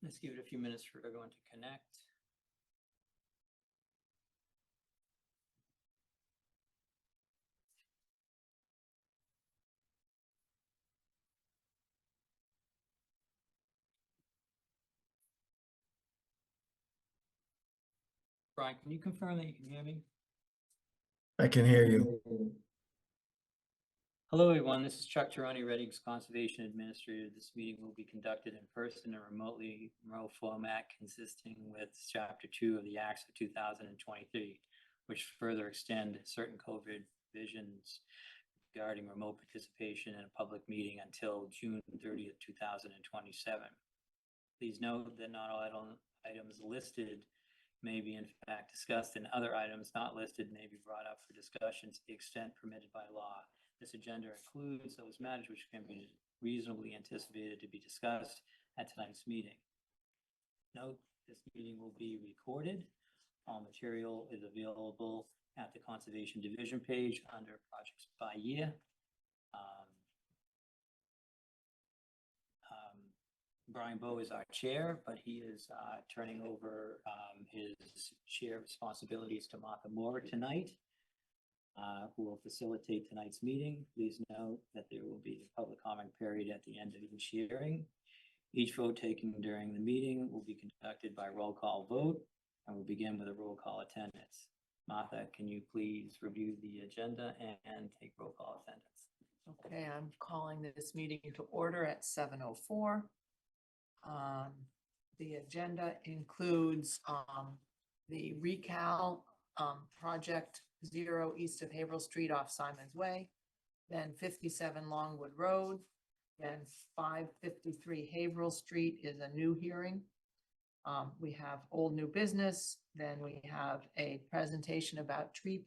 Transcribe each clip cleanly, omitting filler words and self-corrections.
Let's give it a few minutes for everyone to connect. Brian, can you confirm that you can hear me? I can hear you. Hello, everyone. This is Chuck Tironi, Reading's Conservation Administrator. This meeting will be conducted in person and remotely remote format consisting with Chapter 2 of the Acts of 2023, which further extend certain COVID provisions regarding remote participation in a public meeting until June 30th, 2027. Please note that not all items listed may be in fact discussed, and other items not listed may be brought up for discussion to the extent permitted by law. This agenda includes those matters which can be reasonably anticipated to be discussed at tonight's meeting. Note, this meeting will be recorded. All material is available at the Conservation Division page under Projects by Year. Brian Bowe is our chair, but he is turning over his chair responsibilities to Martha Moore tonight, who will facilitate tonight's meeting. Please note that there will be a public comment period at the end of each hearing. Each vote taken during the meeting will be conducted by roll call vote, and we'll begin with a roll call attendance. Martha, can you please review the agenda and take roll call attendance? Okay, I'm calling this meeting to order at 7:04. The agenda includes the recal project 0 east of Haverhill Street off Simon's Way, then 57 Longwood Road, then 553 Haverhill Street is a new hearing. We have old new business, then we have a presentation about tree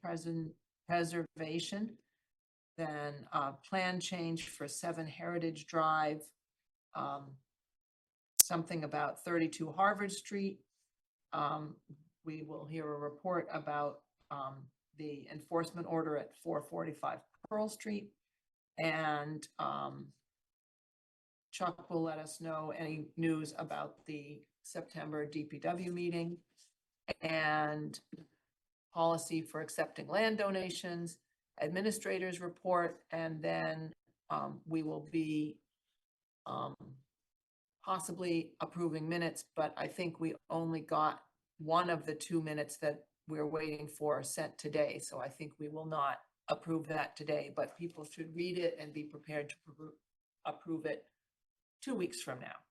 preservation, then plan change for 7 Heritage Drive, something about 32 Harvard Street. We will hear a report about the enforcement order at 445 Pearl Street. And Chuck will let us know any news about the September DPW meeting and policy for accepting land donations, administrator's report, and then we will be possibly approving minutes, but I think we only got one of the 2 minutes that we're waiting for sent today. So I think we will not approve that today, but people should read it and be prepared to approve it 2 weeks from now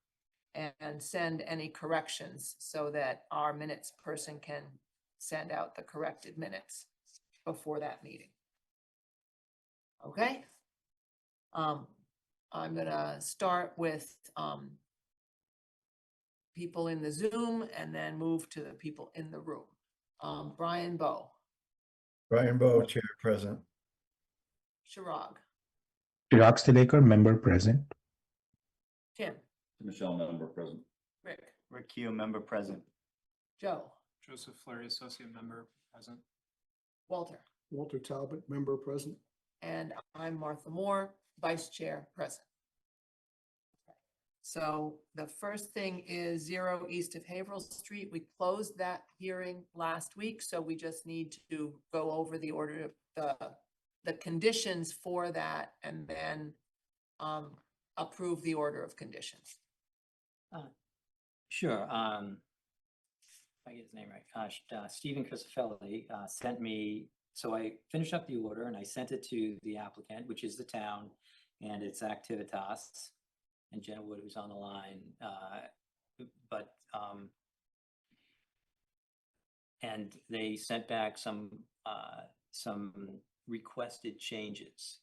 and send any corrections so that our minutes person can send out the corrected minutes before that meeting. Okay. I'm gonna start with people in the Zoom and then move to the people in the room. Brian Bowe. Brian Bowe, Chair present. Shirag. Chirag Stilekar, member present. Tim. Michelle, member present. Rick. Rick Hugh, member present. Joe. Joseph Fleury, associate member present. Walter. Walter Talbot, member present. And I'm Martha Moore, vice chair present. So the first thing is 0 east of Haverhill Street. We closed that hearing last week, so we just need to go over the order of the conditions for that and then approve the order of conditions. Sure. If I get his name right, Stephen Cristofelli sent me, so I finished up the order and I sent it to the applicant, which is the town and its Activitas, and Jenna Wood, who's on the line, and they sent back some requested changes.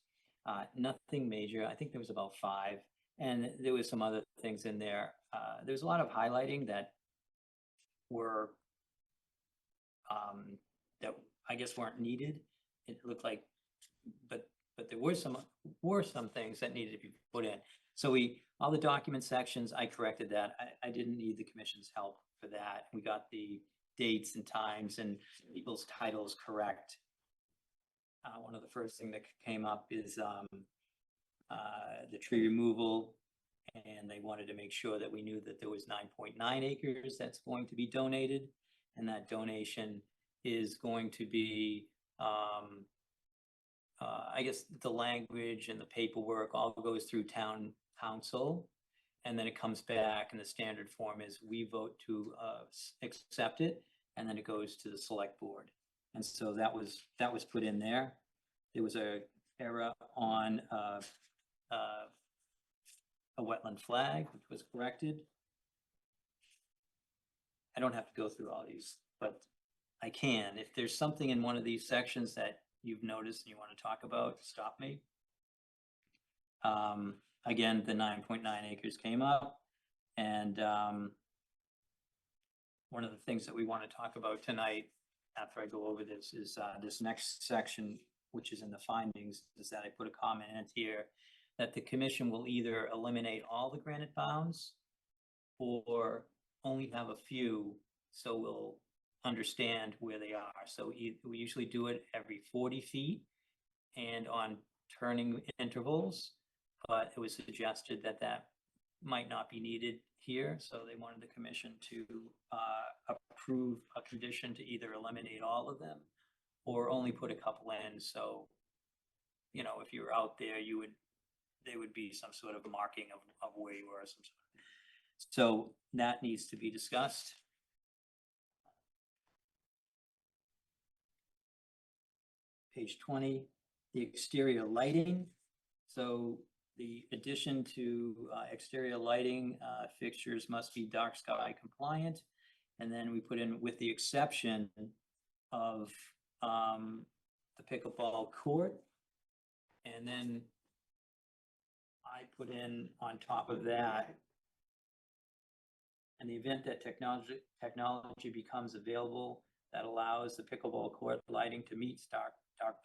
Nothing major. I think there was about 5, and there was some other things in there. There was a lot of highlighting that were that I guess weren't needed. It looked like, but there were some things that needed to be put in. So all the document sections, I corrected that. I didn't need the commission's help for that. We got the dates and times and people's titles correct. One of the first thing that came up is the tree removal And they wanted to make sure that we knew that there was 9.9 acres that's going to be donated. And that donation is going to be, I guess the language and the paperwork all goes through town council. And then it comes back and the standard form is we vote to accept it, and then it goes to the select board. And so that was put in there. There was a error on a wetland flag, which was corrected. I don't have to go through all these, but I can. If there's something in one of these sections that you've noticed and you want to talk about, stop me. Again, the 9.9 acres came up, and one of the things that we want to talk about tonight, after I go over this, is this next section, which is in the findings, is that I put a comment in here that the commission will either eliminate all the granite bounds or only have a few, so we'll understand where they are. So we usually do it every 40 feet and on turning intervals, but it was suggested that that might not be needed here. So they wanted the commission to approve a condition to either eliminate all of them or only put a couple in. So, you know, if you were out there, there would be some sort of marking of where you were. So that needs to be discussed. Page 20, the exterior lighting. So the addition to exterior lighting fixtures must be dark sky compliant. And then we put in with the exception of the pickleball court. And then I put in on top of that, in the event that technology becomes available that allows the pickleball court lighting to meet dark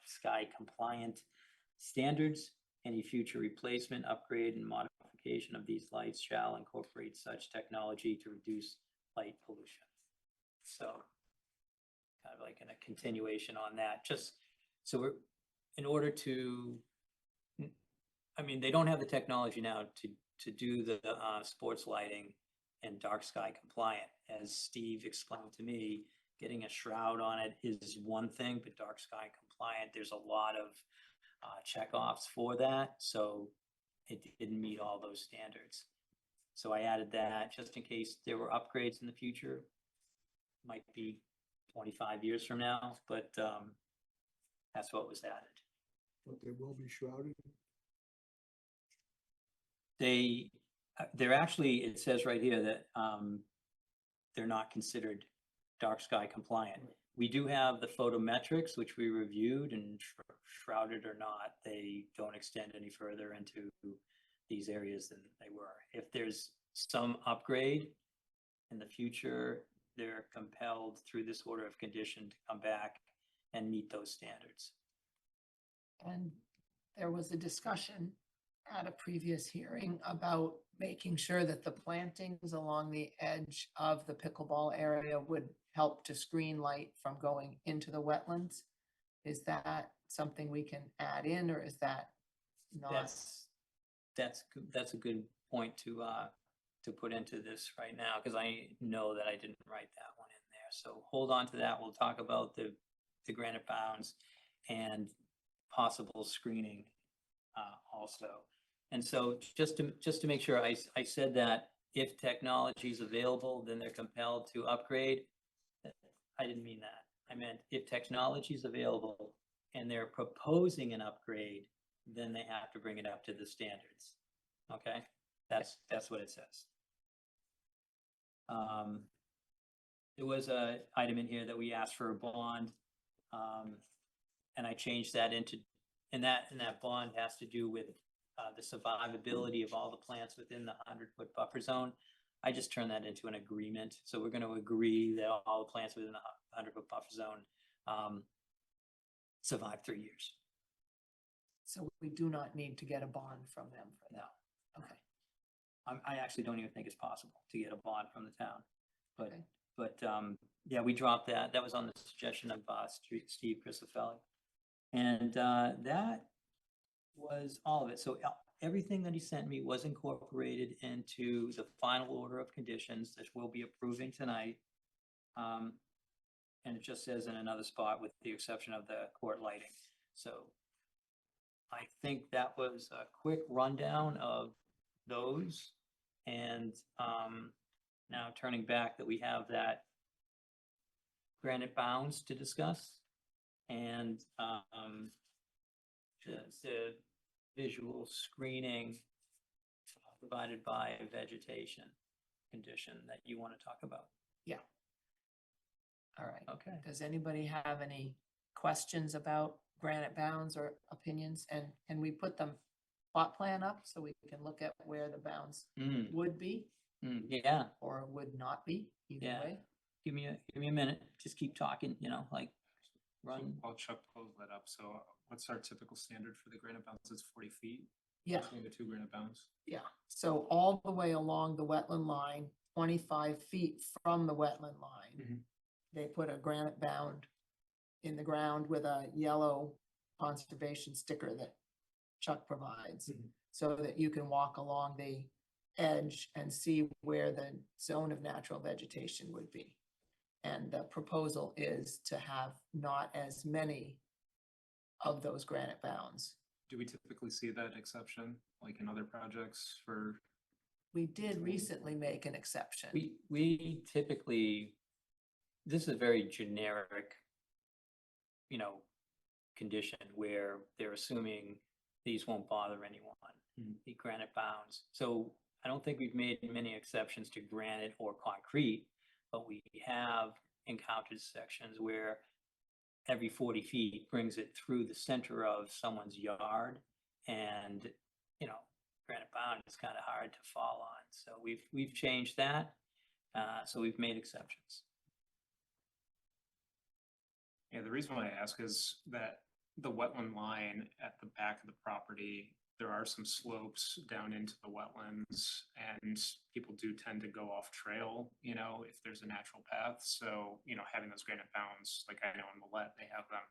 sky compliant standards, any future replacement, upgrade, and modification of these lights shall incorporate such technology to reduce light pollution. So kind of like in a continuation on that, just so we're, in order to, I mean, they don't have the technology now to do the sports lighting and dark sky compliant. As Steve explained to me, getting a shroud on it is one thing, but dark sky compliant, there's a lot of checkoffs for that. So it didn't meet all those standards. So I added that just in case there were upgrades in the future. Might be 25 years from now, but that's what was added. But they will be shrouded. They're actually, it says right here that they're not considered dark sky compliant. We do have the photometrics, which we reviewed, and shrouded or not, they don't extend any further into these areas than they were. If there's some upgrade in the future, they're compelled through this order of condition to come back and meet those standards. And there was a discussion at a previous hearing about making sure that the plantings along the edge of the pickleball area would help to screen light from going into the wetlands. Is that something we can add in, or is that not? That's a good point to put into this right now, because I know that I didn't write that one in there. So hold on to that. We'll talk about the granite bounds and possible screening also. And so just to make sure, I said that if technology is available, then they're compelled to upgrade. I didn't mean that. I meant if technology is available and they're proposing an upgrade, then they have to bring it up to the standards. Okay, that's what it says. There was a item in here that we asked for a bond, and I changed that into, and that bond has to do with the survivability of all the plants within the 100-foot buffer zone. I just turned that into an agreement. So we're going to agree that all the plants within the 100-foot buffer zone survive 3 years. So we do not need to get a bond from them for that? Okay. I actually don't even think it's possible to get a bond from the town, but Okay. but yeah, we dropped that. That was on the suggestion of Steve Christofelli, and that was all of it. So everything that he sent me was incorporated into the final order of conditions that we'll be approving tonight. And it just says in another spot, with the exception of the court lighting. So I think that was a quick rundown of those. And now turning back, that we have that granite bounds to discuss, and the visual screening provided by vegetation condition that you want to talk about. Yeah. All right. Okay. Does anybody have any questions about granite bounds or opinions? And can we put the plot plan up so we can look at where the bounds would be Yeah, or would not be, either Yeah. way? give me a minute, just keep talking, like run. While Chuck pulls that up, so what's our typical standard for the granite bounds? It's 40 feet Yeah, between the two granite bounds. yeah. So all the way along the wetland line, 25 feet from the wetland line, Mhm. they put a granite bound in the ground with a yellow conservation sticker that Chuck provides, so that you can walk along the edge and see where the zone of natural vegetation would be. And the proposal is to have not as many of those granite bounds. Do we typically see that exception, like in other projects for? We did recently make an exception. We typically, this is a very generic, condition where they're assuming these won't bother anyone, the granite bounds. So I don't think we've made many exceptions to granite or concrete, but we have encountered sections where every 40 feet brings it through the center of someone's yard, and, granite bound is kind of hard to fall on. So we've changed that. So we've made exceptions. Yeah, the reason why I ask is that the wetland line at the back of the property, there are some slopes down into the wetlands, and people do tend to go off trail, if there's a natural path. So, having those granite bounds, like I know in Millette, they have them.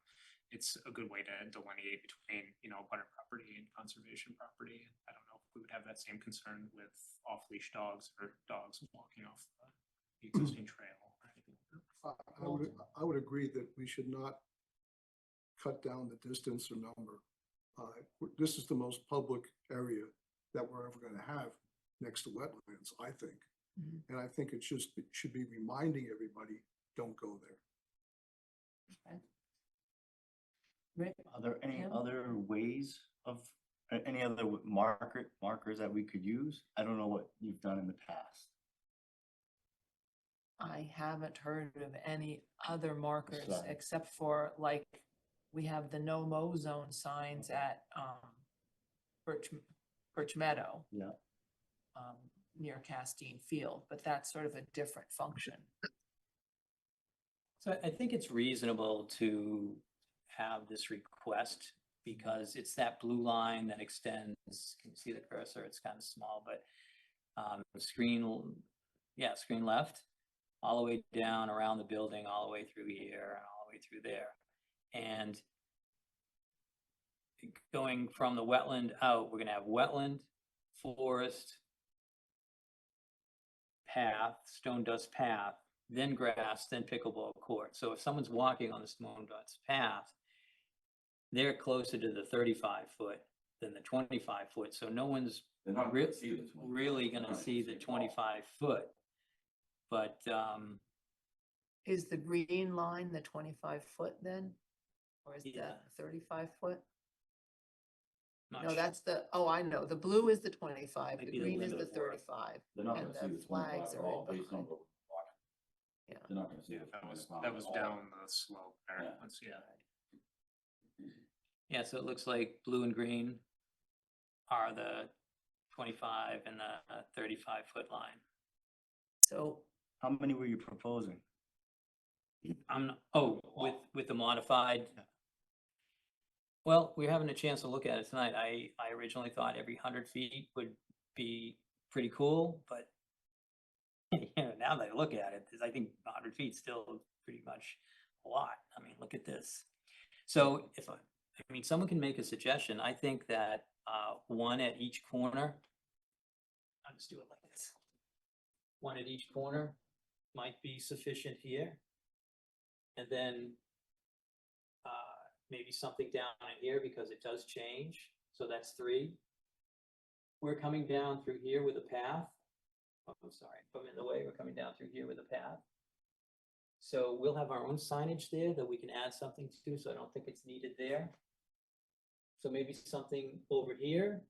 It's a good way to delineate between, butter property and conservation property. I don't know if we would have that same concern with off-leash dogs or dogs walking off the existing trail or anything like that. I would agree that we should not cut down the distance or number. This is the most public area that we're ever going to have next to wetlands, I think. Mhm. And I think it should be reminding everybody, don't go there. Rick? Are there any Tim? other ways of, any other markers that we could use? I don't know what you've done in the past. I haven't heard of any other markers Sorry. except for, like, we have the no mow zone signs at Birch Meadow. Yeah. Near Castine Field, but that's sort of a different function. So I think it's reasonable to have this request, because it's that blue line that extends, can you see the cursor? It's kind of small, but screen left, all the way down around the building, all the way through here and all the way through there. And going from the wetland out, we're gonna have wetland, forest, path, stone dust path, then grass, then pickleball court. So if someone's walking on the stone dust path, they're closer to the 35 foot than the 25 foot. So no one's They're not gonna see this one. really gonna see the 25 foot. But, Is the green line the 25 foot then? Or is Yeah. that 35 foot? not No, sure. that's I know, the blue is the 25, the Maybe the green is blue the is the four. 35. They're not And gonna see the the 25 flags at are all in based on behind. what we're watching. Yeah. They're not gonna see Yeah, the that was 25 that was at all. down the slope there. Yeah. Let's see it. Yeah, so it looks like blue and green are the 25 and the 35 foot line. So How many were you proposing? With the modified. Well, we're having a chance to look at it tonight. I originally thought every 100 feet would be pretty cool, but now that I look at it, I think 100 feet still pretty much a lot. I mean, look at this. So I mean, someone can make a suggestion. I think that, one at each corner. I'll just do it like this. One at each corner might be sufficient here. And then, maybe something down in here because it does change. So that's 3. We're coming down through here with a path. Oh, I'm sorry, I'm in the way. We're coming down through here with a path. So we'll have our own signage there that we can add something to, so I don't think it's needed there. So maybe something over here,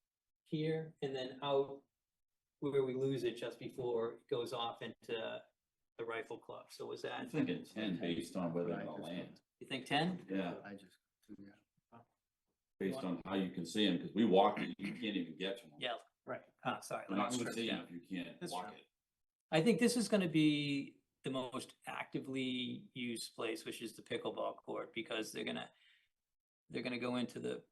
here, and then out where we lose it just before it goes off into the rifle club. So was that? I'm thinking 10 based on where they're gonna land. You think 10? Yeah, I just, yeah. based on how you can see them, because we walk it, you can't even get to them. Yeah, right. Sorry. You're let not me gonna start see them down. if you can't That's walk true. it. I think this is gonna be the most actively used place, which is the pickleball court, because they're gonna go into the,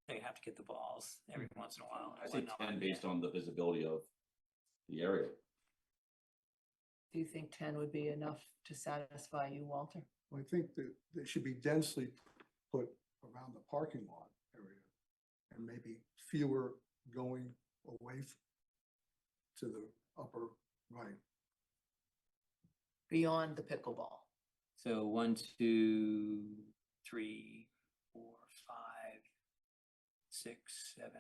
they have to get the balls every once in a while. I and think whatnot. 10 based on the visibility of the area. Do you think 10 would be enough to satisfy you, Walter? I think that they should be densely put around the parking lot area and maybe fewer going away to the upper right. Beyond the pickleball? So 1, 2, 3, 4, 5, 6, 7,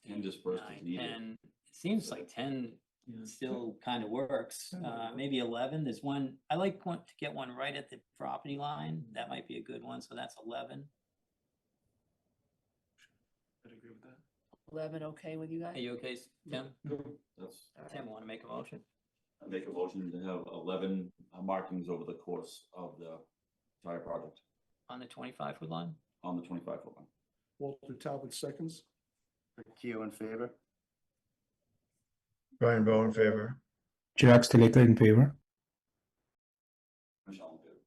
10 dispersed is 9, needed. 10. It seems like 10 still kind of works. 10 might work. Maybe 11. There's one, I like one to get one right at the property line. That might be a good one. So that's 11. I'd agree with that. 11 okay with you guys? Are you okay, Tim? That's, All right. Tim, want to make a motion? I make a motion to have 11 markings over the course of the entire project On the 25-foot line? on the 25-foot line. Walter Talbot seconds. Keo in favor? Brian Bowe in favor. Chirag Stillekar in favor. Michelle in favor.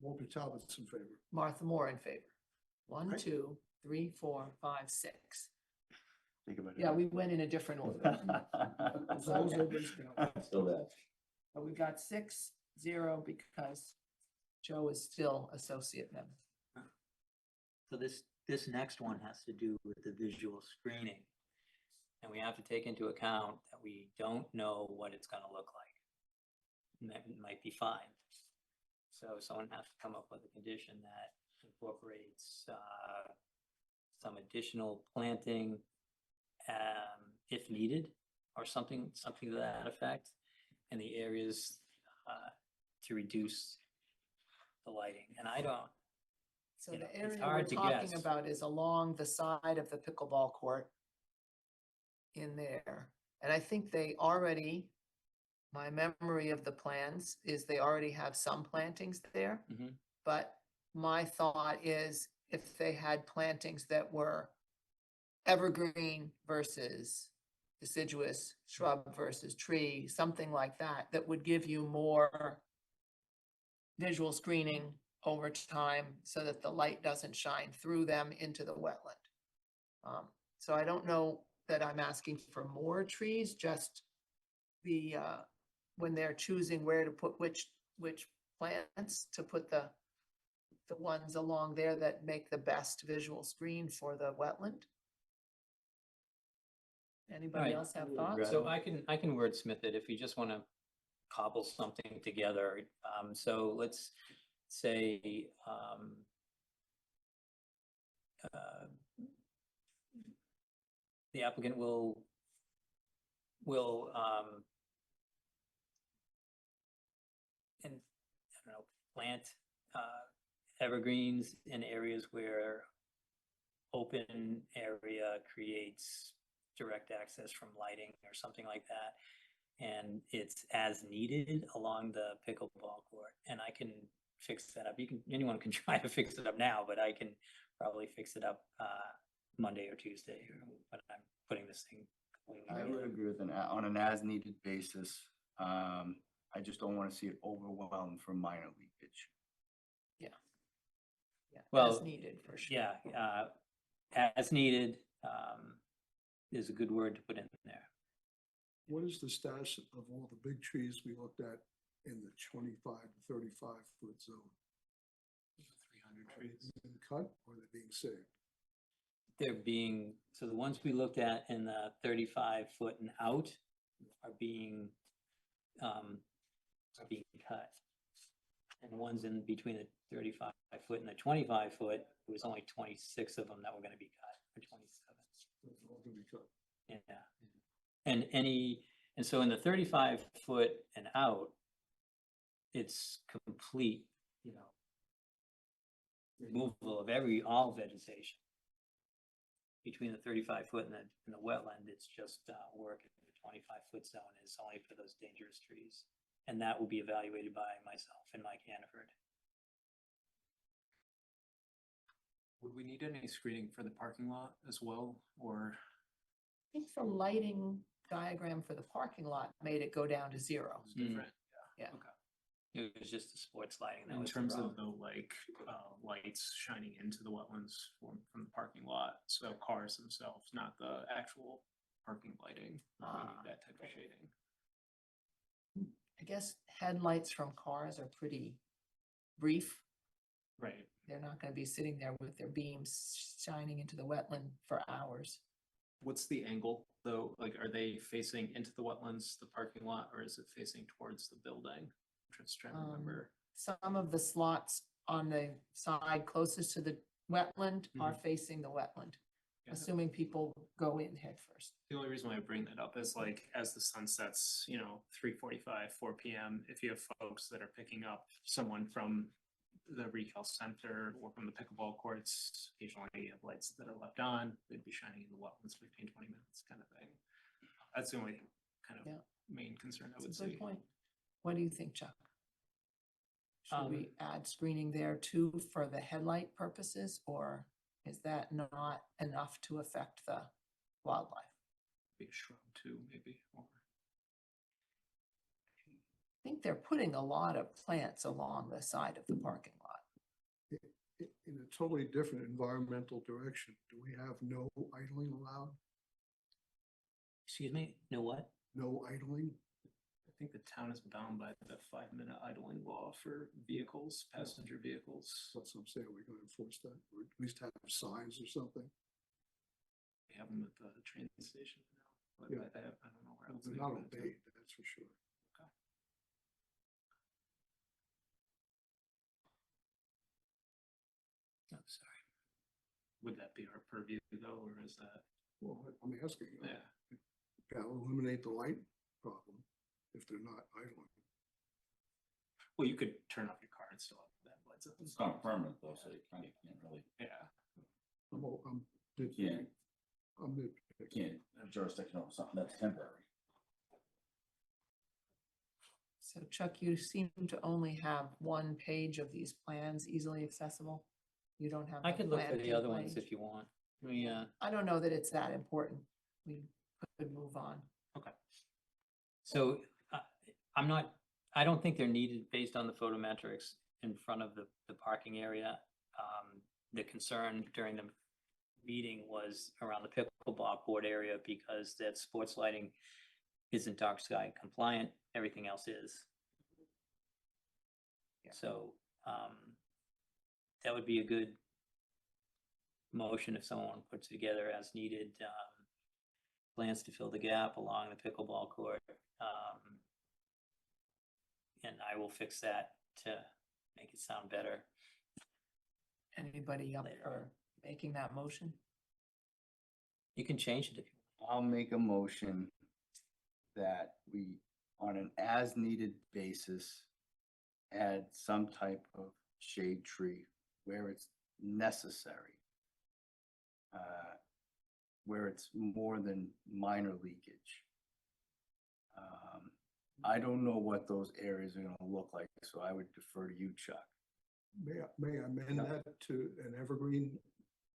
Walter Talbot's in favor. Martha Moore in favor. 1, Right. 2, 3, 4, 5, 6. Think about it. Yeah, we went in a different order. As long as everybody's got- Still there. But we got 6, 0 because Joe is still associate member. So this next one has to do with the visual screening. And we have to take into account that we don't know what it's gonna look like. And that might be fine. So someone has to come up with a condition that incorporates, some additional planting, if needed, or something to that effect, in the areas, to reduce the lighting. And I don't, So You know, the it's area we're hard to talking guess. about is along the side of the pickleball court in there. And I think they already, my memory of the plans is they already have some plantings there. Mhm. But my thought is if they had plantings that were evergreen versus deciduous, shrub versus tree, something like that, that would give you more visual screening over time so that the light doesn't shine through them into the wetland. So I don't know that I'm asking for more trees, just the, when they're choosing where to put which plants, to put the ones along there that make the best visual screen for the wetland. Anybody Right. else have thoughts? So I can wordsmith it if you just want to cobble something together. So let's say, the applicant will, and, I don't know, plant, evergreens in areas where open area creates direct access from lighting or something like that. And it's as needed along the pickleball court, and I can fix that up. Anyone can try to fix it up now, but I can probably fix it up, Monday or Tuesday when I'm putting this thing. I would agree with on an as-needed basis. I just don't want to see it overwhelmed from minor leakage. Yeah, Well, as needed for sure. Yeah, as needed, is a good word to put in there. What is the status of all the big trees we looked at in the 25 to 35 foot zone? 300 trees. Being cut or they're being saved? They're being, so the ones we looked at in the 35 foot and out are being cut. And the ones in between the 35 foot and the 25 foot, it was only 26 of them that were gonna be cut, or 27. Those are all gonna be cut. Yeah. And so in the 35 foot and out, it's complete, removal of all vegetation. Between the 35 foot and the wetland, it's just work in the 25 foot zone is only for those dangerous trees. And that will be evaluated by myself and Mike Hannaford. Would we need any screening for the parking lot as well, or? I think the lighting diagram for the parking lot made it go down to 0. It's different? Yeah. Okay. It was just the sports lighting. That In was the terms of problem. the lights shining into the wetlands from the parking lot, so cars themselves, not the actual parking lighting, we need that type of shading. I guess headlights from cars are pretty brief. Right. They're not gonna be sitting there with their beams shining into the wetland for hours. What's the angle though? Like, are they facing into the wetlands, the parking lot, or is it facing towards the building? I'm just trying to remember. Some of the slots on the side closest to the wetland are facing the wetland, Yeah. assuming people go in head first. The only reason why I bring that up is like, as the sun sets, 3:45, 4 PM, if you have folks that are picking up someone from the retail center or from the pickleball courts, occasionally you have lights that are left on, they'd be shining in the wetlands 15, 20 minutes kind of thing. That's the only kind Yeah. of main concern I would That's a good see. point. What do you think, Chuck? Should Um, we add screening there too for the headlight purposes, or is that not enough to affect the wildlife? Be a shrub too, maybe, or. I think they're putting a lot of plants along the side of the parking lot. In a totally different environmental direction, do we have no idling allowed? Excuse me, no what? No idling? I think the town is bound by the 5-minute idling law for vehicles, passenger vehicles. That's what I'm saying, we're gonna enforce that, or at least have signs or something. We have them at the train station now, but Yeah. I don't know where else. They're they not put it. obeyed, that's for sure. Oh, sorry. Would that be our purview though, or is that, Well, I'm asking, yeah, that'll eliminate the light problem if they're not idling. well, you could turn off your car and still have that lights up. It's not permanent though, so you kind of can't really, Yeah, I'm Yeah. nitpicking. I'm you nitpicking. can't have jurisdiction over something that's temporary. So Chuck, you seem to only have one page of these plans easily accessible. You don't have. I the could look for plan the other ones template. if you want. We, I don't know that it's that important. We could move on. so I don't think they're needed based on the photometrics in front of the parking area. The concern during the meeting was around the pickleball court area because that sports lighting isn't dark sky compliant, everything else is. Yeah. So, that would be a good motion if someone puts together as needed, plans to fill the gap along the pickleball court. And I will fix that to make it sound better. Anybody up for making that motion? You can change it if you I'll make a motion that we, on an as-needed basis, add some type of shade tree where it's necessary. Where it's more than minor leakage. I don't know what those areas are gonna look like, so I would defer to you, Chuck. May I amend Yeah. that to an evergreen,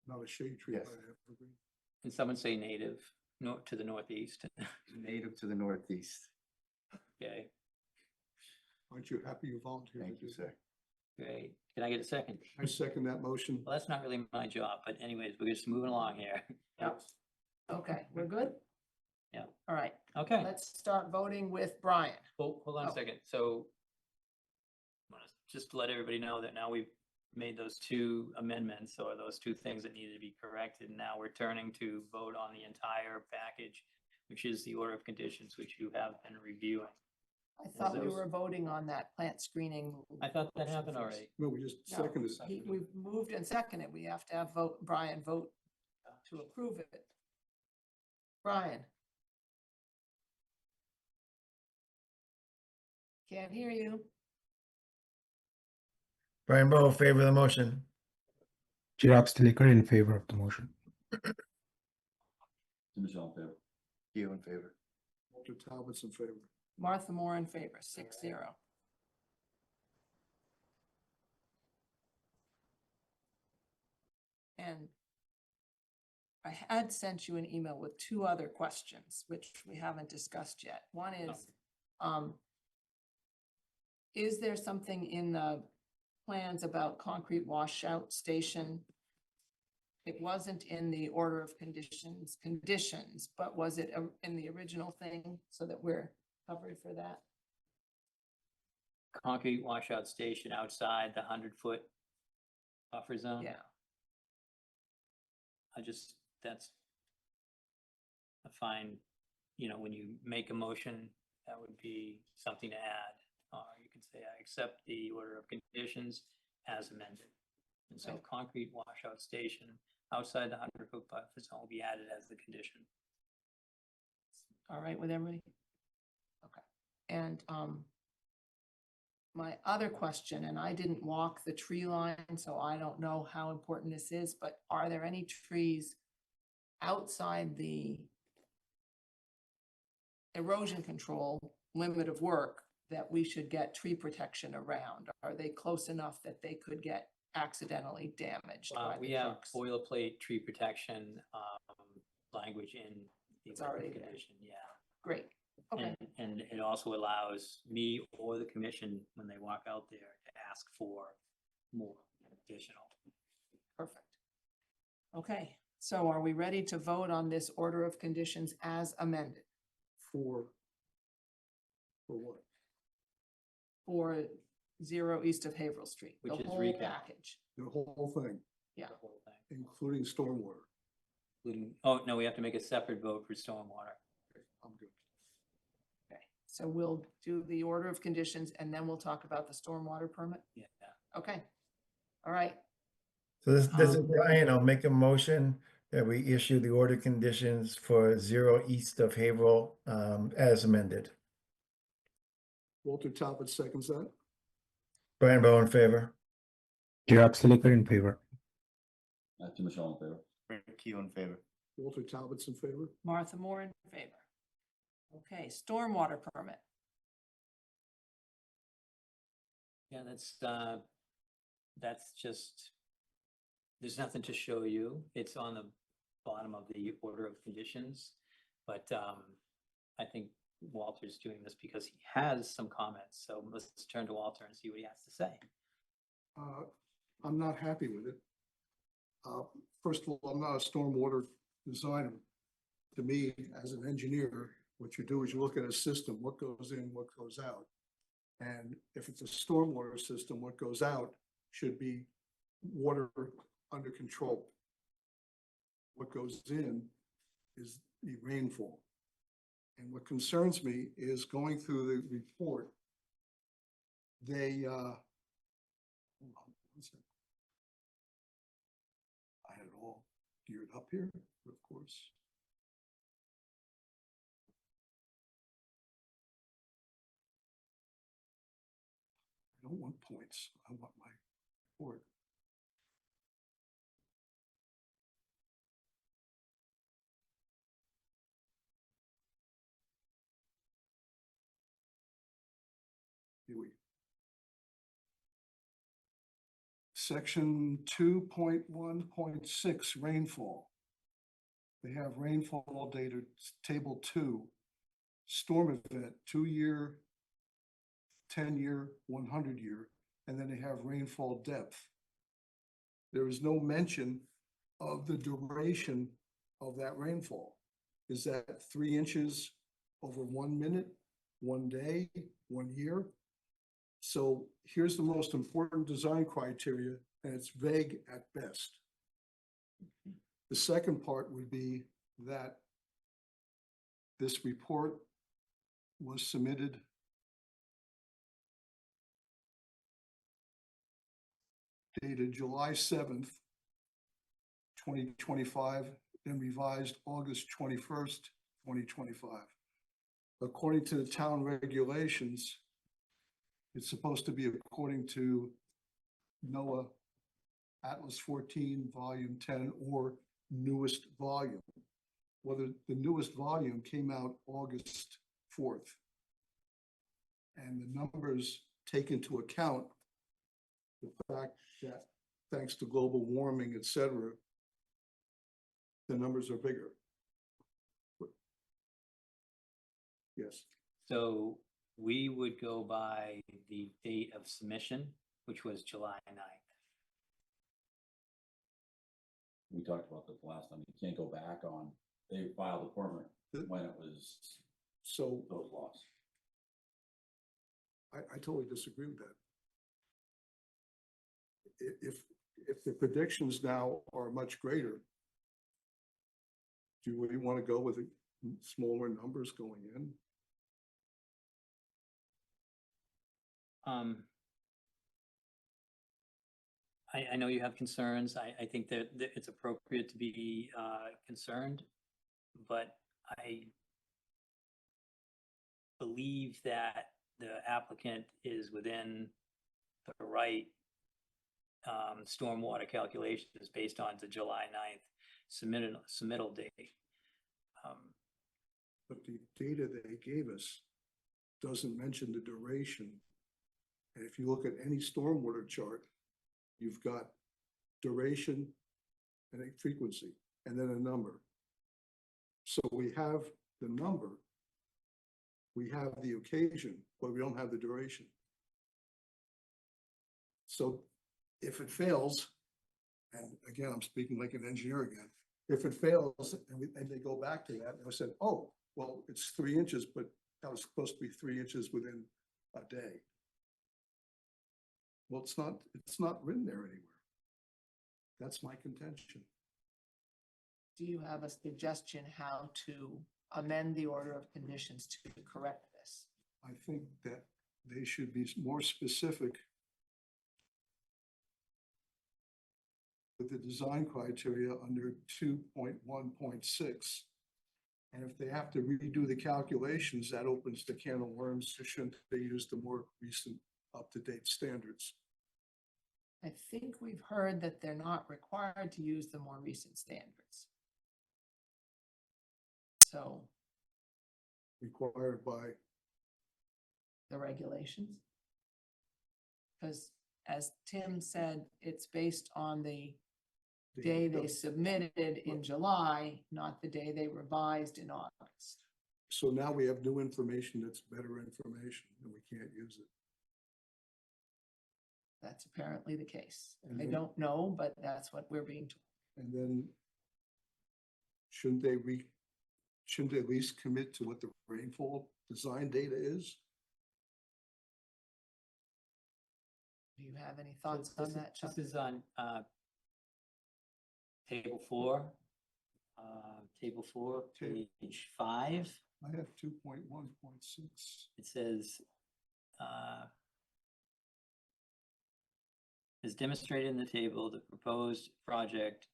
not a shade tree, Yes. but an evergreen? Can someone say native, to the northeast? Native to the northeast. Okay, Aren't you happy you volunteered? Thank to you, do that? sir. great. Can I get a second? I second that motion. Well, that's not really my job, but anyways, we're just moving along here. Yep. Okay, we're good? Yeah. All right, Okay, let's start voting with Brian. hold on Oh. a second. So just to let everybody know that now we've made those two amendments or those two things that needed to be corrected. Now we're turning to vote on the entire package, which is the order of conditions, which you have been reviewing. I thought we those- were voting on that plant screening. I thought that happened already. No, we just No, seconded. We've moved and seconded. We have to have Brian vote to approve it. Brian? Can't hear you. Brian Bowe, favor of the motion. Chirag Stilicker in favor of the motion. Tim Michelle in favor. You in favor? Walter Talbot's in favor. Martha Moore in favor, 6-0. And I had sent you an email with two other questions, which we haven't discussed yet. One is there something in the plans about concrete washout station? It wasn't in the order of conditions, but was it in the original thing so that we're covered for that? Concrete washout station outside the 100-foot buffer zone. Yeah, That's a fine, when you make a motion, that would be something to add. Or you can say, I accept the order of conditions as amended. And so Right. concrete washout station outside the 100-foot buffer zone will be added as the condition. all right with everybody? Okay, and my other question, and I didn't walk the tree line, so I don't know how important this is, but are there any trees outside the erosion control limit of work that we should get tree protection around? Are they close enough that they could get accidentally damaged by We the have trucks? boilerplate tree protection language in the It's order of already there. condition, yeah. Great, okay, And it also allows me or the commission, when they walk out there, to ask for more additional. perfect. Okay, so are we ready to vote on this order of conditions as amended For what? for 0 east of Haverhill Street? The Which is whole recap. package. The whole thing, Yeah. The whole thing, including stormwater. including, oh, no, we have to make a separate vote for stormwater. I'm good. Okay, so we'll do the order of conditions and then we'll talk about the stormwater permit. Yeah. Okay, all right, So this is Um, Brian. I'll make a motion that we issue the order conditions for 0 east of Haverhill as amended. Walter Talbot seconds that. Brian Bowe in favor. Chirag Stilicker in favor. Tim Michelle in favor. Rick, you in favor? Walter Talbot's in favor. Martha Moore in favor. Okay, stormwater permit. Yeah, that's just, there's nothing to show you. It's on the bottom of the order of conditions. But I think Walter's doing this because he has some comments. So let's turn to Walter and see what he has to say. I'm not happy with it. First of all, I'm not a stormwater designer. To me, as an engineer, what you do is you look at a system, what goes in, what goes out. And if it's a stormwater system, what goes out should be water under control. What goes in is the rainfall. And what concerns me is going through the report, they, hold on one second. I had it all geared up here, of course. I don't want points. I want my report. Here we. Section 2.1.6 rainfall. They have rainfall data, table 2, storm event, 2-year, 10-year, 100-year, and then they have rainfall depth. There is no mention of the duration of that rainfall. Is that 3 inches over 1 minute, 1 day, 1 year? So here's the most important design criteria, and it's vague at best. The second part would be that this report was submitted dated July 7th, 2025, then revised August 21st, 2025. According to the town regulations, it's supposed to be according to NOAA Atlas 14, Volume 10, or newest volume. Whether the newest volume came out August 4th. And the numbers take into account the fact that thanks to global warming, et cetera, the numbers are bigger. Yes, So we would go by the date of submission, which was July 9th. We talked about this last time. You can't go back on, they filed a permit when it was so those laws. I totally disagree with that. If the predictions now are much greater, do we want to go with smaller numbers going in? I know you have concerns. I think that it's appropriate to be concerned, but I believe that the applicant is within the right stormwater calculations based on the July 9th submittal date. But the data they gave us doesn't mention the duration. And if you look at any stormwater chart, you've got duration and a frequency, and then a number. So we have the number, we have the occasion, but we don't have the duration. So if it fails, and again, I'm speaking like an engineer again, if it fails and they go back to that, and I said, oh, well, it's 3 inches, but that was supposed to be 3 inches within a day. Well, it's not written there anywhere. That's my contention. Do you have a suggestion how to amend the order of conditions to correct this? I think that they should be more specific with the design criteria under 2.1.6. And if they have to redo the calculations, that opens the can of worms. Shouldn't they use the more recent up-to-date standards? I think we've heard that they're not required to use the more recent standards. So Required by, the regulations. Because as Tim said, it's based on the day they submitted in July, not the day they revised in August. so now we have new information that's better information and we can't use it. That's apparently the case. And I then- don't know, but that's what we're being told. And then shouldn't they at least commit to what the rainfall design data is? Do you have any thoughts on that, Chuck? This is on table 4, page 5. I have 2.1.6. It says, as demonstrated in the table, the proposed project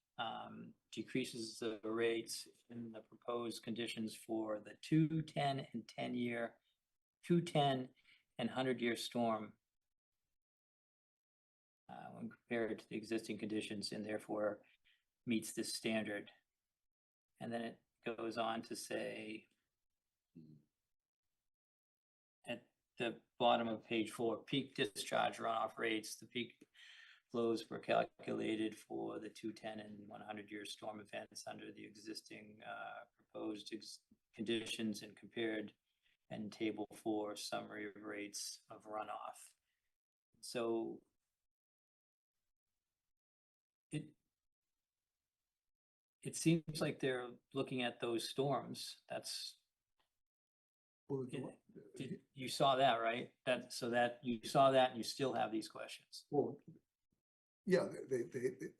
decreases the rates in the proposed conditions for the 2, 10, and 10-year, 2, 10, and 100-year storm when compared to the existing conditions, and therefore meets this standard. And then it goes on to say at the bottom of page 4, peak discharge runoff rates, the peak flows were calculated for the 210 and 100-year storm events under the existing proposed conditions and compared, and table 4 summary of rates of runoff. So it seems like they're looking at those storms. That's Well, You saw that, right? So that you saw that and you still have these questions. Well, yeah,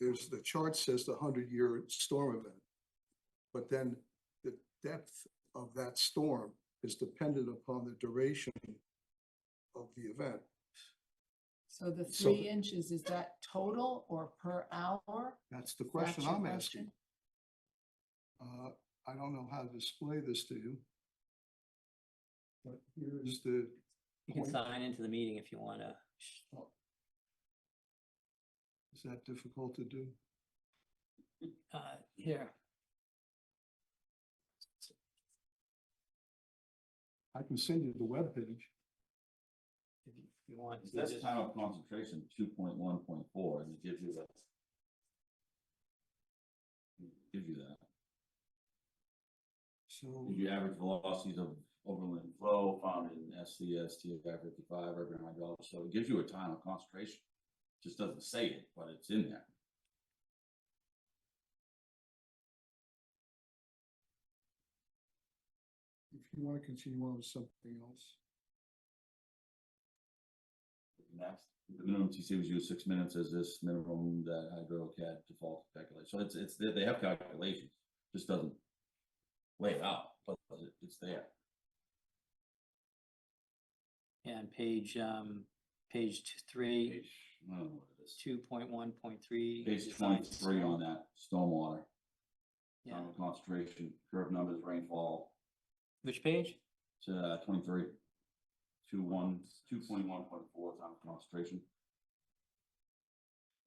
there's, the chart says the 100-year storm event. But then the depth of that storm is dependent upon the duration of the event. So the So 3 inches, is that total or per hour? That's the question That's your I'm question? asking. I don't know how to display this to you. But here is the You can point. sign into the meeting if you want to. Is that difficult to do? Here, I can send you the webpage. if you want. It says time of concentration 2.1.4, and it gives you that. Gives you that. So, Gives you average velocities of overland flow found in SCS, TFI 55, urban hydraulics. So it gives you a time of concentration. Just doesn't say it, but it's in there. if you want to continue on with something else. Next, the minimum TC was used 6 minutes as this minimum that HydroCAD default calculate. So it's they have calculations, just doesn't lay it out, but it's there. And page 3, I don't know what it is. 2.1.3. Page 23 on that stormwater. Yeah, Time of concentration, curve numbers, rainfall. which page? It's 23. 2.1.4 time of concentration.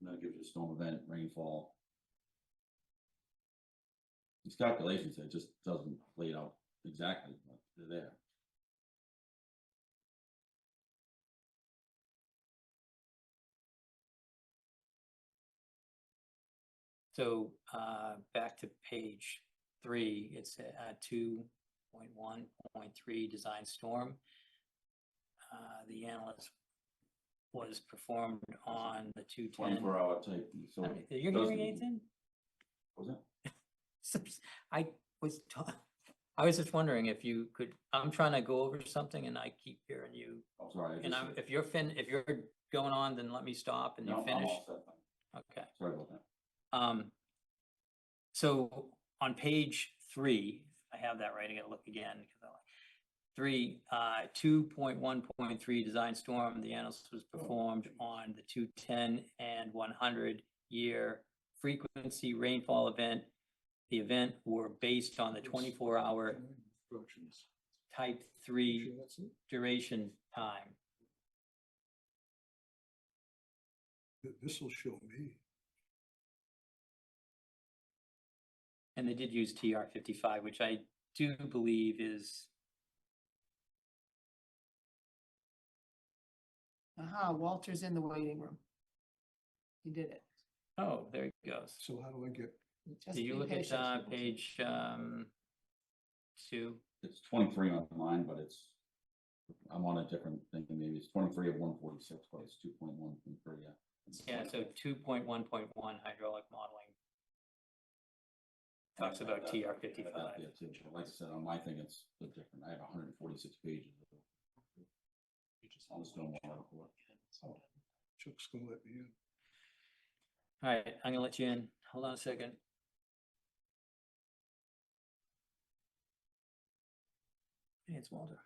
And that gives you storm event, rainfall. These calculations, it just doesn't lay it out exactly, but they're there. So back to page 3, it's 2.1.3 design storm. The analysis was performed on the 210. 24-hour type. So You're doesn't- hearing aids in? Was it? I I was just wondering if you could, I'm trying to go over something and I keep hearing you. I'm sorry. I And just- if you're going on, then let me stop and you No, I'm finish. all set, thank you. Okay. Sorry about that. So on page 3, I have that right. I gotta look again. 3, 2.1.3 design storm. The analysis was performed on the 210 and 100-year frequency rainfall event. The event were based on the 24-hour Instructions. type 3 Sure that's it? duration time. This will show me. And they did use TR 55, which I do believe is, Aha, Walter's in the waiting room. He did it. oh, there he goes. So how do I get, Just Do you be look at patient. page 2? It's 23 on mine, but I'm on a different thing. Maybe it's 23 of 146, but it's 2.1.3. Yeah. Yeah, so 2.1.1 hydraulic modeling talks about TR 55. Yeah, too. Like I said, on my thing, it's a bit different. I have 146 pages on the stormwater report. Chuck's gonna let me in. All right, I'm gonna let you in. Hold on a second. Hey, it's Walter.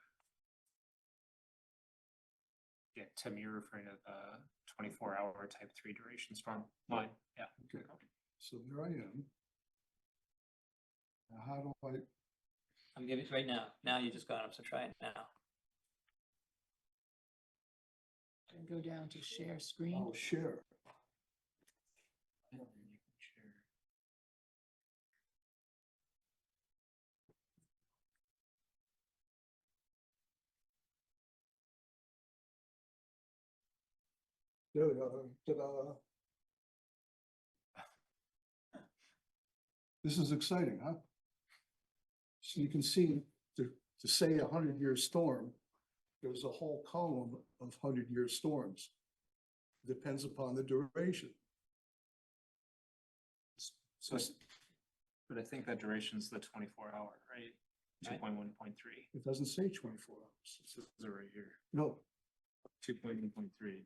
Yeah, Tim, you're referring to the 24-hour type 3 duration storm line. Yeah. Okay, so there I am. Now how do I, I'm giving it right now. Now you just got him, so try it now. And go down to share screen. oh, share? There we go. Ta-da. This is exciting, huh? So you can see, to say a 100-year storm, there's a whole column of 100-year storms. Depends upon the duration. So, but I think that duration's the 24-hour, right? two point one point three. It doesn't say 24 hours. This is it right here. No, 2.1.3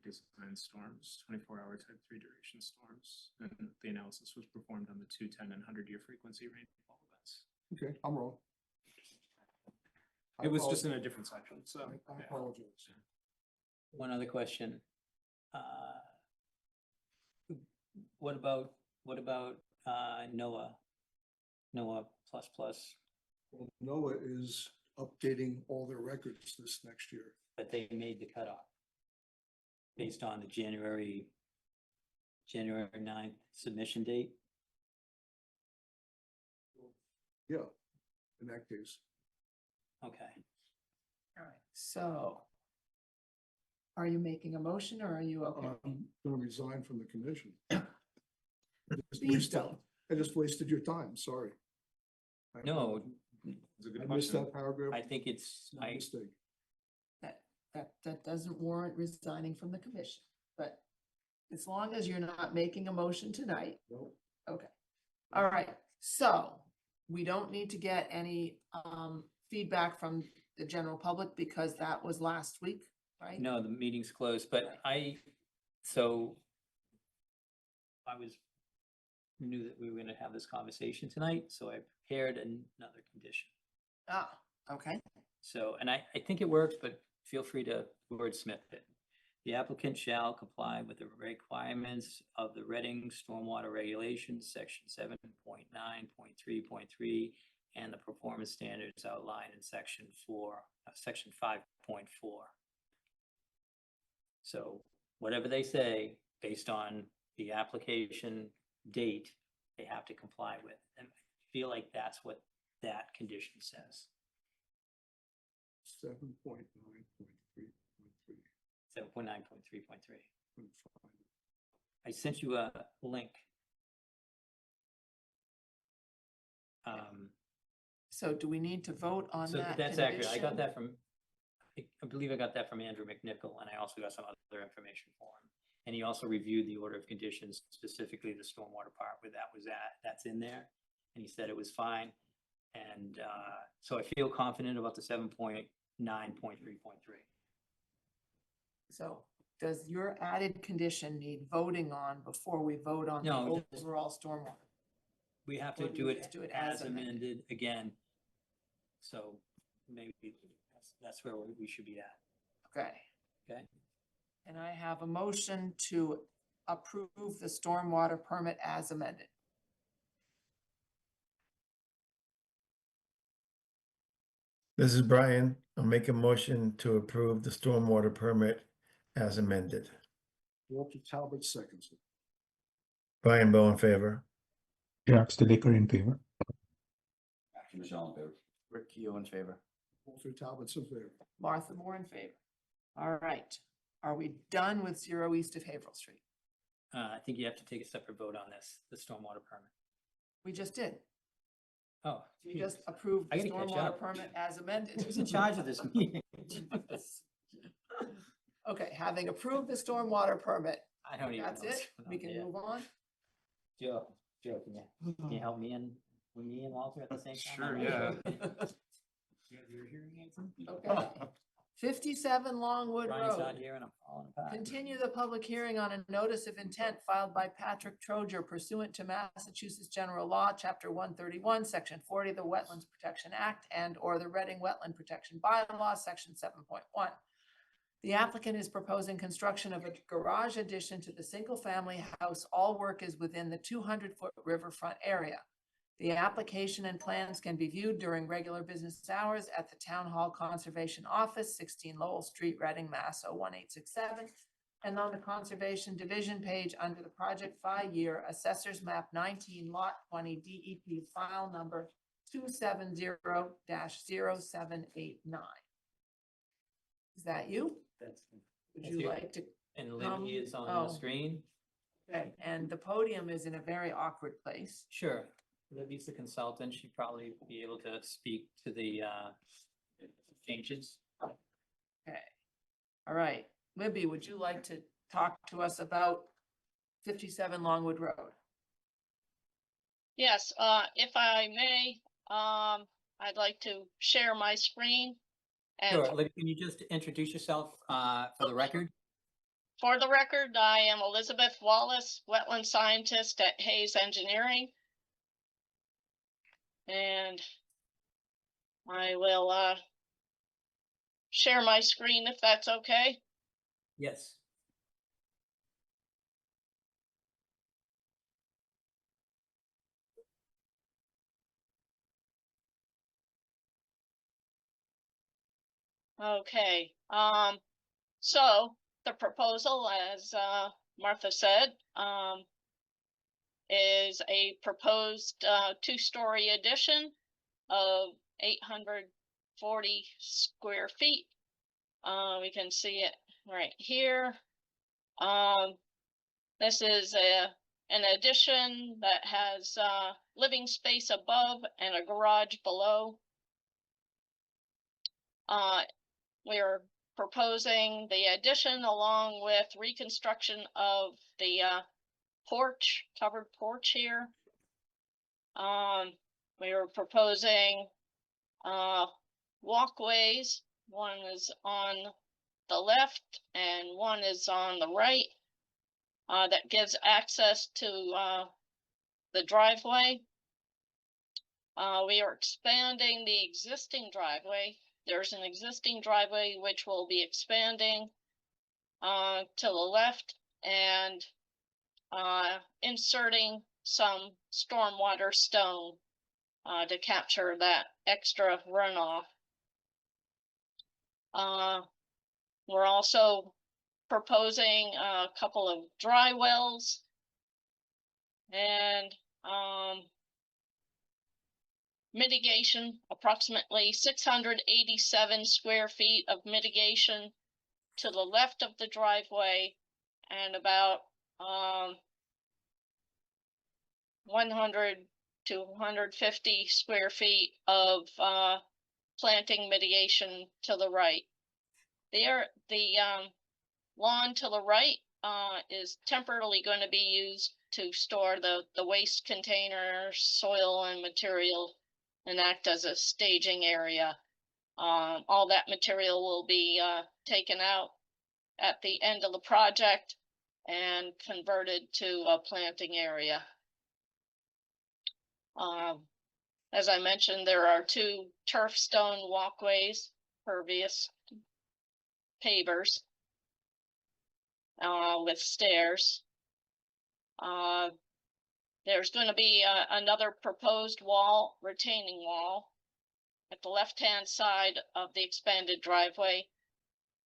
design storms, 24-hour type 3 duration storms. And the analysis was performed on the 210 and 100-year frequency rainfall events. okay, I'm wrong. I It was just apologize. in a different section, so. I yeah. apologize. One other question. What about NOAA? NOAA plus plus, Well, NOAA is updating all their records this next year. but they made the cutoff based on the January 9th submission date. Yeah, in that case. Okay. All right, so are you making a motion or are you okay? I'm gonna resign from the commission. Just Please wasted- don't. I just wasted your time, sorry. I No, apologize. It's a good I missed question. that paragraph. I think it's, My mistake. That doesn't warrant resigning from the commission, but as long as you're not making a motion tonight, No, okay. All right, so we don't need to get any feedback from the general public because that was last week, right? no, the meeting's closed, but I knew that we were gonna have this conversation tonight, so I prepared another condition. Ah, okay, So, and I think it works, but feel free to wordsmith it. The applicant shall comply with the requirements of the Reading Stormwater Regulations, section 7.9.3.3, and the performance standards outlined in section 5.4. So whatever they say, based on the application date, they have to comply with. And I feel like that's what that condition says. 7.9.3.3. 7.9.3.3. I sent you a link. so do we need to vote on So that that's accurate. I got condition? that from, I believe I got that from Andrew McNichol, and I also got some other information for him. And he also reviewed the order of conditions, specifically the stormwater part where that was at, that's in there. And he said it was fine. And so I feel confident about the 7.9.3.3. So does your added condition need voting on before we vote on the No, just- overall stormwater? We have Or to do do we it just do it as as amended? amended again. So maybe that's where we should be at, Okay, okay? and I have a motion to approve the stormwater permit as amended. This is Brian. I'll make a motion to approve the stormwater permit as amended. Walter Talbot seconds it. Brian Bowe in favor. Chirag Stilicker in favor. Action Michelle in favor. Rick Keough in favor. Walter Talbot's in favor. Martha Moore in favor. All right, are we done with 0 east of Haverhill Street? I think you have to take a separate vote on this, the stormwater permit. We just did. Oh, We just approved I the gotta catch stormwater up. permit as amended. who's in charge of this meeting? Okay, having approved the stormwater permit, I don't even know. that's what's it, going we on can here. move on. Joe, can you help me and Walter at the same time? Sure, yeah. Your hearing aids in? Okay, 57 Longwood Brian's not Road. here and I'm falling apart. Continue the public hearing on a notice of intent filed by Patrick Troger pursuant to Massachusetts General Law, Chapter 131, Section 40 of the Wetlands Protection Act and/or the Reading Wetland Protection Bylaw, Section 7.1. The applicant is proposing construction of a garage addition to the single-family house. All work is within the 200-foot riverfront area. The application and plans can be viewed during regular business hours at the Town Hall Conservation Office, 16 Lowell Street, Reading, Mass. 01867, and on the Conservation Division page under the Project 5-Year Assessors Map 19, Lot 20, DEP file number 270-0789. Is that you? That's- Would That's you you. like to? And Come- Libby is on the oh. screen? Okay, and the podium is in a very awkward place. Sure. Libby's the consultant. She'd probably be able to speak to the changes. Okay. All right. Libby, would you like to talk to us about 57 Longwood Road? Yes, if I may, I'd like to share my screen. And Sure, Olivia, can you just introduce yourself for the record? for the record, I am Elizabeth Wallace, wetland scientist at Hayes Engineering. And I will share my screen if that's okay. Yes. Okay, so the proposal, as Martha said, is a proposed two-story addition of 840 square feet. We can see it right here. This is an addition that has living space above and a garage below. We're proposing the addition along with reconstruction of the porch, covered porch here. We are proposing walkways. One is on the left and one is on the right. That gives access to the driveway. We are expanding the existing driveway. There's an existing driveway which will be expanding to the left and inserting some stormwater stone to capture that extra runoff. We're also proposing a couple of dry wells and mitigation, approximately 687 square feet of mitigation to the left of the driveway and about 100 to 150 square feet of planting mitigation to the right. The lawn to the right is temporarily going to be used to store the waste containers, soil and material, and act as a staging area. All that material will be taken out at the end of the project and converted to a planting area. As I mentioned, there are two turf stone walkways, pervious pavers with stairs. There's going to be another proposed wall, retaining wall, at the left-hand side of the expanded driveway.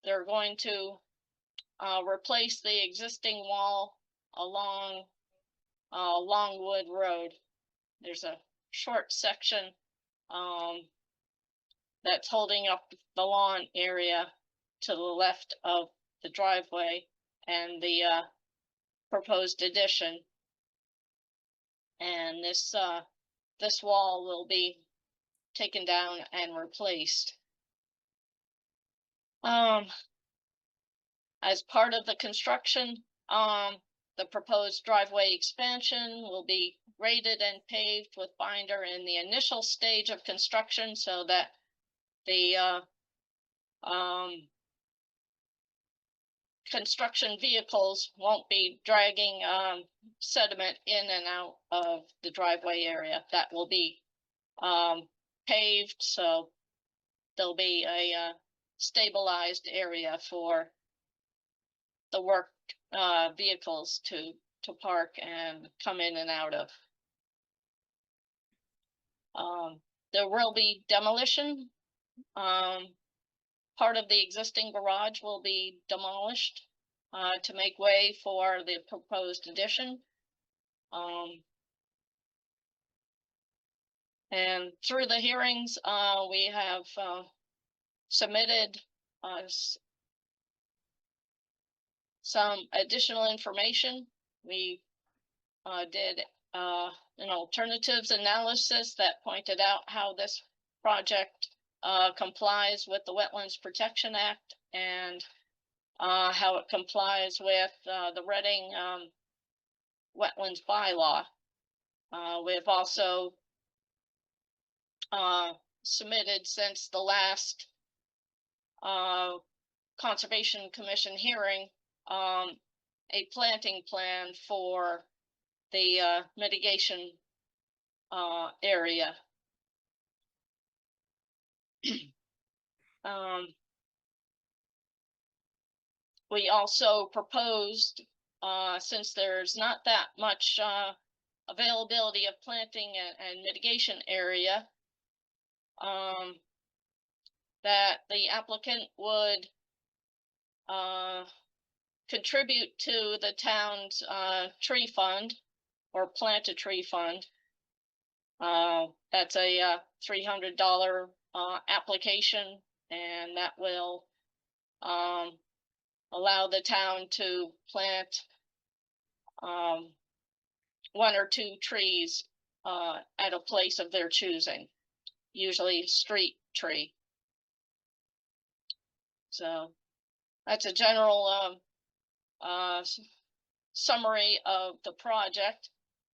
They're going to replace the existing wall along Longwood Road. There's a short section that's holding up the lawn area to the left of the driveway and the proposed addition. And this wall will be taken down and replaced. As part of the construction, the proposed driveway expansion will be graded and paved with binder in the initial stage of construction so that the construction vehicles won't be dragging sediment in and out of the driveway area. That will be paved, so there'll be a stabilized area for the work vehicles to park and come in and out of. There will be demolition. Part of the existing garage will be demolished to make way for the proposed addition. And through the hearings, we have submitted some additional information. We did an alternatives analysis that pointed out how this project complies with the Wetlands Protection Act and how it complies with the Reading Wetlands bylaw. We've also submitted since the last Conservation Commission hearing, a planting plan for the mitigation area. We also proposed, since there's not that much availability of planting and mitigation area, that the applicant would contribute to the town's tree fund or plant a tree fund. That's a $300 application, and that will allow the town to plant 1 or 2 trees at a place of their choosing, usually street tree. So that's a general summary of the project.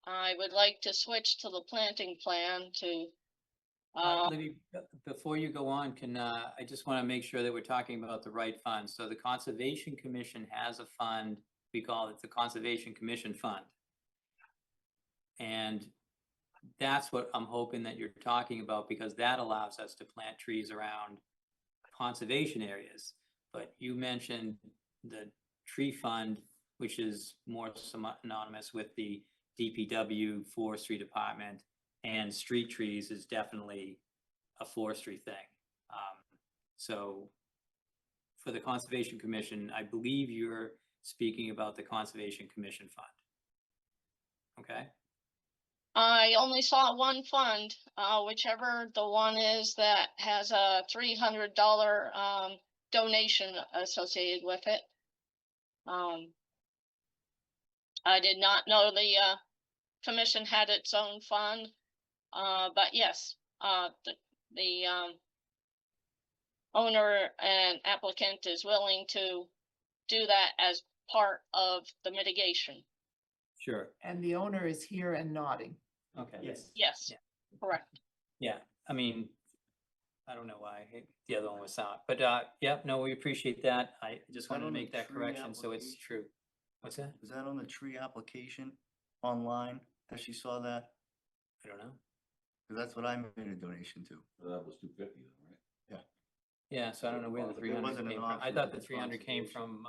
I would like to switch to the planting plan to Libby, before you go on, I just want to make sure that we're talking about the right fund. So the Conservation Commission has a fund, we call it the Conservation Commission Fund. And that's what I'm hoping that you're talking about, because that allows us to plant trees around conservation areas. But you mentioned the tree fund, which is more synonymous with the DPW, Forestry Department, and street trees is definitely a forestry thing. So for the Conservation Commission, I believe you're speaking about the Conservation Commission Fund. Okay? I only saw one fund, whichever the one is that has a $300 donation associated with it. I did not know the commission had its own fund, but yes, the owner and applicant is willing to do that as part of the mitigation. Sure. And the owner is here and nodding. Okay. Yes. Yes, Yeah. correct. Yeah, I mean, I don't know why the other one was out, but yeah, no, we appreciate that. I just wanted to on the make that tree correction, so it's application? true. What's that? Was that on the tree application online, that she saw that? I don't know. Cause that's what I made a donation to. So that was 250 then, right? Yeah, so I don't know where the But there 300 wasn't an came from. I option thought for the the 300 came conservation. from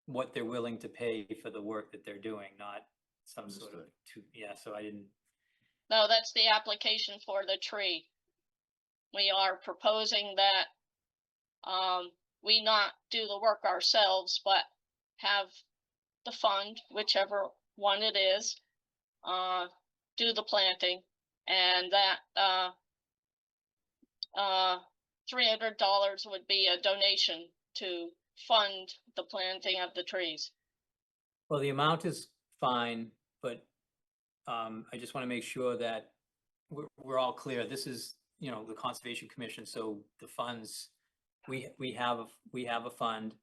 what they're willing to pay for the work that they're doing, not some sort of, yeah, so I didn't, No, that's the application for the tree. We are proposing that we not do the work ourselves, but have the fund, whichever one it is, do the planting, and that $300 would be a donation to fund the planting of the trees. well, the amount is fine, but I just want to make sure that we're all clear. This is, you know, the Conservation Commission, so the funds, we have a fund.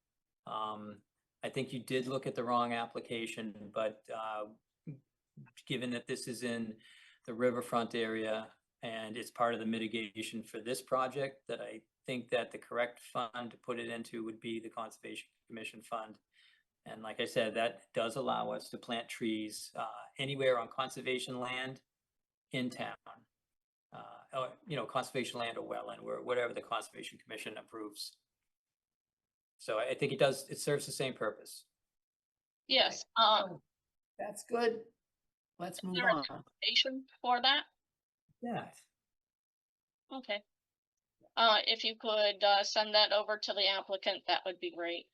I think you did look at the wrong application, but given that this is in the riverfront area and it's part of the mitigation for this project, that I think that the correct fund to put it into would be the Conservation Commission Fund. And like I said, that does allow us to plant trees anywhere on conservation land in town. Or, you know, conservation land or wetland, or whatever the Conservation Commission approves. So I think it serves the same purpose. Yes, That's good. Let's move there an on. application for that? Yeah. Okay. If you could send that over to the applicant, that would be great.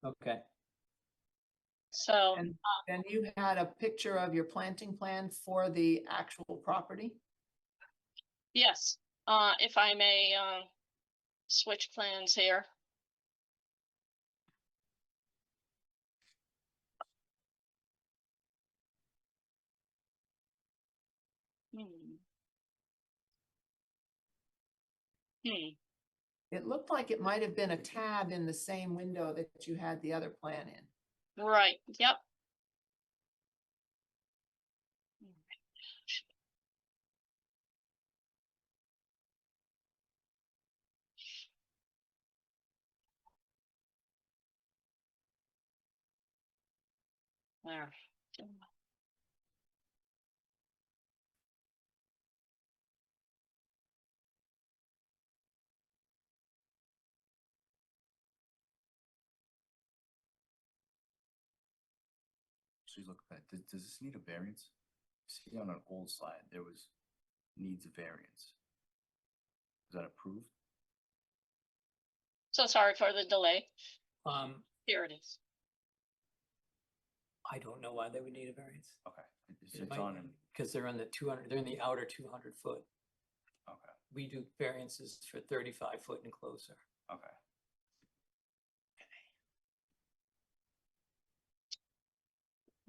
Okay. So, And you had a picture of your planting plan for the actual property? yes, if I may switch plans here. Hmm. It looked like it might have been a tab in the same window that you had the other plan in. Right, yep. There. She's looking at, does this need a variance? See on an old slide, there was needs a variance. Is that approved? So sorry for the delay. Here it is. I don't know why they would need a variance. Okay. It's on an, Because they're in the 200, they're in the outer 200 foot. okay, We do variances for 35 foot and closer. okay.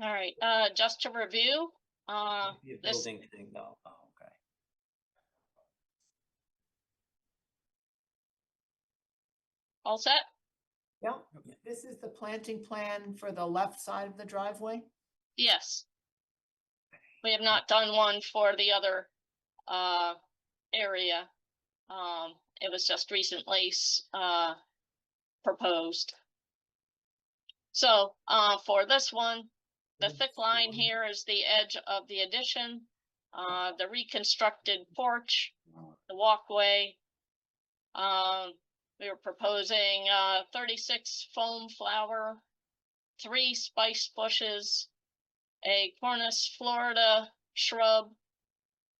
All right, just to review, Might be a this, building thing though. Oh, okay. all set? Yep, this is the planting plan for the left side of the driveway. Yes. We have not done one for the other, area. It was just recently, proposed. So, for this one, the thick line here is the edge of the addition, the reconstructed porch, the walkway. We were proposing 36 foam flower, 3 spice bushes, a Cornus Florida shrub,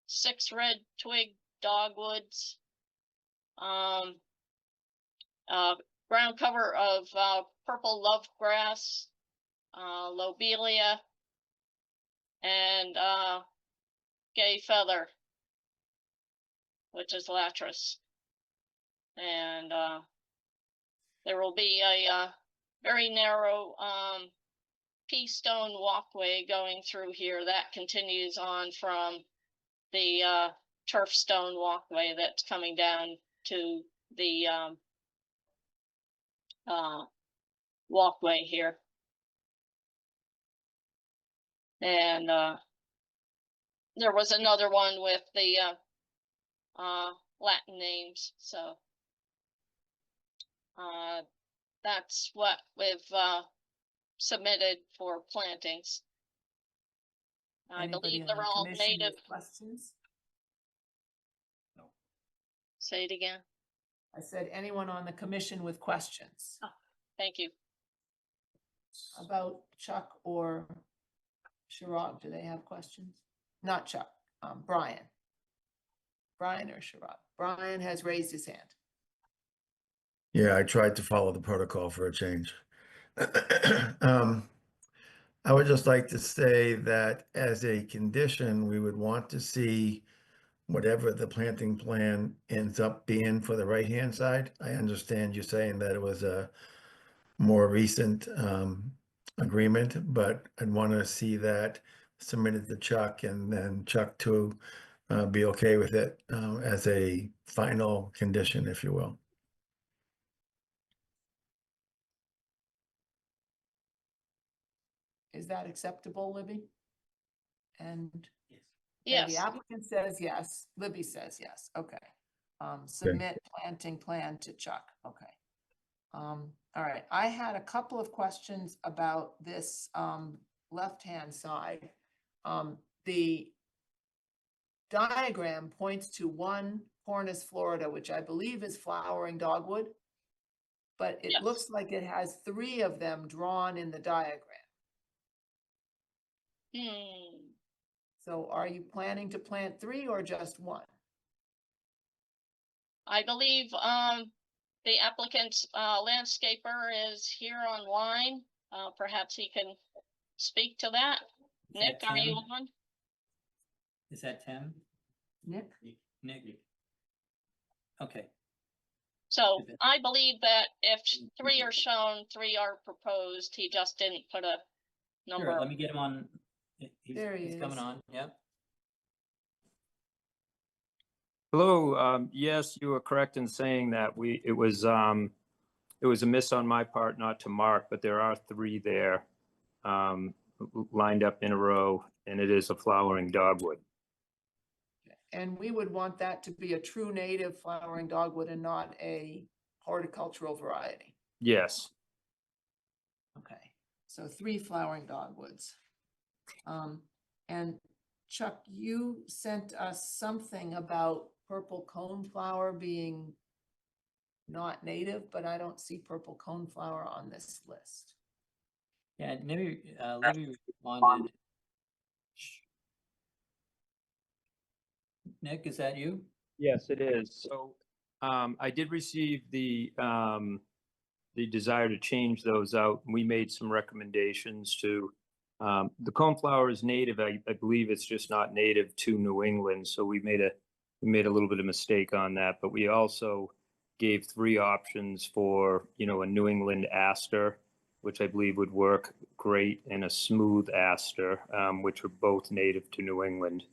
6 red twig dogwoods, ground cover of purple love grass, lobelia, and gay feather, which is latris. And there will be a very narrow pea stone walkway going through here that continues on from the turf stone walkway that's coming down to the walkway here. And there was another one with the Latin names, so that's what we've submitted for plantings. I Anybody believe on they're the all commission native. with questions? Say it again. I said, anyone on the commission with questions Thank you. about Chuck or Sharad? Do they have questions? Not Chuck, Brian. Brian or Sharad? Brian has raised his hand. Yeah, I tried to follow the protocol for a change. I would just like to say that as a condition, we would want to see whatever the planting plan ends up being for the right-hand side. I understand you saying that it was a more recent agreement, but I'd want to see that submitted to Chuck and then Chuck to be okay with it as a final condition, if you will. Is that acceptable, Libby? And okay, Yes, the applicant says yes, Libby says yes, okay. Submit planting plan to Chuck, okay. All right, I had a couple of questions about this left-hand side. The diagram points to one Cornus Florida, which I believe is flowering dogwood, but it Yes. looks like it has 3 of them drawn in the diagram. So are you planning to plant 3 or just 1? I believe the applicant's landscaper is here online. Perhaps he can speak to that. Is Nick, that are you Tim? on? Is that Tim? Nick? Nick? Okay, So Is it- I believe that if 3 are shown, 3 are proposed. He just didn't put a sure, number. let me get him on. There he He's coming is. on, yep. Hello, yes, you were correct in saying that it was a miss on my part not to mark, but there are 3 there lined up in a row, and it is a flowering dogwood. And we would want that to be a true native flowering dogwood and not a horticultural variety. Yes, Okay, So 3 flowering dogwoods. And Chuck, you sent us something about purple coneflower being not native, but I don't see purple coneflower on this list. Yeah, maybe, Libby responded. Nick, is that you? Yes, it is. So I did receive the desire to change those out. We made some recommendations to, the coneflower is native. I believe it's just not native to New England. So we made a little bit of mistake on that, but we also gave 3 options for, a New England aster, which I believe would work great, and a smooth aster, which are both native to New England,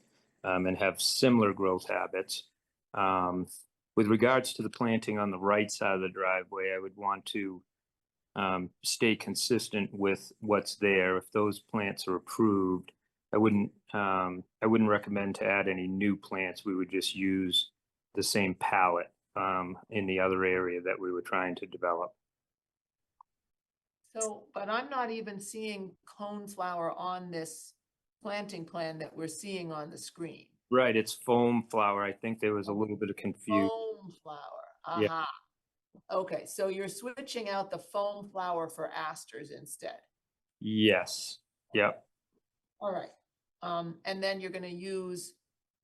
and have similar growth habits. With regards to the planting on the right side of the driveway, I would want to stay consistent with what's there. If those plants are approved, I wouldn't recommend to add any new plants. We would just use the same palette in the other area that we were trying to develop. So, but I'm not even seeing coneflower on this planting plan that we're seeing on the screen. Right, it's foam flower. I think there was a little bit of confusion. Foam flower, Yeah. aha. Okay, so you're switching out the foam flower for asters instead. Yes, yep, All right, and then you're gonna use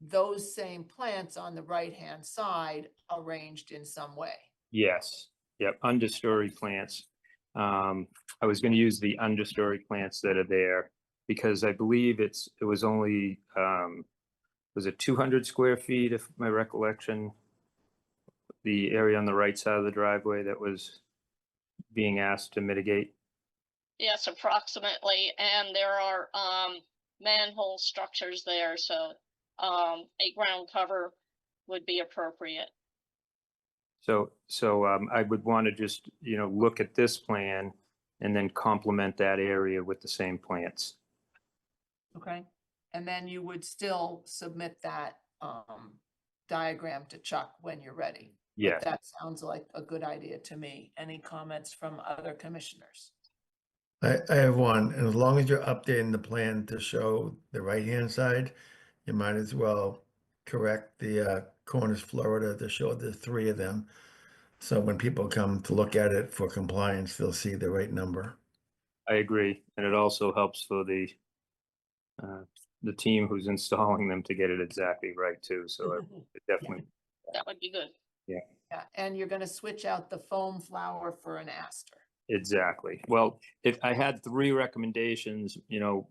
those same plants on the right-hand side arranged in some way. yes, yep, understory plants. I was gonna use the understory plants that are there because I believe it was only, was it 200 square feet, if my recollection? The area on the right side of the driveway that was being asked to mitigate? Yes, approximately, and there are manhole structures there, so a ground cover would be appropriate. So I would want to just, look at this plan and then complement that area with the same plants. Okay, and then you would still submit that diagram to Chuck when you're ready. But Yes, that sounds like a good idea to me. Any comments from other commissioners? I have one, and as long as you're updating the plan to show the right-hand side, you might as well correct the Corners, Florida to show the 3 of them. So when people come to look at it for compliance, they'll see the right number. I agree. And it also helps for the team who's installing them to get it exactly right too. So it definitely, That would be good. Yeah, and you're gonna switch out the foam flower for an aster. exactly. Well, if I had 3 recommendations,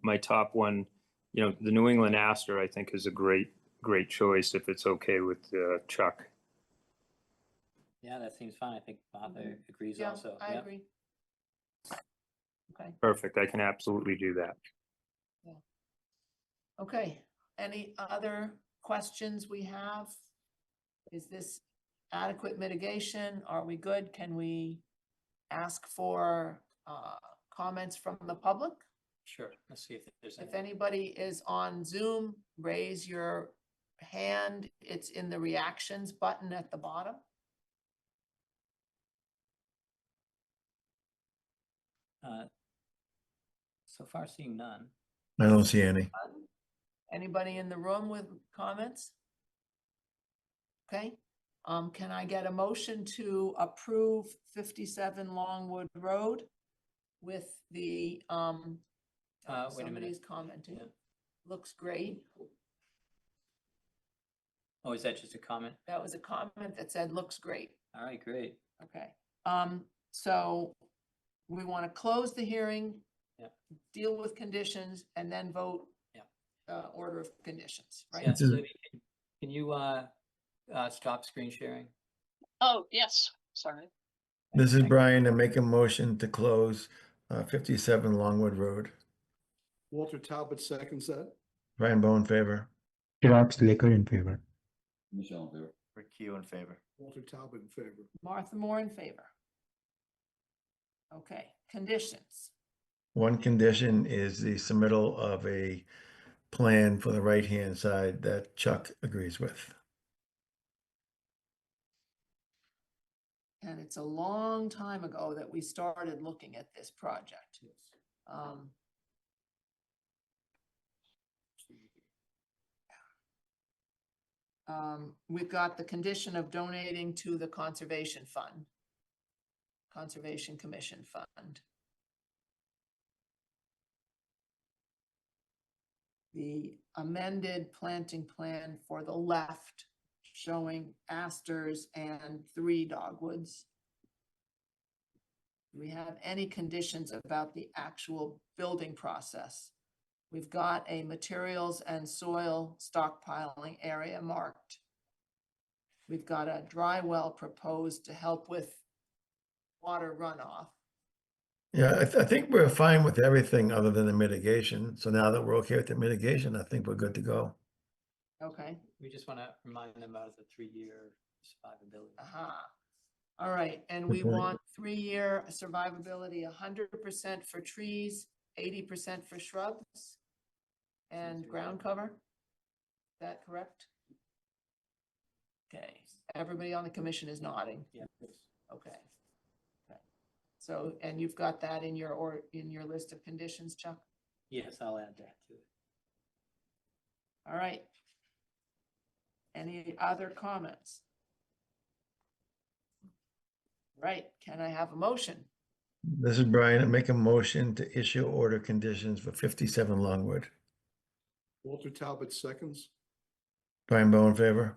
my top one, the New England aster, I think is a great choice if it's okay with Chuck. Yeah, that seems fine. I think Martha agrees Yeah, also. I Yep. agree. Okay, Perfect. I can absolutely do that. okay. Any other questions we have? Is this adequate mitigation? Are we good? Can we ask for comments from the public? Sure, let's see if there's If any. anybody is on Zoom, raise your hand. It's in the reactions button at the bottom. So far, seeing none. I don't see any. None? Anybody in the room with comments? Okay, can I get a motion to approve 57 Longwood Road with the, Wait a minute. somebody's commenting. Yeah. Looks great. Oh, is that just a comment? That was a comment that said, looks great. All right, great. Okay, so we want to close the hearing. Yeah. Deal with conditions and then vote. Yeah. Order of conditions, right? Yeah, This is- Libby, can you stop screen sharing? Oh, yes, sorry. This is Thank- Brian to make a motion to close 57 Longwood Road. Walter Talbot seconds that. Brian Bowe in favor. Gerard Slaker in favor. Michelle in favor. Rick Keo in favor. Walter Talbot in favor. Martha Moore in favor. Okay, conditions. One condition is the submittal of a plan for the right-hand side that Chuck agrees with. And it's a long time ago that we started looking at this project. We've got the condition of donating to the Conservation Fund. Conservation Commission Fund. The amended planting plan for the left showing asters and 3 dogwoods. Do we have any conditions about the actual building process? We've got a materials and soil stockpiling area marked. We've got a dry well proposed to help with water runoff. Yeah, I think we're fine with everything other than the mitigation. So now that we're okay with the mitigation, I think we're good to go. Okay, We just want to remind them about the 3-year survivability. aha. All right, and we Good point. want 3-year survivability, 100% for trees, 80% for shrubs and ground cover. Is that correct? Okay, everybody on the commission is nodding. Yeah. Okay. Okay. So, and you've got that in your list of conditions, Chuck? Yes, I'll add that to it. All right. Any other comments? Right, can I have a motion? This is Brian. I make a motion to issue order conditions for 57 Longwood. Walter Talbot seconds. Brian Bowe in favor.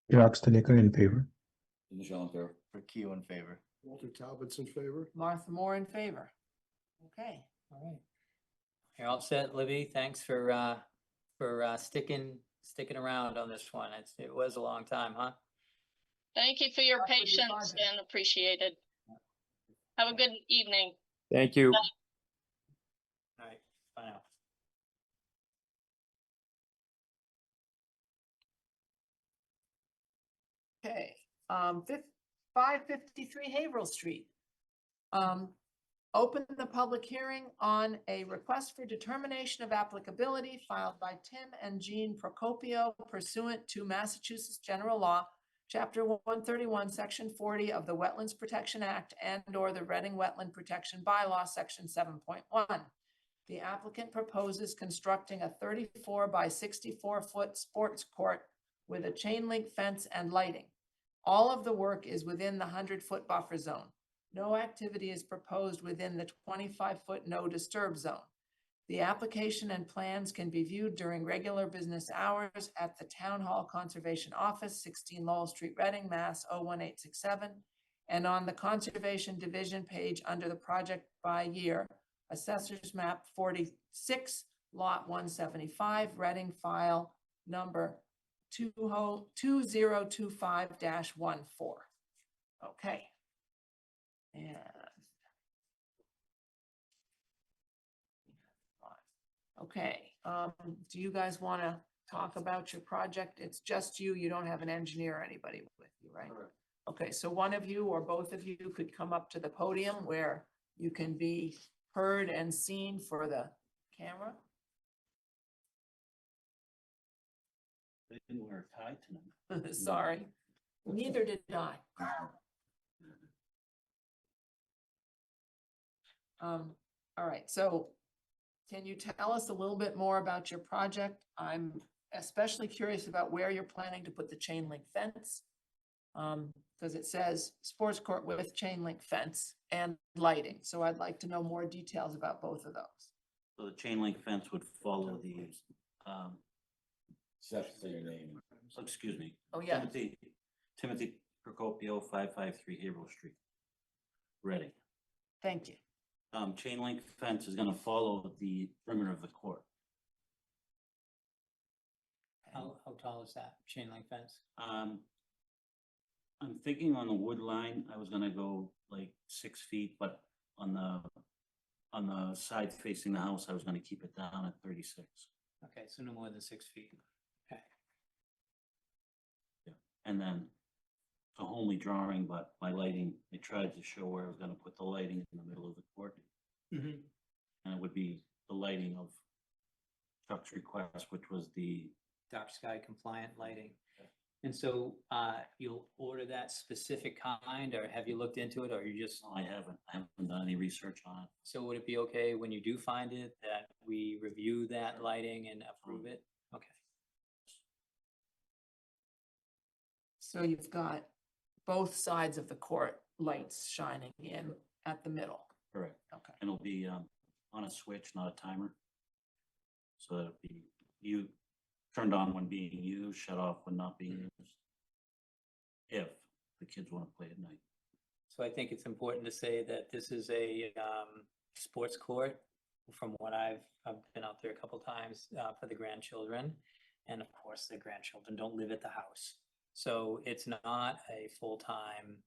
Chirag Talekar in favor. Michelle in favor. For Q in favor. Walter Talbot's in favor. Martha Moore in favor. Okay, All right. You're all set, Libby. Thanks for sticking around on this one. It was a long time, huh? Thank you for your Up with your patience project. and appreciated. Have a good evening. Thank you. All right, bye now. okay. 553 Haverhill Street. Open the public hearing on a request for determination of applicability filed by Tim and Jean Procopio pursuant to Massachusetts General Law, Chapter 131, Section 40 of the Wetlands Protection Act and/or the Reading Wetland Protection Bylaw, Section 7.1. The applicant proposes constructing a 34 by 64-foot sports court with a chain link fence and lighting. All of the work is within the 100-foot buffer zone. No activity is proposed within the 25-foot no disturb zone. The application and plans can be viewed during regular business hours at the Town Hall Conservation Office, 16 Lowell Street, Reading, Mass. 01867, and on the Conservation Division page under the project by year, Assessor's Map 46, Lot 175, Reading, file number 2025-14. Okay. And okay, do you guys want to talk about your project? It's just you, you don't have an engineer or anybody with you, right? Okay, so one of you or both of you could come up to the podium where you can be heard and seen for the camera. They didn't wear a tie tonight. Sorry, neither did I. All right, so can you tell us a little bit more about your project? I'm especially curious about where you're planning to put the chain link fence. Because it says sports court with chain link fence and lighting. So I'd like to know more details about both of those. So the chain link fence would follow the, Seth, say your name. so excuse me. Oh, yeah. Timothy Procopio, 553 Haverhill Street, Reading. Thank you. Chain link fence is gonna follow the perimeter of the court. How tall is that chain link fence? I'm thinking on the wood line, I was gonna go like 6 feet, but on the side facing the house, I was gonna keep it down at 36. Okay, so no more than 6 feet. Okay. And then it's a homely drawing, but my lighting, I tried to show where I was gonna put the lighting in the middle of the court. Mm-hmm. And it would be the lighting of Chuck's request, which was the, Dark sky compliant lighting. And so you'll order that specific kind, or have you looked into it, or you just? I haven't haven't done any research on it. So would it be okay when you do find it that we review that lighting and approve it? Okay. So you've got both sides of the court lights shining in at the middle. Correct. Okay. And it'll be on a switch, not a timer. So it'll be you turned on when being used, shut off when not being used. If the kids want to play at night. So I think it's important to say that this is a sports court. From what I've been out there a couple times for the grandchildren. And of course, the grandchildren don't live at the house. So it's not a full-time,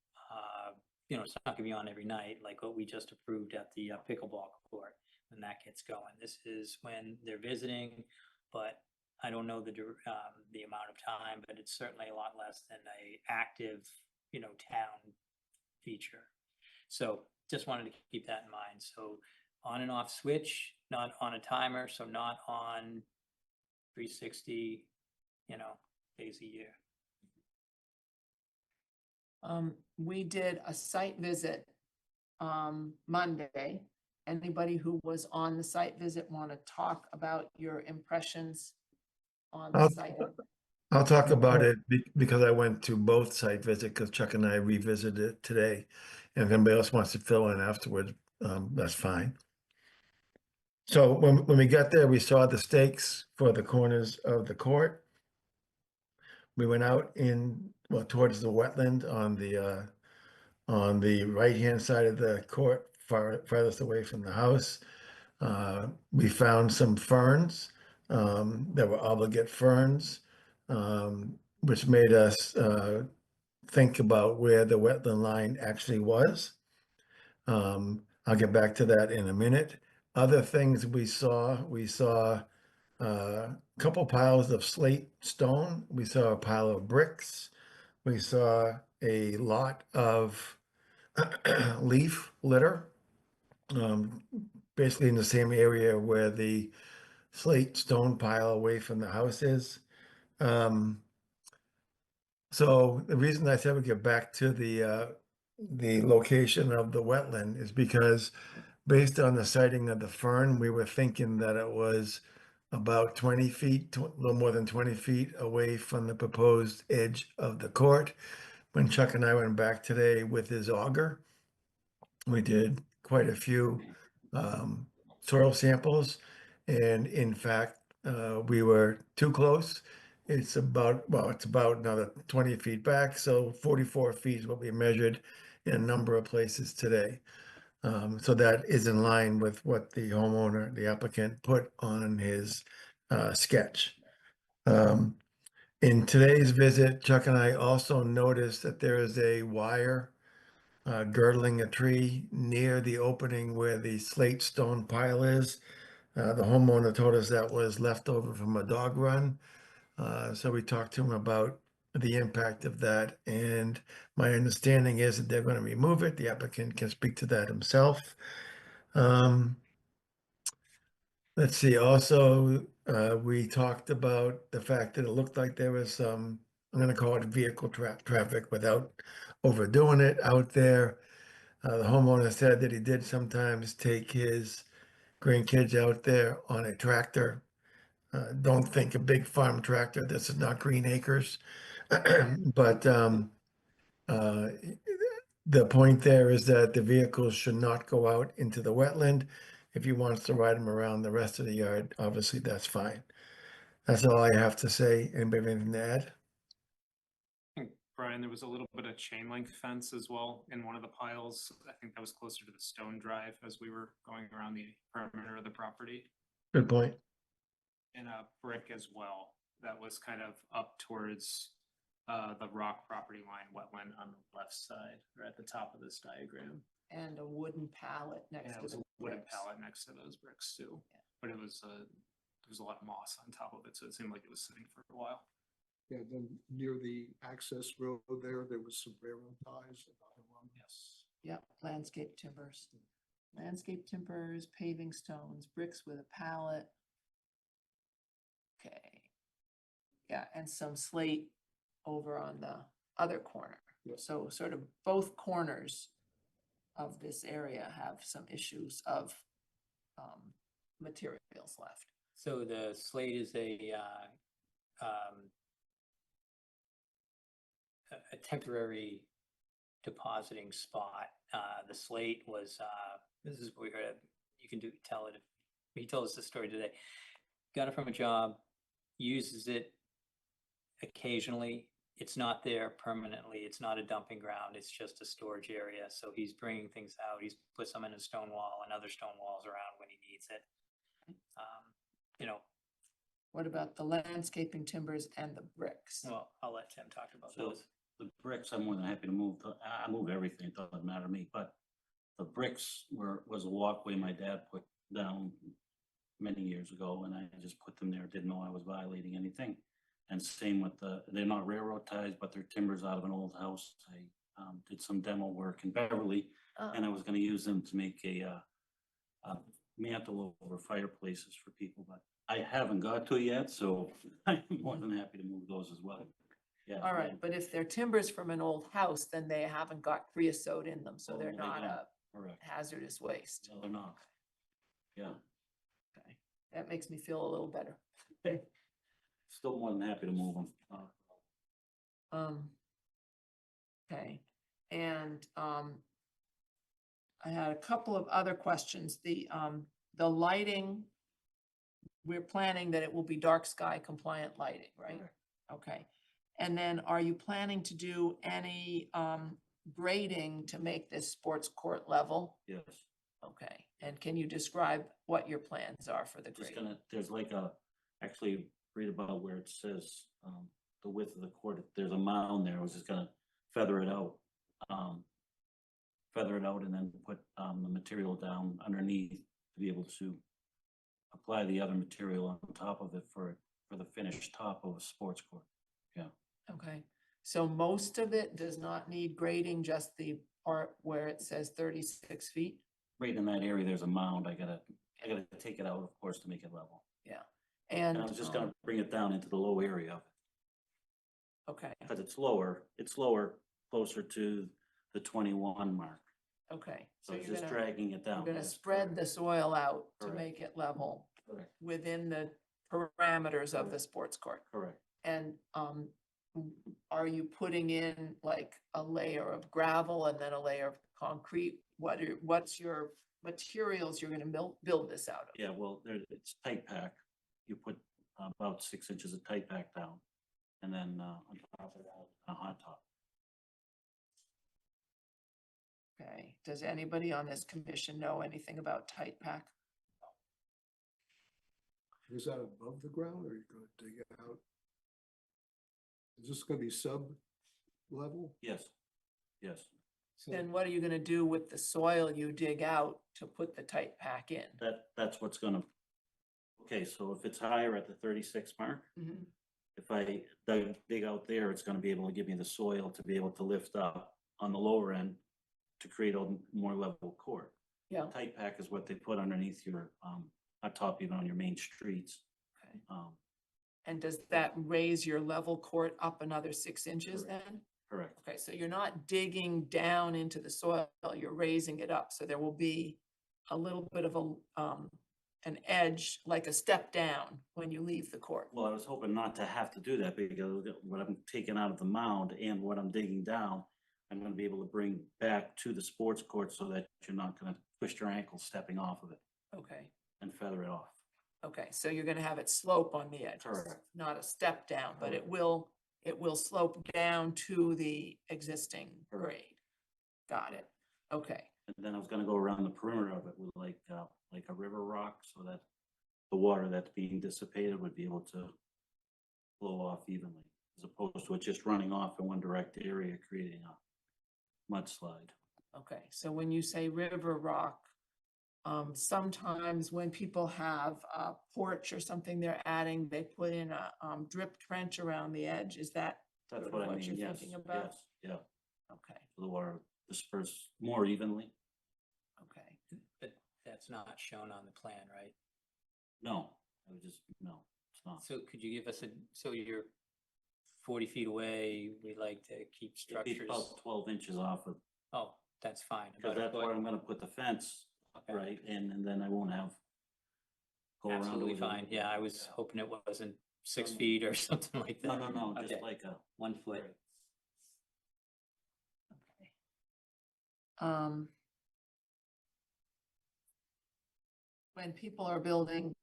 it's not gonna be on every night like what we just approved at the pickleball court when that gets going. This is when they're visiting, but I don't know the amount of time, but it's certainly a lot less than a active, town feature. So just wanted to keep that in mind. So on and off switch, not on a timer, so not on 360, days a year. We did a site visit Monday. Anybody who was on the site visit want to talk about your impressions on the I'll- site? I'll talk about it because I went to both site visits because Chuck and I revisited it today. And if anybody else wants to fill in afterwards, that's fine. So when we got there, we saw the stakes for the corners of the court. We went out towards the wetland on the right-hand side of the court, farthest away from the house. We found some ferns, that were obligate ferns, which made us think about where the wetland line actually was. I'll get back to that in a minute. Other things we saw a couple piles of slate stone. We saw a pile of bricks. We saw a lot of leaf litter, basically in the same area where the slate stone pile away from the house is. So the reason I said we get back to the location of the wetland is because based on the sighting of the fern, we were thinking that it was about 20 feet, a little more than 20 feet away from the proposed edge of the court. When Chuck and I went back today with his auger, we did quite a few soil samples. And in fact, we were too close. It's about another 20 feet back. So 44 feet is what we measured in a number of places today. So that is in line with what the homeowner, the applicant, put on his sketch. In today's visit, Chuck and I also noticed that there is a wire girdling a tree near the opening where the slate stone pile is. The homeowner told us that was left over from a dog run. So we talked to him about the impact of that. And my understanding is that they're going to remove it. The applicant can speak to that himself. Let's see, also, we talked about the fact that it looked like there was some, I'm going to call it vehicle traffic without overdoing it out there. The homeowner said that he did sometimes take his grandkids out there on a tractor. Don't think a big farm tractor. This is not Green Acres. But the point there is that the vehicles should not go out into the wetland. If he wants to ride them around the rest of the yard, obviously that's fine. That's all I have to say. Anybody have anything to add? Brian, there was a little bit of chain link fence as well in one of the piles. I think that was closer to the stone drive as we were going around the perimeter of the property. Good point. And a brick as well that was kind of up towards the rock property line wetland on the left side or at the top of this diagram. And a wooden pallet And next it to was the a wooden bricks. pallet next to those bricks too. Yeah. But it was there was a lot of moss on top of it, so it seemed like it was sitting for a while. Yeah, then near the access road there was some railroad ties, another one. Yes. Yep, landscape timbers. Landscape timbers, paving stones, bricks with a pallet. Okay. Yeah, and some slate over on the other corner. Yeah. So sort of both corners of this area have some issues of materials left. So the slate is a temporary depositing spot. The slate was, this is where you can tell it. He told us the story today. Got it from a job, uses it occasionally. It's not there permanently. It's not a dumping ground. It's just a storage area. So he's bringing things out. He's put some in a stone wall and other stone walls around when he needs it. You know, What about the landscaping timbers and the bricks? well, I'll let Tim talk about So those. the bricks, I'm more than happy to move. I move everything, it doesn't matter to me, but the bricks was a walkway my dad put down many years ago, and I just put them there, didn't know I was violating anything. And same with they're not railroad ties, but they're timbers out of an old house. I did some demo work in Beverly, and I was gonna use them to make a mantle over fireplaces for people, but I haven't got to it yet, so I'm more than happy to move those as well. Yeah. All right, but if they're timbers from an old house, then they haven't got creosote in them, so Oh, they're they not don't. a Correct. hazardous waste. No, they're not. Yeah, Okay, that makes me feel a little better. still more than happy to move them. Okay, and, I had a couple of other questions. The lighting, we're planning that it will be dark sky compliant lighting, right? Okay, and then are you planning to do any, grading to make this sports court level? Yes. Okay, and can you describe what your plans are for the Just grading? there's like actually read about where it says, the width of the court, there's a mound there, I was just gonna feather it out. Feather it out and then put, the material down underneath to be able to apply the other material on top of it for the finished top of a sports court. Yeah, Okay, so most of it does not need grading, just the part where it says 36 feet? right in that area, there's a mound, I gotta take it out, of course, to make it level. Yeah, And I was just gonna bring it down into the low area of it. okay, Because it's lower, closer to the 21 mark. okay. So So it's you're just gonna, dragging it down. you're gonna yes, spread correct, the soil out to Correct. make it level Correct, within the parameters of the sports court. correct. And, are you putting in like a layer of gravel and then a layer of concrete? What's your materials you're gonna build this out of? Yeah, well, it's tight pack. You put about 6 inches of tight pack down. And then on top of that, a hot top. Okay, does anybody on this commission know anything about tight pack? Is that above the ground or are you gonna dig it out? Is this gonna be sub-level? Yes, yes. So Then what are you gonna do with the soil you dig out to put the tight pack in? That's what's gonna, okay, so if it's higher at the 36 mark, Mhm. if I dig out there, it's gonna be able to give me the soil to be able to lift up on the lower end to create a more level court. Yeah. Tight pack is what they put underneath your, on top even on your main streets. Okay. Um, And does that raise your level court up another 6 inches then? Correct, Okay, so you're not digging down into the soil, you're raising it up, so there will be a little bit of an edge, like a step down when you leave the court. well, I was hoping not to have to do that because what I'm taking out of the mound and what I'm digging down, I'm gonna be able to bring back to the sports court so that you're not gonna twist your ankle stepping off of it Okay, and feather it off. okay, so you're gonna have it slope on the edges, Correct. not a step down, but it Correct. will slope down to the existing Correct. grade. Got it, okay, And then I was gonna go around the perimeter of it with like a river rock so that the water that's being dissipated would be able to flow off evenly, as opposed to it just running off in one direct area, creating a mudslide. okay, so when you say river rock, sometimes when people have a porch or something they're adding, they put in a drip trench around the edge, is that That's sort what of I what mean, you're yes, thinking about? yes, yeah, Okay, so the water disperse more evenly. okay, But that's not shown on the plan, right? No, I would just, no, it's not. So could you give us so you're 40 feet away, we like to keep It'd be structures. about 12 inches off of, Oh, that's fine. Because About a that's foot. where I'm gonna put the fence, Okay. right, and then I won't have. Go around it Absolutely with a- fine. Yeah, I was hoping it wasn't 6 feet or something like No, that. no, no, just Okay. like a. 1 foot. Okay. Um, when people are building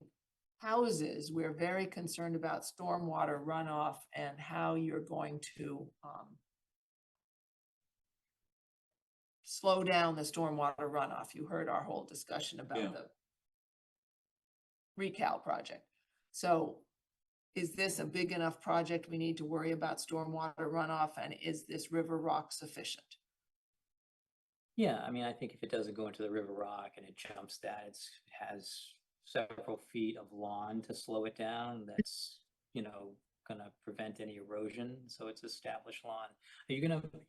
houses, we're very concerned about stormwater runoff and how you're going to, slow down the stormwater runoff. You heard our whole discussion Yeah. about the recal project. So is this a big enough project? We need to worry about stormwater runoff, and is this river rock sufficient? Yeah, I mean, I think if it doesn't go into the river rock and it jumps that, has several feet of lawn to slow it down, that's, gonna prevent any erosion, so it's established lawn. Are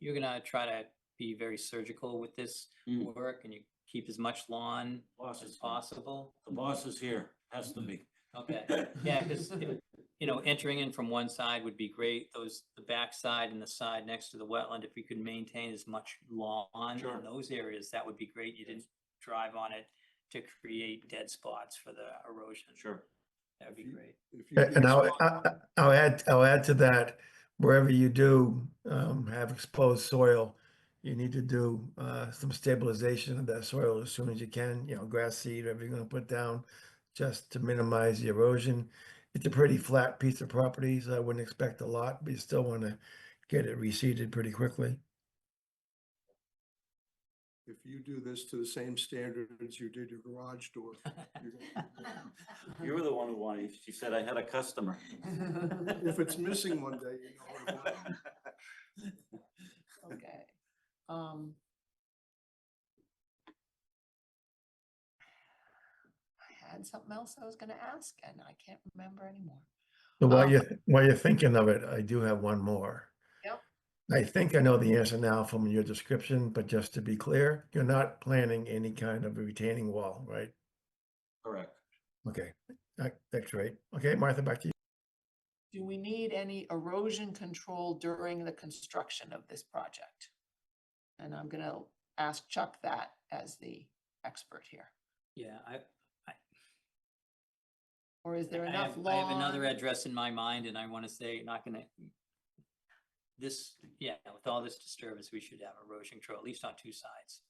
you're gonna try to be very surgical with this Mm. work, and you keep as much lawn Boss as is here. possible? The boss is here, has to be. Okay, yeah, because, entering in from one side would be great. The back side and the side next to the wetland, if we could maintain as much lawn Sure. in those areas, that would be great. You didn't drive on it to create dead spots for the erosion. Sure. That would be great. If you And get I'll add to that, wherever you do have exposed soil, you need to do some stabilization of that soil as soon as you can, grass seed, whatever you're gonna put down, just to minimize the erosion. It's a pretty flat piece of property, so I wouldn't expect a lot, but you still wanna get it reseeded pretty quickly. if you do this to the same standards you did your garage door, you're gonna- You were the one who wanted, she said I had a customer. if it's missing one day, you know what it was. Okay. Um. I had something else I was gonna ask, and I can't remember anymore. So Um, while you're thinking of it, I do have one more. Yep. I think I know the answer now from your description, but just to be clear, you're not planning any kind of a retaining wall, right? Correct. Okay, that's great. Okay, Martha, back to you. Do we need any erosion control during the construction of this project? And I'm gonna ask Chuck that as the expert here. Yeah, Or is there I enough have another lawn? address in my mind, and I want to say, not gonna, with all this disturbance, we should have erosion control, at least on 2 sides.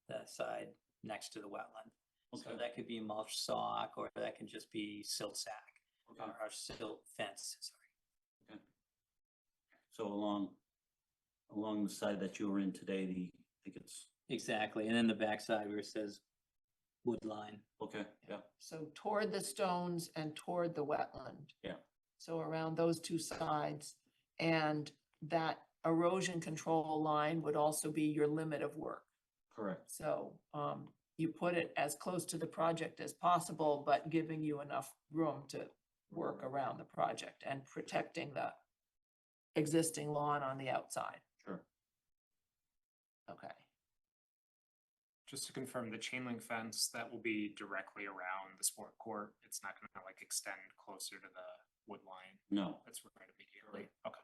The side next to the wetland. So Okay. that could be mulch sock, or that can just be silt sack, Okay. or silt fence, sorry. So along the side that you were in today, I think it's, Exactly, and then the backside where it says wood line. okay, yeah, So toward the stones and toward the wetland. Yeah. So around those 2 sides, and that erosion control line would also be your limit of work. correct. So, you put it as close to the project as possible, but giving you enough room to work around the project and protecting the existing lawn on the outside. Sure. Okay. Just to confirm, the chain link fence, that will be directly around the sport court. It's not gonna like extend closer to the wood line. No, That's right immediately. Okay.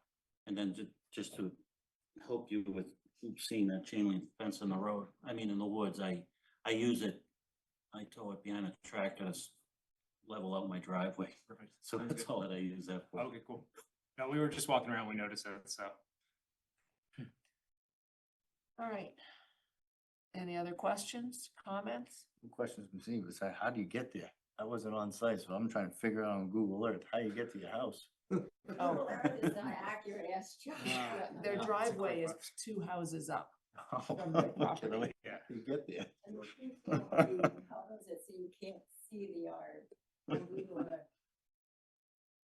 and then just to help you with seeing that chain link fence in the road, I mean, in the woods, I use it. I tow it behind a tractor to level out my driveway. Perfect. So Sounds that's good. all that I use that for. Okay, cool. No, we were just walking around, we noticed it, so. All right. Any other questions, comments? The question's been seen, but how do you get there? I wasn't on site, so I'm trying to figure out on Google Earth how you get to your house. Oh. It's not accurate, ask Josh. Yeah. Their it's a driveway quick is question. 2 houses up. How From their property. do Yeah. you get there? And the people how does it so you can't see the yard on Google Earth?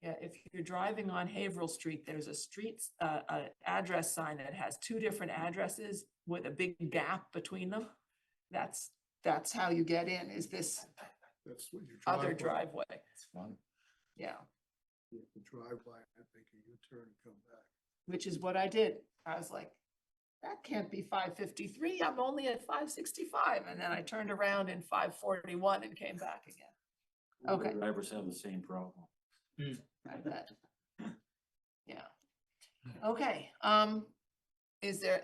Yeah, if you're driving on Haverhill Street, there's a address sign that has 2 different addresses with a big gap between them. That's how you get in, is this That's what you other drive. driveway. It's fun. Yeah, You can drive by and make a U-turn and come back. which is what I did. I was like, that can't be 553. I'm only at 565. And then I turned around in 541 and came back again. Okay. Drivers have the same problem. I bet. Yeah. Okay, is there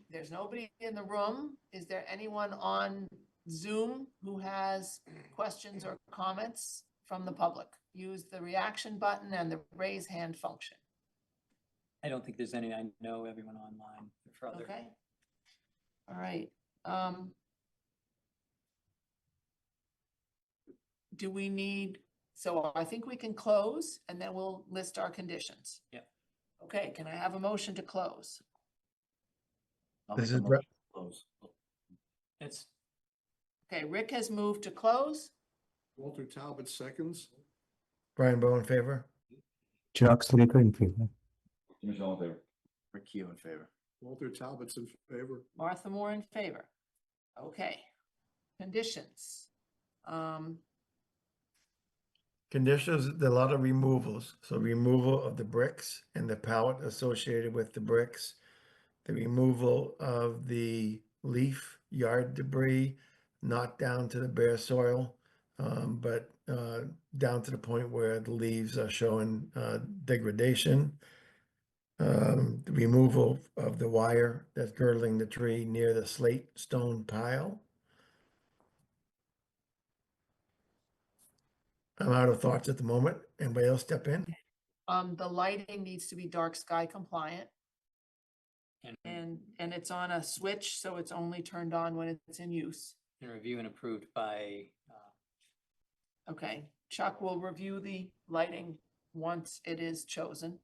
there's nobody in the room. Is there anyone on Zoom who has questions or comments from the public? Use the reaction button and the raise hand function. I don't think there's any, I know everyone online for other. Okay. All right. Do we need, so I think we can close and then we'll list our conditions. Yeah. Okay, can I have a motion to close? I'll This make a is motion to close. It's, Okay, Rick has moved to close. Walter Talbot seconds. Brian Bowe in favor? Chuck Stalika in favor. Michelle in favor. Rick Hugh in favor. Walter Talbot's in favor. Martha Moore in favor. Okay. Conditions. Conditions, there are a lot of removals. So removal of the bricks and the pallet associated with the bricks. The removal of the leaf yard debris, not down to the bare soil, but down to the point where the leaves are showing degradation. The removal of the wire that's girdling the tree near the slate stone pile. I'm out of thoughts at the moment. Anybody else step in? The lighting needs to be dark sky compliant and it's on a switch, so it's only turned on when it's in use. and review and approved by, Okay, Chuck will review the lighting once it is chosen.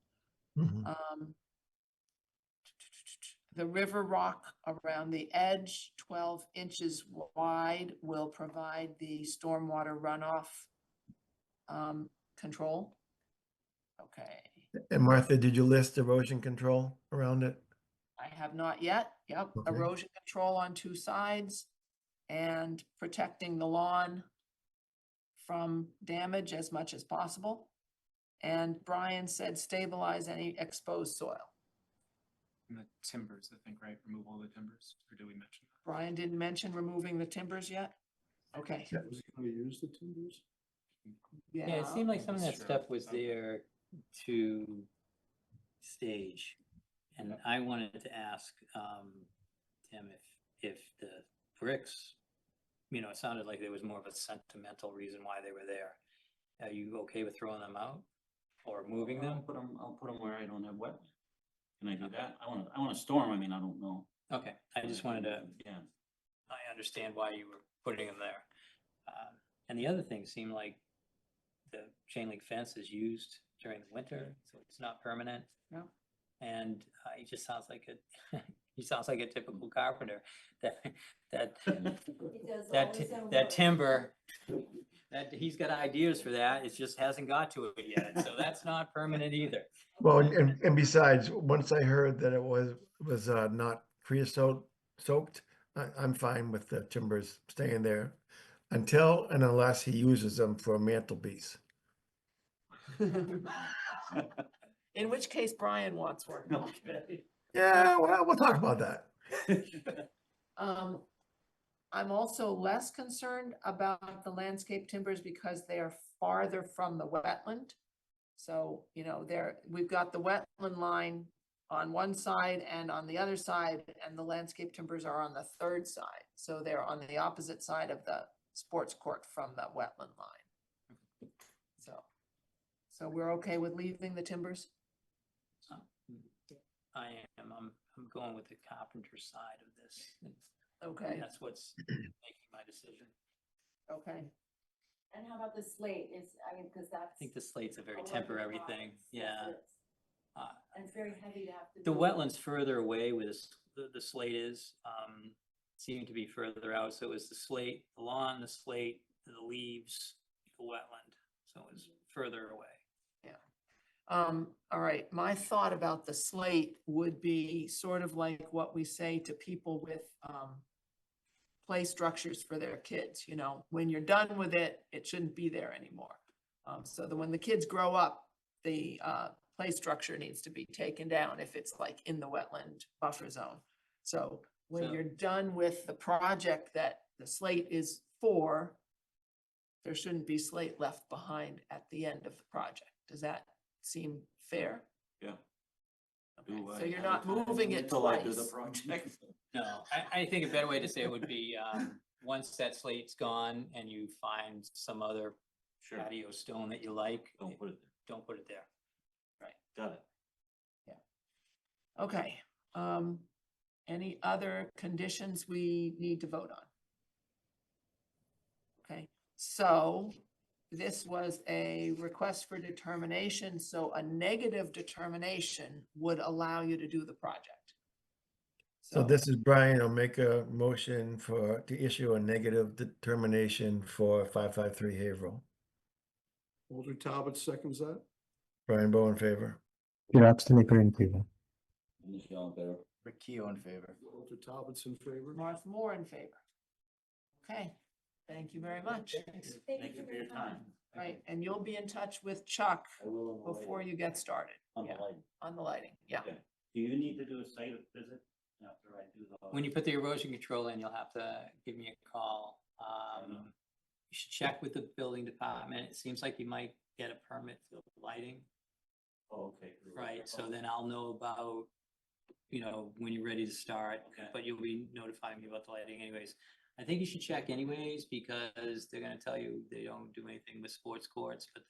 Mhm. The river rock around the edge, 12 inches wide, will provide the stormwater runoff control. Okay, And Martha, did you list erosion control around it? I have not yet. Yep, Okay. erosion control on 2 sides and protecting the lawn from damage as much as possible. And Brian said stabilize any exposed soil. And the timbers, I think, right? Removal of the timbers, or did we mention that? Brian didn't mention removing the timbers yet? Okay. Was he gonna use the timbers? yeah, it seemed like some of that That's true. stuff was Okay. there to stage. And I wanted to ask, Tim, if the bricks, you know, it sounded like there was more of a sentimental reason why they were there. Are you okay with throwing them out or moving them? I'll put them where I don't have wet. Can I do that? I want to store them. I mean, I don't know. Okay, I just wanted to, Yeah. I understand why you were putting them there. And the other thing seemed like the chain link fence is used during the winter, so it's not permanent. Yeah. And he just sounds like a, he sounds like a typical carpenter, that, He does that, all his own that work. timber, that he's got ideas for that, it just hasn't got to it yet, so that's not permanent either. Well, and besides, once I heard that it was not creosote soaked, I'm fine with the timbers staying there until and unless he uses them for a mantelpiece. In which case Brian wants one. Okay. Yeah, well, we'll talk about that. I'm also less concerned about the landscape timbers because they are farther from the wetland. So, you know, we've got the wetland line on one side and on the other side, and the landscape timbers are on the third side. So they're on the opposite side of the sports court from the wetland line. So we're okay with leaving the timbers? I am, I'm going with the carpenter side of this. Okay, That's what's making my decision. okay. And how about the slate is, I mean, because that's. I think the slate's a very a work in temporary progress. thing, Yes, yeah. it is. And it's very heavy to have to. The do. wetlands further away where the slate is, seem to be further out, so it was the slate, the lawn, the slate, the leaves, the wetland, so it was further away. All right, my thought about the slate would be sort of like what we say to people with play structures for their kids, you know, when you're done with it, it shouldn't be there anymore. So that when the kids grow up, the play structure needs to be taken down if it's like in the wetland buffer zone. So when So- you're done with the project that the slate is for, there shouldn't be slate left behind at the end of the project. Does that seem fair? Yeah. Okay, Do I so you're have not time moving it until I do the twice. project? No, I think a better way to say it would be, once that slate's gone and you find some other Sure, patio stone that you like, don't put it there. don't put it there. Got it. Okay, any other conditions we need to vote on? Okay, so this was a request for determination, so a negative determination would allow you to do the project. So this is Brian. I'll make a motion to issue a negative determination for 553 Haverhill. Walter Talbot seconds that. Brian Bowe in favor. Chirag Slipper in favor. Michelle in favor. Rick Keough in favor. Walter Talbot's in favor. Martha Moore in favor. Okay, thank you very much. Thank you for your time. Right, and you'll be in touch with Chuck I will on the before lighting. you get started. On the Yeah, lighting. on the lighting, yeah. Okay. Do you need to do a site visit after I do the? When you put the erosion control in, you'll have to give me a call. You should check with the building department. It seems like you might get a permit for the lighting, Oh, okay. right? So then I'll know about, when you're ready to start, Okay. but you'll be notifying me about the lighting anyways. I think you should check anyways, because they're gonna tell you they don't do anything with sports courts, but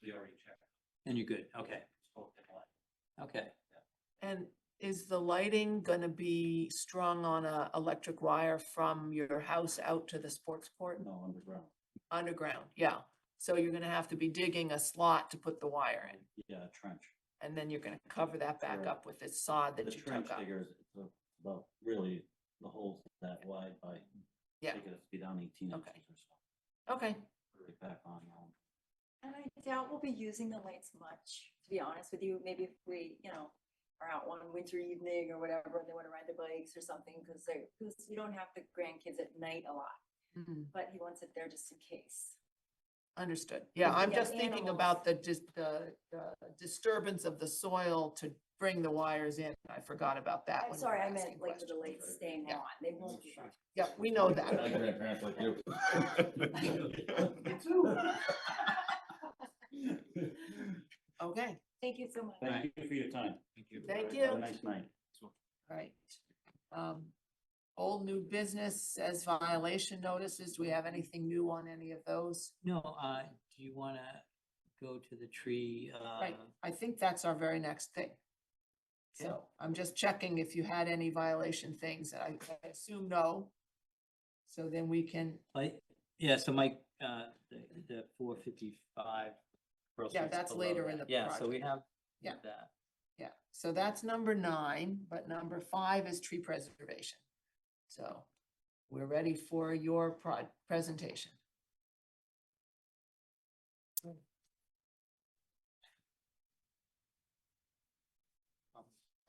We already checked. then you're good. Okay, Spoke to the light. okay. And is the lighting gonna be strung on a electric wire from your house out to the sports court? No, underground. Underground, yeah. So you're gonna have to be digging a slot to put the wire in, Yeah, trench. and then you're gonna cover that back Correct. up with this sod The that you trench took up. digger is about really, the hole's that wide by. Yeah. Take it to be down 18 Okay. inches or so. Okay, Put it back on. And I doubt we'll be using the lights much, to be honest with you. Maybe if we, are out one winter evening or whatever, and they want to ride their bikes or something, because you don't have the grandkids at night a lot, mhm, but he wants it there just in case. understood. Yeah, I'm Yeah, just thinking animals. about the disturbance of the soil to bring the wires in. I forgot about that. I'm when we sorry, were I meant asking like with the questions. lights staying Yeah. on. They won't be. on. Yeah, we know My that. grandparents like you. Me too. Okay, Thank you so much. Thank you for your time. Thank you. thank Have you. a nice night. All right. Old new business says violation notices. Do we have anything new on any of those? No, do you wanna go to the tree? Right, I think that's our very next thing. So I'm just checking if you had any violation things, and I assume no. So then we can, Yeah, so Mike, the 455. Yeah, that's later in the Yeah, so we project. have Yeah. that. yeah, so that's number 9, but number 5 is tree preservation. So we're ready for your presentation.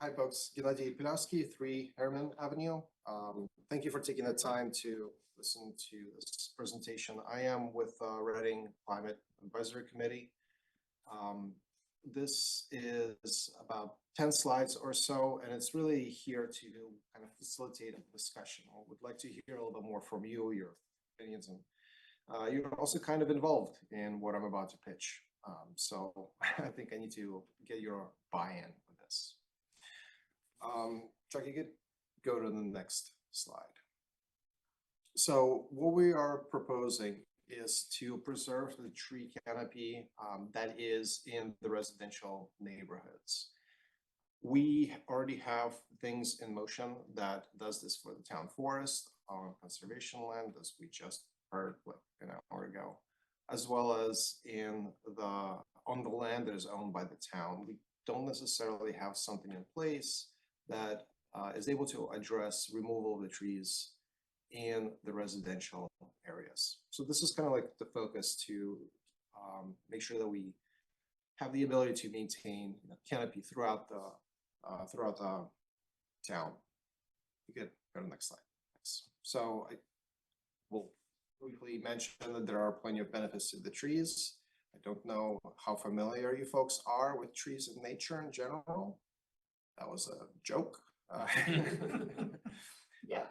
Hi, folks. Gennady Pilowski, 3 Harriman Avenue. Thank you for taking the time to listen to this presentation. I am with Reading Climate Advisory Committee. This is about 10 slides or so, and it's really here to kind of facilitate a discussion. I would like to hear a little bit more from you, your opinions, and you're also kind of involved in what I'm about to pitch. So I think I need to get your buy-in with this. Chuck, you could go to the next slide. So what we are proposing is to preserve the tree canopy that is in the residential neighborhoods. We already have things in motion that does this for the town forest on conservation land, as we just heard like an hour ago, as well as on the land that is owned by the town. We don't necessarily have something in place that is able to address removal of the trees in the residential areas. So this is kind of like the focus to make sure that we have the ability to maintain canopy throughout the town. You could go to the next slide. Thanks. So I will briefly mention that there are plenty of benefits to the trees. I don't know how familiar you folks are with trees and nature in general. That was a joke. Yeah.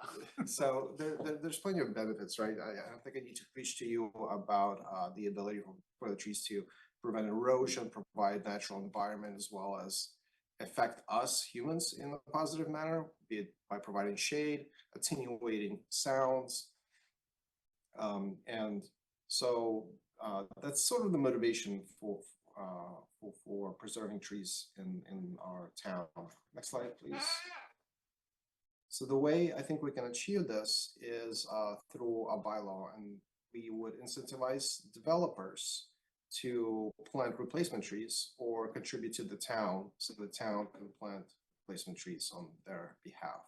So there's plenty of benefits, right? I don't think I need to preach to you about the ability for the trees to prevent erosion, provide natural environment, as well as affect us humans in a positive manner, be it by providing shade, attenuating sounds. And so that's sort of the motivation for preserving trees in our town. Next slide, please. So the way I think we can achieve this is through a bylaw, and we would incentivize developers to plant replacement trees or contribute to the town so the town can plant replacement trees on their behalf.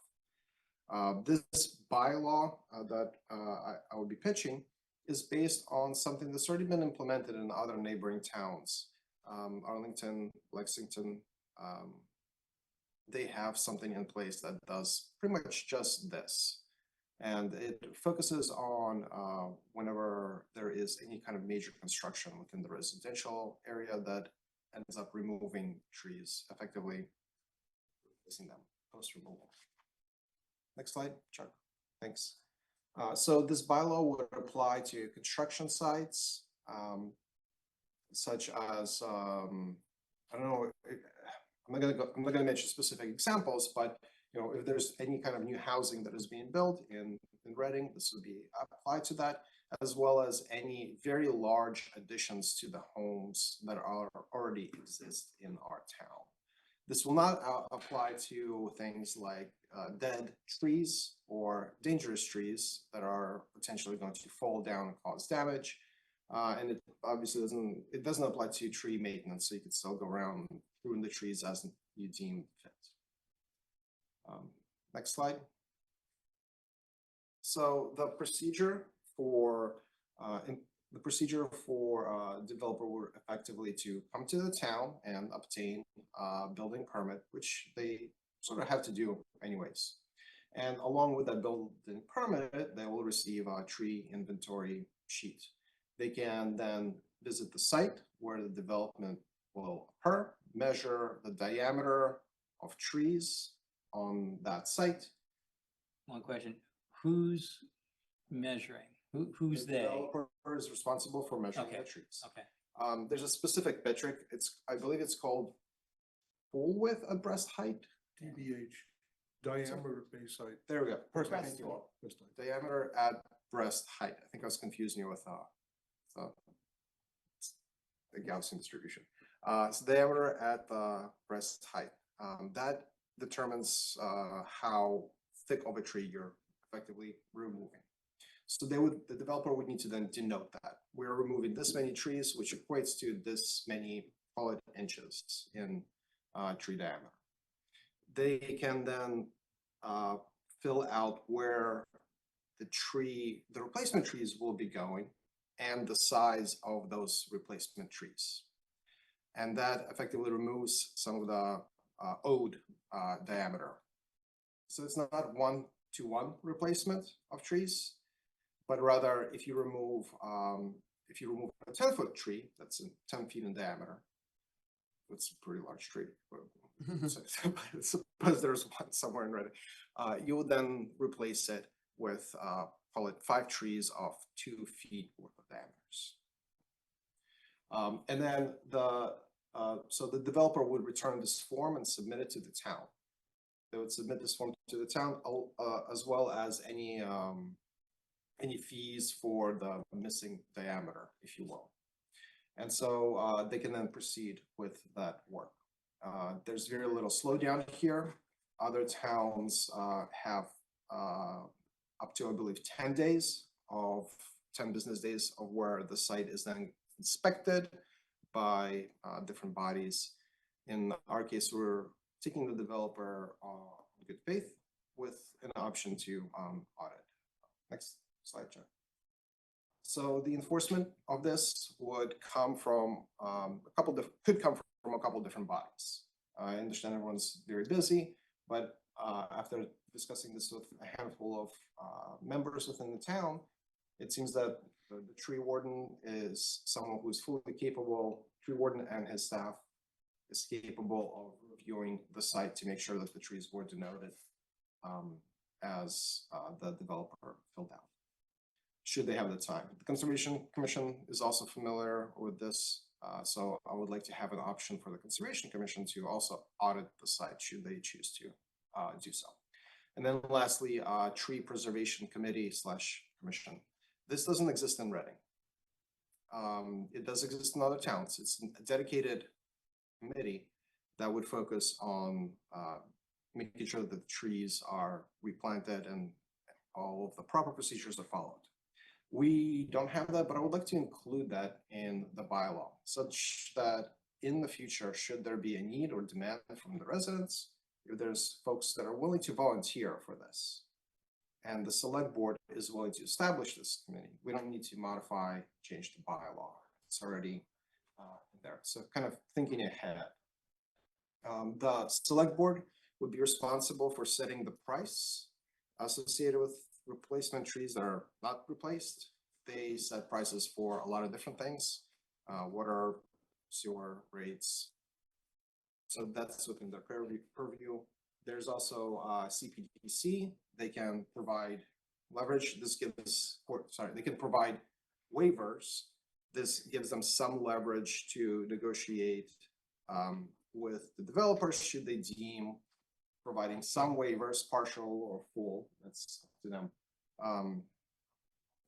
This bylaw that I would be pitching is based on something that's already been implemented in other neighboring towns. Arlington, Lexington, they have something in place that does pretty much just this. And it focuses on whenever there is any kind of major construction within the residential area that ends up removing trees, effectively replacing them post-removal. Next slide, Chuck. Thanks. So this bylaw would apply to construction sites, such as I don't know. I'm not going to mention specific examples, but if there's any kind of new housing that is being built in Reading, this would be applied to that, as well as any very large additions to the homes that already exist in our town. This will not apply to things like dead trees or dangerous trees that are potentially going to fall down and cause damage. And it obviously doesn't apply to tree maintenance, so you can still go around and prune the trees as you deem fit. Next slide. So the procedure for developer would effectively to come to the town and obtain a building permit, which they sort of have to do anyways. And along with that building permit, they will receive a tree inventory sheet. They can then visit the site where the development will occur, measure the diameter of trees on that site. One question, who's measuring? Who's The they? developer is responsible for measuring Okay, the trees. okay. There's a specific metric. I believe it's called full width at breast height. TBH, diameter base height. There we go. Perfect. Breast Thank you all. Breast height. Diameter at breast height. I think I was confusing you with the Gaussian distribution. So diameter at the breast height. That determines how thick of a tree you're effectively removing. So the developer would need to then denote that we're removing this many trees, which equates to this many, call it inches in tree diameter. They can then fill out where the replacement trees will be going and the size of those replacement trees. And that effectively removes some of the owed diameter. So it's not 1-to-1 replacement of trees, but rather if you remove a 10-foot tree that's 10 feet in diameter, it's a pretty large tree. Suppose there's one somewhere in Reading. You would then replace it with call it 5 trees of 2 feet worth of diameters. And then so the developer would return this form and submit it to the town. They would submit this form to the town as well as any fees for the missing diameter, if you will. And so they can then proceed with that work. There's very little slowdown here. Other towns have up to, I believe, 10 business days of where the site is then inspected by different bodies. In our case, we're taking the developer on good faith with an option to audit. Next slide, Chuck. So the enforcement of this would come from could come from a couple different bodies. I understand everyone's very busy, but after discussing this with a handful of members within the town, it seems that the tree warden is someone who's fully capable. Tree warden and his staff is capable of reviewing the site to make sure that the trees were denoted as the developer filled out, should they have the time. The Conservation Commission is also familiar with this So I would like to have an option for the Conservation Commission to also audit the site should they choose to do so. And then lastly, Tree Preservation Committee / Commission. This doesn't exist in Reading. It does exist in other towns. It's a dedicated committee that would focus on making sure that the trees are replanted and all of the proper procedures are followed. We don't have that, but I would like to include that in the bylaw such that in the future, should there be a need or demand from the residents, if there's folks that are willing to volunteer for this, and the select board is willing to establish this committee, we don't need to modify, change the bylaw. It's already there. So kind of thinking ahead. The select board would be responsible for setting the price associated with replacement trees that are not replaced. They set prices for a lot of different things, water, sewer rates. So that's within their purview. There's also CPDC. They can provide leverage. This gives, they can provide waivers. This gives them some leverage to negotiate with the developers should they deem providing some waivers, partial or full, that's up to them.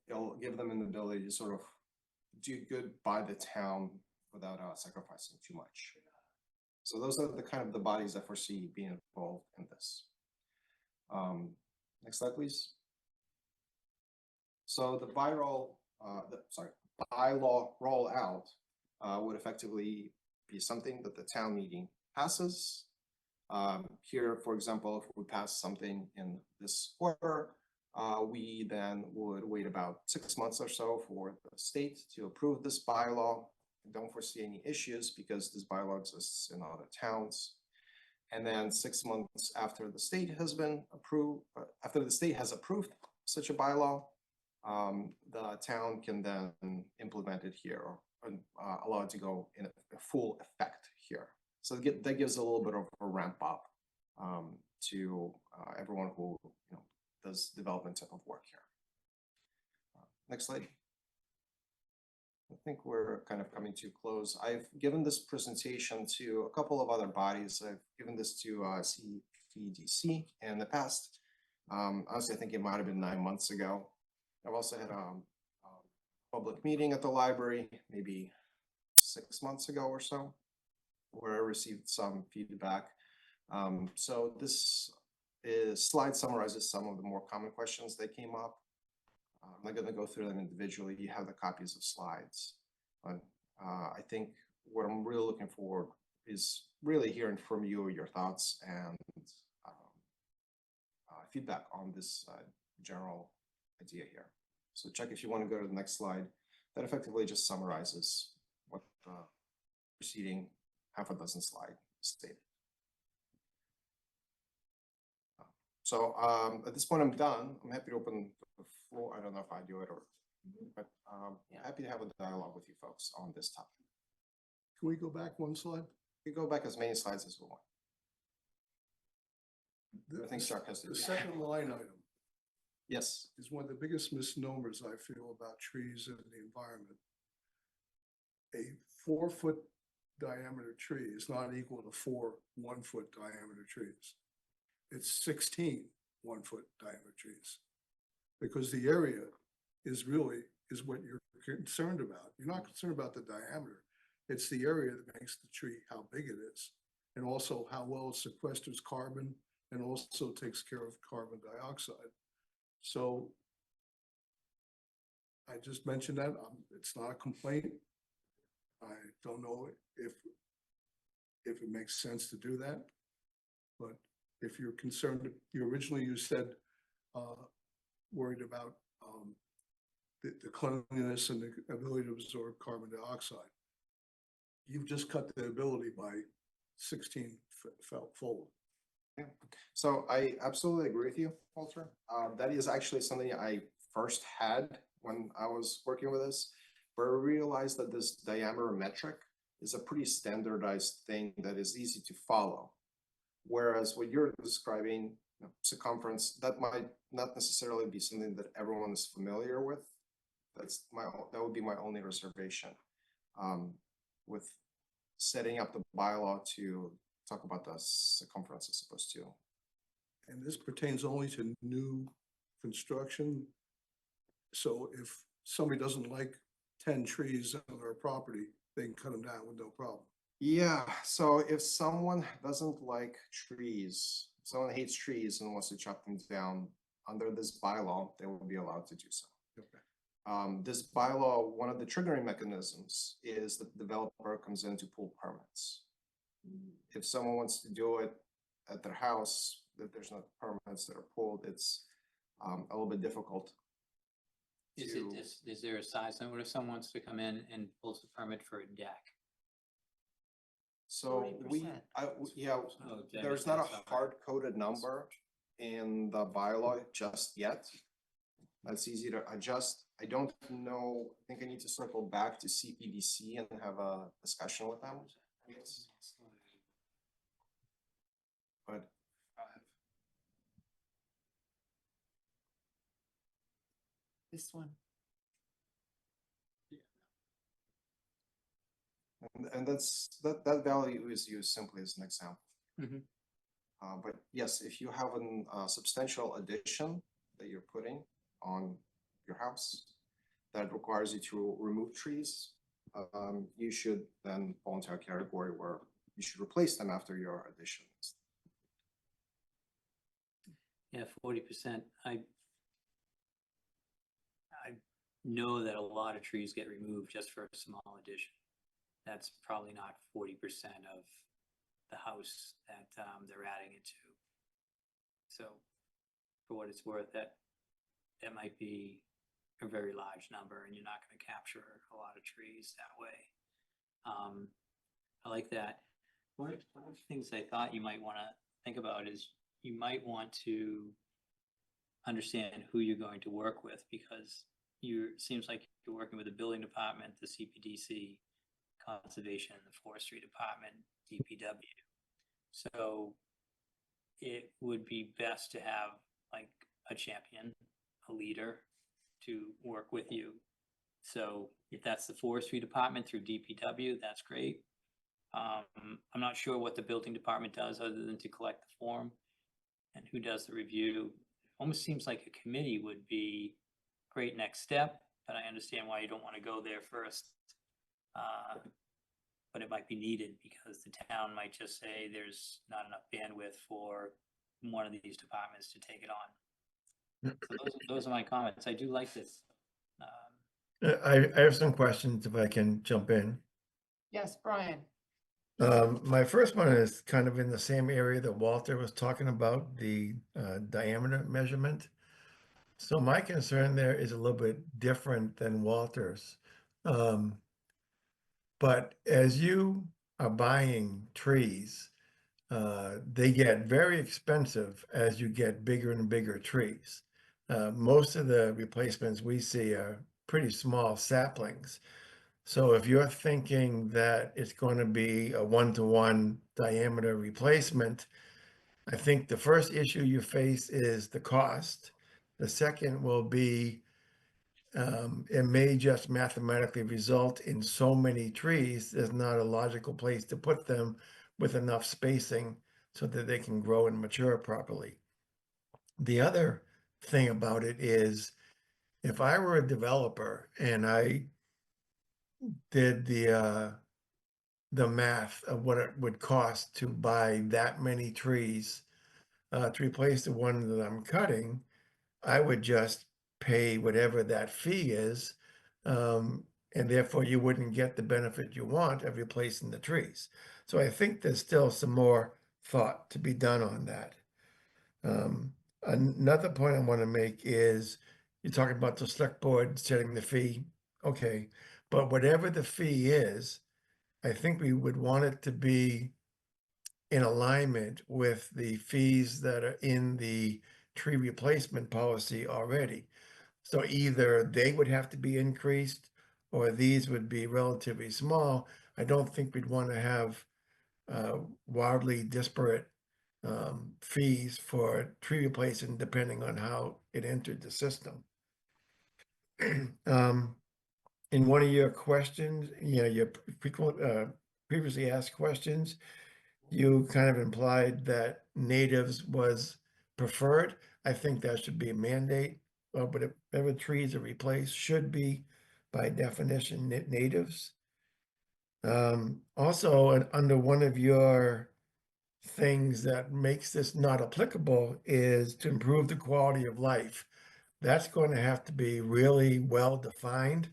It'll give them an ability to sort of do good by the town without sacrificing too much. So those are the kind of the bodies that foresee being involved in this. Next slide, please. So the bylaw rollout would effectively be something that the town meeting passes. Here, for example, if we pass something in this quarter, we then would wait about 6 months or so for the state to approve this bylaw. I don't foresee any issues because this bylaw exists in other towns. And then 6 months after the state has been approved, after the state has approved such a bylaw, the town can then implement it here or allow it to go in a full effect here. So that gives a little bit of a ramp up to everyone who does development type of work here. Next slide. I think we're kind of coming to close. I've given this presentation to a couple of other bodies. I've given this to CPDC in the past. Honestly, I think it might have been 9 months ago. I've also had a public meeting at the library, maybe 6 months ago or so, where I received some feedback. So this slide summarizes some of the more common questions that came up. I'm not going to go through them individually. You have the copies of slides. But I think what I'm really looking for is really hearing from you your thoughts and feedback on this general idea here. So check if you want to go to the next slide. That effectively just summarizes what the preceding half a dozen slide stated. So at this point, I'm done. I'm happy to open the floor. I don't know if I do it or, but happy to have a dialogue with you folks on this topic. Can we go back one slide? We go back as many slides as we want. I think Chuck has to. The second line item Yes. is one of the biggest misnomers I feel about trees and the environment. A 4-foot diameter tree is not equal to 4 1-foot diameter trees. It's 16 1-foot diameter trees. Because the area is what you're concerned about. You're not concerned about the diameter. It's the area that makes the tree how big it is, and also how well it sequesters carbon and also takes care of carbon dioxide. So I just mentioned that. It's not a complaint. I don't know if it makes sense to do that, but if you're concerned, originally you said worried about the cleanliness and the ability to absorb carbon dioxide. You've just cut the ability by 16-fold. Yeah. So I absolutely agree with you, Walter. That is actually something I first had when I was working with this, where I realized that this diameter metric is a pretty standardized thing that is easy to follow. Whereas what you're describing, circumference, that might not necessarily be something that everyone is familiar with. That would be my only reservation. with setting up the bylaw to talk about the circumference as opposed to. And this pertains only to new construction. So if somebody doesn't like 10 trees on their property, they can cut them down with no problem. Yeah, so if someone doesn't like trees, someone hates trees and wants to chop them down, under this bylaw, they will be allowed to do so. Okay. This bylaw, one of the triggering mechanisms is that the developer comes in to pull permits. If someone wants to do it at their house, if there's no permits that are pulled, it's a little bit difficult. Is there a size limit? What if someone wants to come in and pulls a permit for a deck? So we, 40%. yeah, Oh, did I there's miss not that a somewhere? hard-coded number in the bylaw just yet. That's easy to adjust. I don't know, I think I need to circle back to CPDC and have a discussion with them. Yes. But This one. and that value is used simply as an example. Mhm. But yes, if you have a substantial addition that you're putting on your house that requires you to remove trees, you should then fall into a category where you should replace them after your addition. Yeah, 40%. I know that a lot of trees get removed just for a small addition. That's probably not 40% of the house that they're adding it to. So for what it's worth, that might be a very large number, and you're not going to capture a lot of trees that way. I like that. One of the things I thought you might want to think about is you might want to understand who you're going to work with, because seems like you're working with the building department, the CPDC, conservation, the forestry department, DPW. So it would be best to have like a champion, a leader to work with you. So if that's the forestry department through DPW, that's great. I'm not sure what the building department does other than to collect the form, and who does the review. Almost seems like a committee would be a great next step, but I understand why you don't want to go there first. But it might be needed because the town might just say there's not enough bandwidth for one of these departments to take it on. So those are my comments. I do like this. I have some questions if I can jump in. Yes, Brian. My first one is kind of in the same area that Walter was talking about, the diameter measurement. So my concern there is a little bit different than Walter's. But as you are buying trees, they get very expensive as you get bigger and bigger trees. Most of the replacements we see are pretty small saplings. So if you're thinking that it's going to be a 1-to-1 diameter replacement, I think the first issue you face is the cost. The second will be it may just mathematically result in so many trees, there's not a logical place to put them with enough spacing so that they can grow and mature properly. The other thing about it is, if I were a developer and I did the math of what it would cost to buy that many trees to replace the one that I'm cutting, I would just pay whatever that fee is, and therefore you wouldn't get the benefit you want of replacing the trees. So I think there's still some more thought to be done on that. Another point I want to make is, you're talking about the select board setting the fee. Okay, but whatever the fee is, I think we would want it to be in alignment with the fees that are in the tree replacement policy already. So either they would have to be increased or these would be relatively small. I don't think we'd want to have wildly disparate fees for tree replacement depending on how it entered the system. in one of your questions, you know, your previously asked questions, you kind of implied that natives was preferred. I think that should be a mandate, but whatever trees are replaced should be by definition natives. Also, under one of your things that makes this not applicable is to improve the quality of life. That's going to have to be really well defined,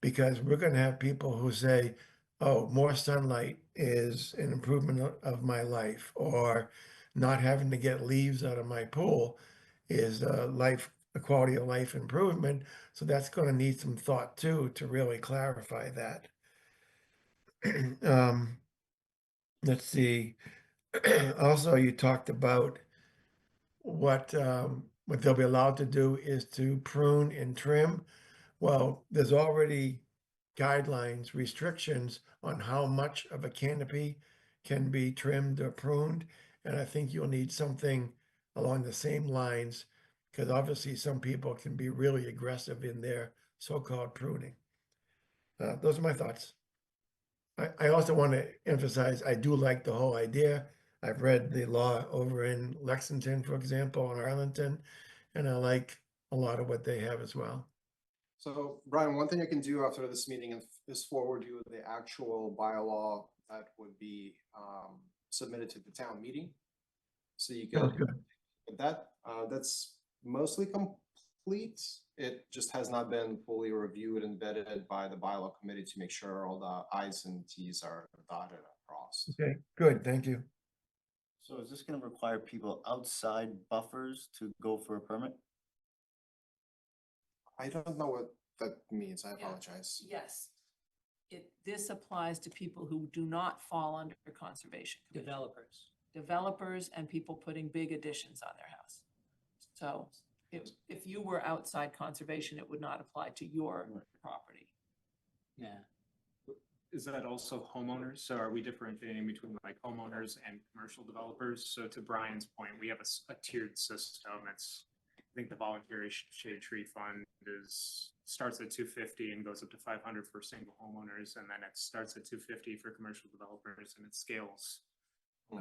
because we're going to have people who say, oh, more sunlight is an improvement of my life, or not having to get leaves out of my pool is a quality of life improvement. So that's going to need some thought too, to really clarify that. Let's see. Also, you talked about what they'll be allowed to do is to prune and trim. Well, there's already guidelines, restrictions on how much of a canopy can be trimmed or pruned. And I think you'll need something along the same lines, because obviously some people can be really aggressive in their so-called pruning. Those are my thoughts. I also want to emphasize, I do like the whole idea. I've read the law over in Lexington, for example, in Arlington, and I like a lot of what they have as well. So Brian, one thing I can do after this meeting is forward you the actual bylaw that would be submitted to the town meeting. So you Sounds can, good. but that's mostly complete. It just has not been fully reviewed and vetted by the bylaw committee to make sure all the i's and t's are dotted across. Okay, good, thank you. So is this gonna require people outside buffers to go for a permit? I don't know what that means. I Yeah. apologize. Yes. This applies to people who do not fall under conservation. Commission. Developers and people putting big additions on their house. So if you were outside conservation, it would not apply to your property. Yeah. Is that also homeowners? So are we differentiating between like homeowners and commercial developers? So to Brian's point, we have a tiered system. It's, I think the voluntary shade tree fund starts at 250 and goes up to 500 for single homeowners. And then it starts at 250 for commercial developers, and it scales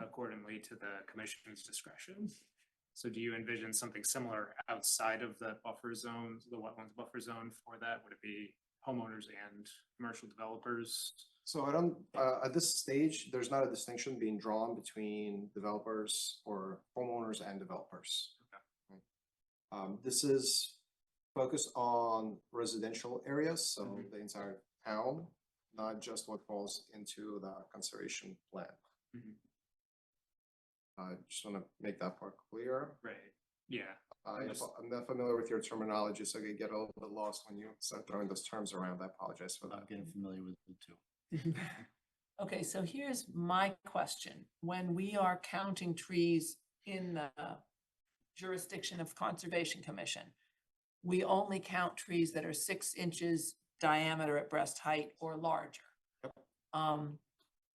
accordingly to the commission's discretion. So do you envision something similar outside of the buffer zone, the wetlands buffer zone for that? Would it be homeowners and commercial developers? So I don't, at this stage, there's not a distinction being drawn between developers or homeowners and developers. Okay. This is focused on residential areas, so the entire town, not just what falls into the conservation plan. I just want to make that part clear. Right. Yeah. I'm not familiar with your terminology, so I get a little bit lost when you start throwing those terms around. I apologize for that. I'm getting familiar with it too. Okay, so here's my question. When we are counting trees in the jurisdiction of Conservation Commission, we only count trees that are 6 inches diameter at breast height or larger.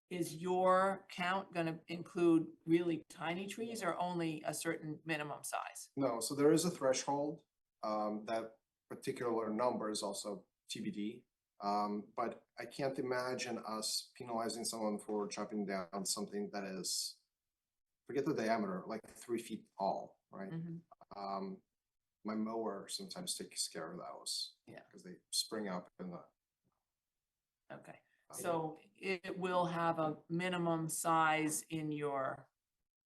Is your count going to include really tiny trees or only a certain minimum size? No, so there is a threshold. That particular number is also TBD. But I can't imagine us penalizing someone for chopping down something that is, forget the diameter, like 3 feet tall, right? My mower sometimes takes care of those. Yeah. Because they spring up in the. Okay, so it will have a minimum size in your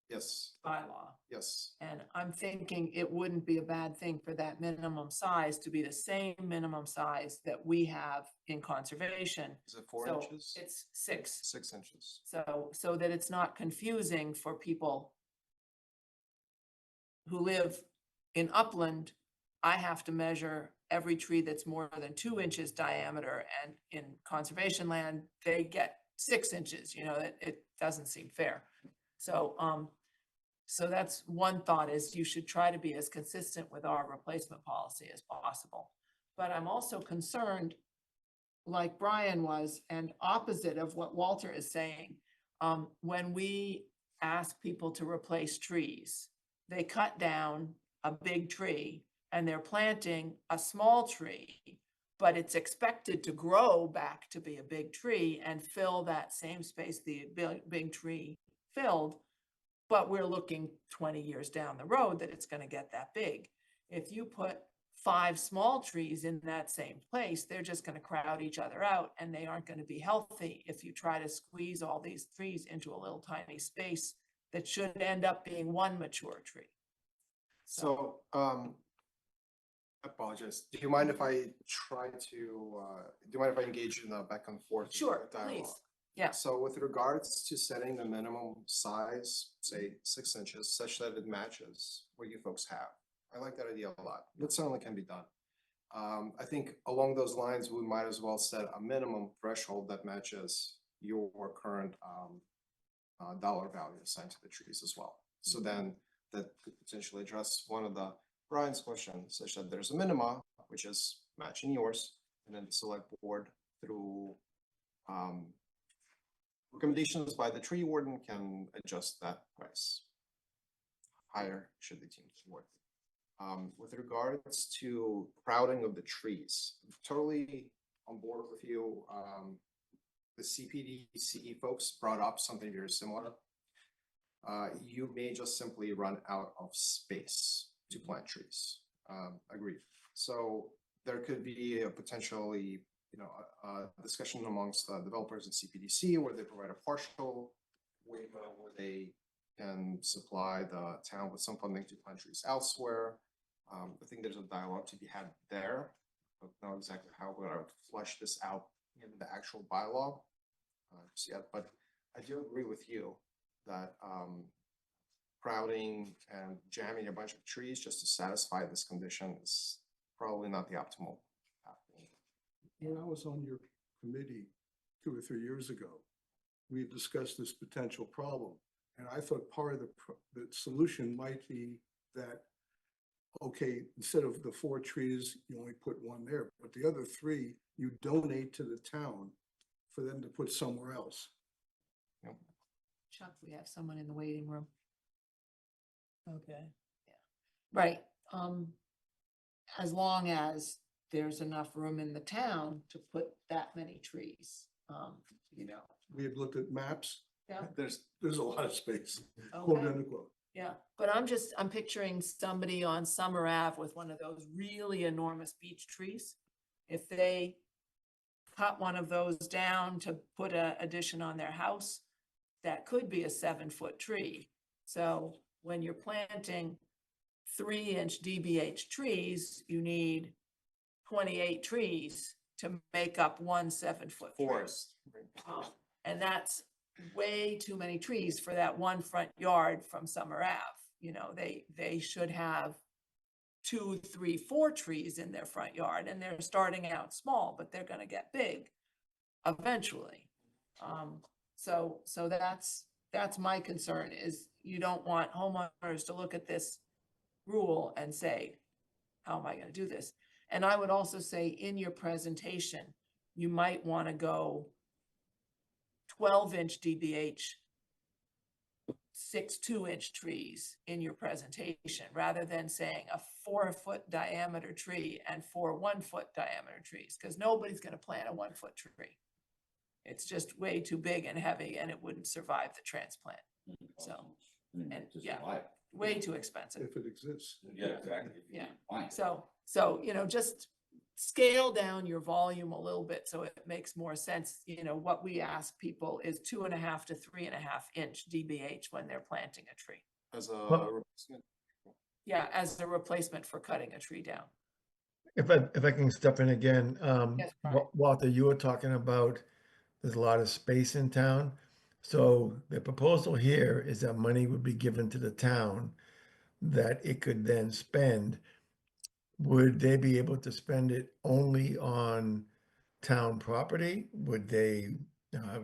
Yes, bylaw. yes. And I'm thinking it wouldn't be a bad thing for that minimum size to be the same minimum size that we have in conservation. Is it 4 So inches? it's 6. 6 inches. So that it's not confusing for people who live in upland. I have to measure every tree that's more than 2 inches diameter, and in conservation land, they get 6 inches, you know, it doesn't seem fair. So, so that's one thought, is you should try to be as consistent with our replacement policy as possible. But I'm also concerned, like Brian was, and opposite of what Walter is saying, when we ask people to replace trees, they cut down a big tree and they're planting a small tree, but it's expected to grow back to be a big tree and fill that same space the big tree filled. But we're looking 20 years down the road that it's gonna get that big. If you put 5 small trees in that same place, they're just gonna crowd each other out and they aren't gonna be healthy if you try to squeeze all these trees into a little tiny space that should end up being one mature tree. So, I apologize. Do you mind if I try to, do you mind if I engage in a back and forth? Sure, dialogue? please. Yeah. So with regards to setting the minimum size, say 6 inches, such that it matches what you folks have. I like that idea a lot. That certainly can be done. I think along those lines, we might as well set a minimum threshold that matches your current dollar value assigned to the trees as well. So then that could potentially address one of the Brian's questions, such that there's a minima, which is matching yours, and then the select board through recommendations by the tree warden can adjust that price higher should the team support. With regards to crowding of the trees, I'm totally on board with you. The CPDCE folks brought up something very similar. You may just simply run out of space to plant trees. Agreed. So there could be a potentially, a discussion amongst developers and CPDC where they provide a partial waiver where they can supply the town with some funding to plant trees elsewhere. I think there's a dialogue to be had there, but not exactly how we're going to flesh this out in the actual bylaw just yet. But I do agree with you that crowding and jamming a bunch of trees just to satisfy this condition is probably not the optimal path. When I was on your committee 2 or 3 years ago, we discussed this potential problem. And I thought part of the solution might be that, okay, instead of the 4 trees, you only put 1 there, but the other 3 you donate to the town for them to put somewhere else. Chuck, we have someone in the waiting room. Okay. Yeah. Right. As long as there's enough room in the town to put that many trees, We had looked at maps. Yeah. There's a lot of space, quote Okay. unquote. Yeah, but I'm picturing somebody on Summer Ave with one of those really enormous beech trees. If they cut one of those down to put a addition on their house, that could be a 7-foot tree. So when you're planting 3-inch DBH trees, you need 28 trees to make up one 7-foot tree. Forest. And that's way too many trees for that one front yard from Summer Ave. They should have 2, 3, 4 trees in their front yard, and they're starting out small, but they're gonna get big eventually. So that's my concern, is you don't want homeowners to look at this rule and say, how am I gonna do this? And I would also say in your presentation, you might wanna go 12-inch DBH, 6 2-inch trees in your presentation, rather than saying a 4-foot diameter tree and 4 1-foot diameter trees, because nobody's going to plant a 1-foot tree. It's just way too big and heavy, and it wouldn't survive the transplant. So, and Just yeah, buy it. way too expensive. If it exists. Yeah, exactly. If you Yeah. can find it. So, just scale down your volume a little bit so it makes more sense. What we ask people is 2.5 to 3.5 inch DBH when they're planting a tree. As a Well- replacement. Yeah, as a replacement for cutting a tree down. If I can step in again, Yes, Brian. Walter, you were talking about there's a lot of space in town. So the proposal here is that money would be given to the town that it could then spend. Would they be able to spend it only on town property? Would they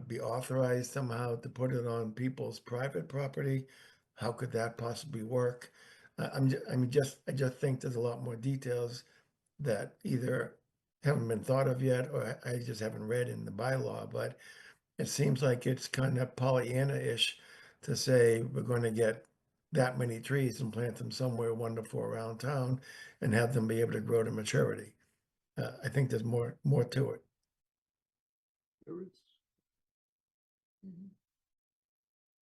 be authorized somehow to put it on people's private property? How could that possibly work? I just think there's a lot more details that either haven't been thought of yet, or I just haven't read in the bylaw, but it seems like it's kind of Pollyanna-ish to say we're going to get that many trees and plant them somewhere wonderful around town and have them be able to grow to maturity. I think there's more to it. There is. Mhm.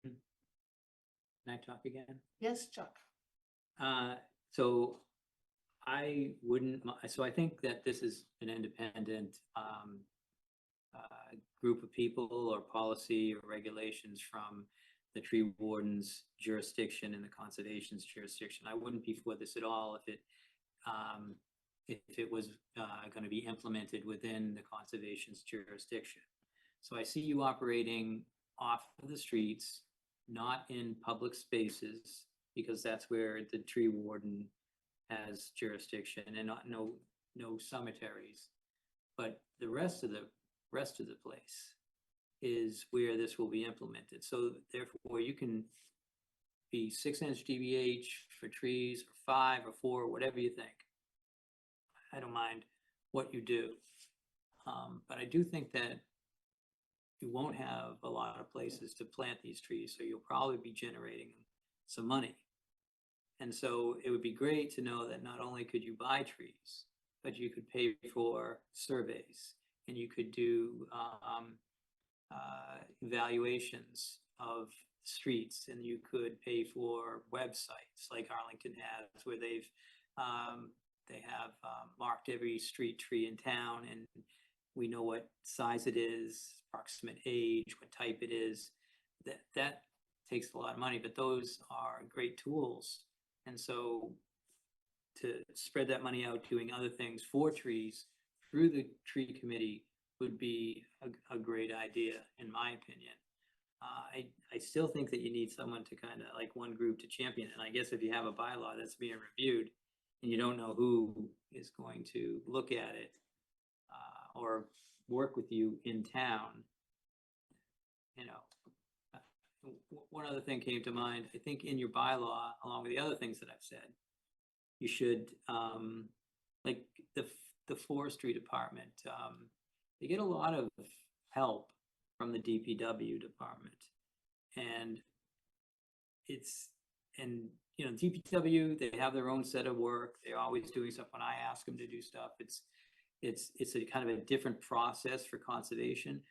Can I talk again? Yes, Chuck. So I wouldn't, so I think that this is an independent group of people or policy or regulations from the tree warden's jurisdiction and the conservation's jurisdiction. I wouldn't be for this at all if it was going to be implemented within the conservation's jurisdiction. So I see you operating off of the streets, not in public spaces, because that's where the tree warden has jurisdiction, and no cemeteries. But the rest of the place is where this will be implemented. So therefore you can be 6-inch DBH for trees, or 5 or 4, whatever you think. I don't mind what you do. But I do think that you won't have a lot of places to plant these trees, so you'll probably be generating some money. And so it would be great to know that not only could you buy trees, but you could pay for surveys, and you could do evaluations of streets, and you could pay for websites like Arlington has, where they have marked every street tree in town, and we know what size it is, approximate age, what type it is. That takes a lot of money, but those are great tools. And so to spread that money out doing other things for trees through the tree committee would be a great idea, in my opinion. I still think that you need someone to kind of, like, one group to champion it. And I guess if you have a bylaw that's being reviewed and you don't know who is going to look at it or work with you in town, one other thing came to mind. I think in your bylaw, along with the other things that I've said, you should, like the forestry department, they get a lot of help from the DPW department. And DPW, they have their own set of work. They're always doing stuff. When I ask them to do stuff, it's a kind of a different process for conservation.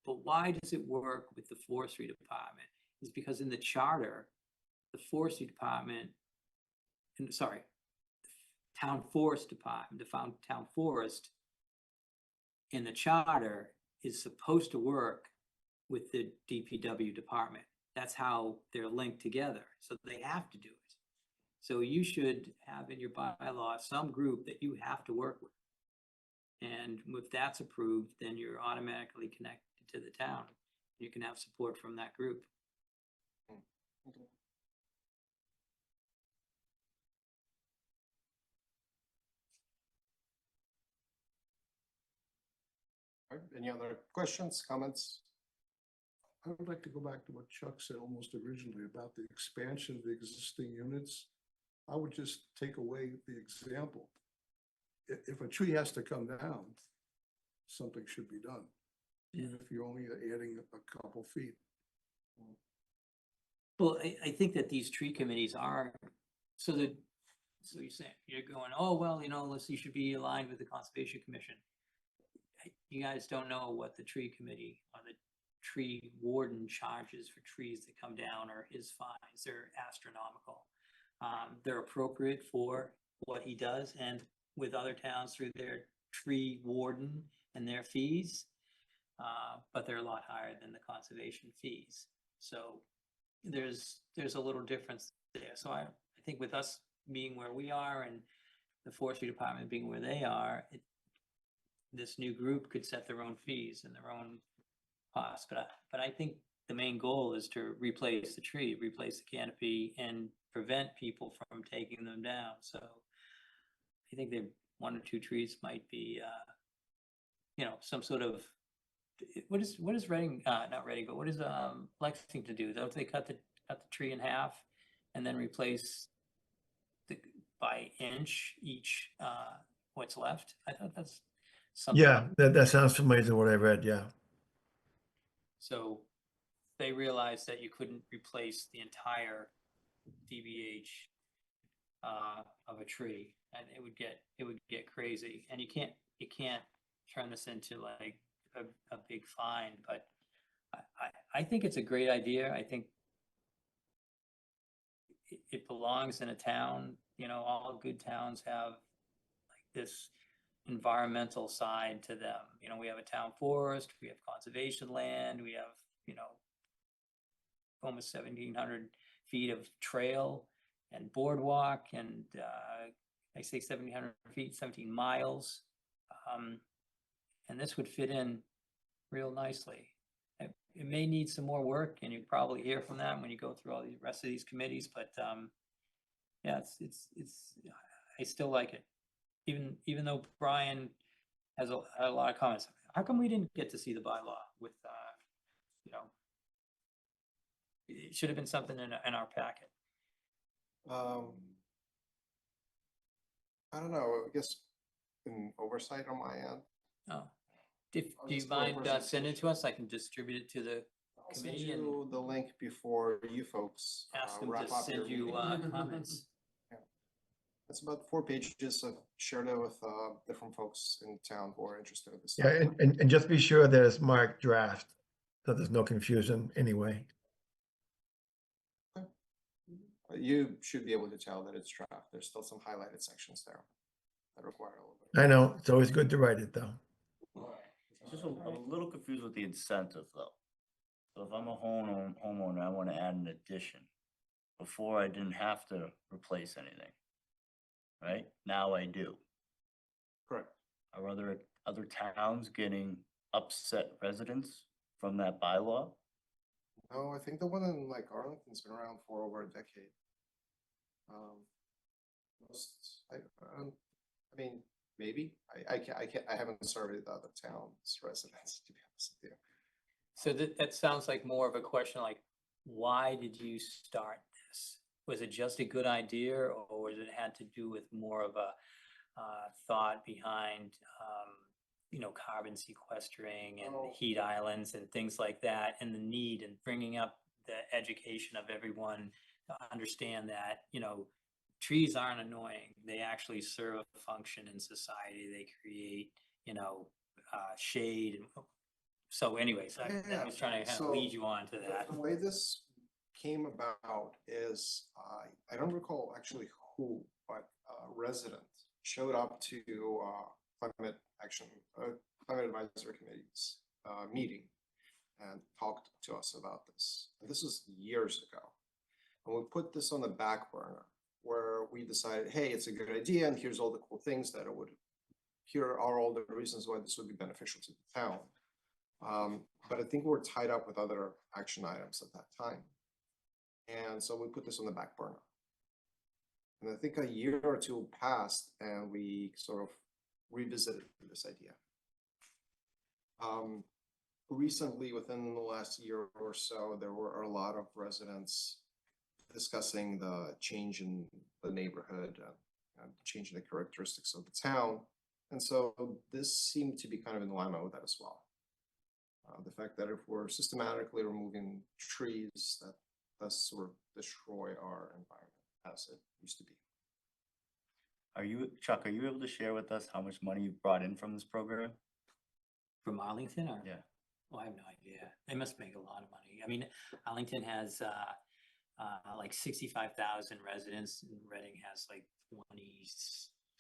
But why does it work with the forestry department? Is because in the charter, the forestry department, town forest department, the town forest in the charter is supposed to work with the DPW department. That's how they're linked together. So they have to do it. So you should have in your bylaw some group that you have to work with. And if that's approved, then you're automatically connected to the town. You can have support from that group. Okay. All right, any other questions, comments? I would like to go back to what Chuck said almost originally about the expansion of the existing units. I would just take away the example. If a tree has to come down, something should be done, even if you're only adding a couple feet. Well, I think that these tree committees are, so you're saying, you're going, oh, well, you should be aligned with the Conservation Commission. You guys don't know what the tree committee or the tree warden charges for trees that come down, or his fines. They're astronomical. They're appropriate for what he does, and with other towns through their tree warden and their fees, but they're a lot higher than the conservation fees. So there's a little difference there. So I think with us being where we are and the forestry department being where they are, this new group could set their own fees and their own costs. But I think the main goal is to replace the tree, replace the canopy, and prevent people from taking them down. So I think that 1 or 2 trees might be, some sort of, what is Reading, not Reading, but what does Lexington do? Don't they cut the tree in half and then replace by inch each what's left? I thought that's something. Yeah, that sounds familiar to what I read, yeah. So they realized that you couldn't replace the entire DBH of a tree, and it would get crazy. And you you can't turn this into like a big fine, but I think it's a great idea. I think it belongs in a town, you know, all good towns have like this environmental side to them. You know, we have a town forest, we have conservation land, we have, you know, almost 1,700 feet of trail and boardwalk, and I say 1,700 feet, 17 miles. And this would fit in real nicely. It may need some more work, and you probably hear from them when you go through all the rest of these committees, but yeah, it's, I still like it. Even though Brian had a lot of comments. How come we didn't get to see the bylaw with, you know, it should have been something in our packet. I don't know, I guess an oversight on my end. Oh, I'll do you just go over mind some sending it to us? I can distribute it to the I'll send committee and you the link before you folks ask them wrap to up your send you meeting. comments. It's about 4 pages. I've shared it with different folks in town who are interested in this. Yeah, topic. and just be sure that it's marked draft, so there's no confusion anyway. You should be able to tell that it's draft. There's still some highlighted sections there that require a little bit. I know, it's always good to write it, though. Just I'm a little confused with the incentive though. So if I'm a homeowner, I want to add an addition. Before I didn't have to replace anything. Right? Now I do. Correct. Are other towns getting upset residents from that bylaw? No, I think the one in like Arlington's been around for over a decade. I mean, maybe. I haven't surveyed the other towns' residents, to be honest with you. So that sounds like more of a question like, why did you start this? Was it just a good idea, or was it had to do with more of a thought behind, you know, carbon sequestering and Oh. heat islands and things like that, and the need and bringing up the education of everyone to understand that, you know, trees aren't annoying. They actually serve a function in society. They create, you know, shade. And so anyways, I was trying to kind of So, lead you on to that. The way this came about is, I don't recall actually who, but a resident showed up to climate advisory committee's meeting and talked to us about this. And this was years ago. And we put this on the back burner where we decided, hey, it's a good idea, and here's all the cool things that it would, here are all the reasons why this would be beneficial to the town. But I think we were tied up with other action items at that time. And so we put this on the back burner. And I think a year or two passed and we sort of revisited this idea. Recently, within the last year or so, there were a lot of residents discussing the change in the neighborhood and changing the characteristics of the town. And so this seemed to be kind of in alignment with that as well. The fact that if we're systematically removing trees, that does sort of destroy our environment as it used to be. Chuck, are you able to share with us how much money you brought in from this program? From Arlington, or? Yeah. Well, I have no idea. They must make a lot of money. I mean, Arlington has like 65,000 residents, and Reading has like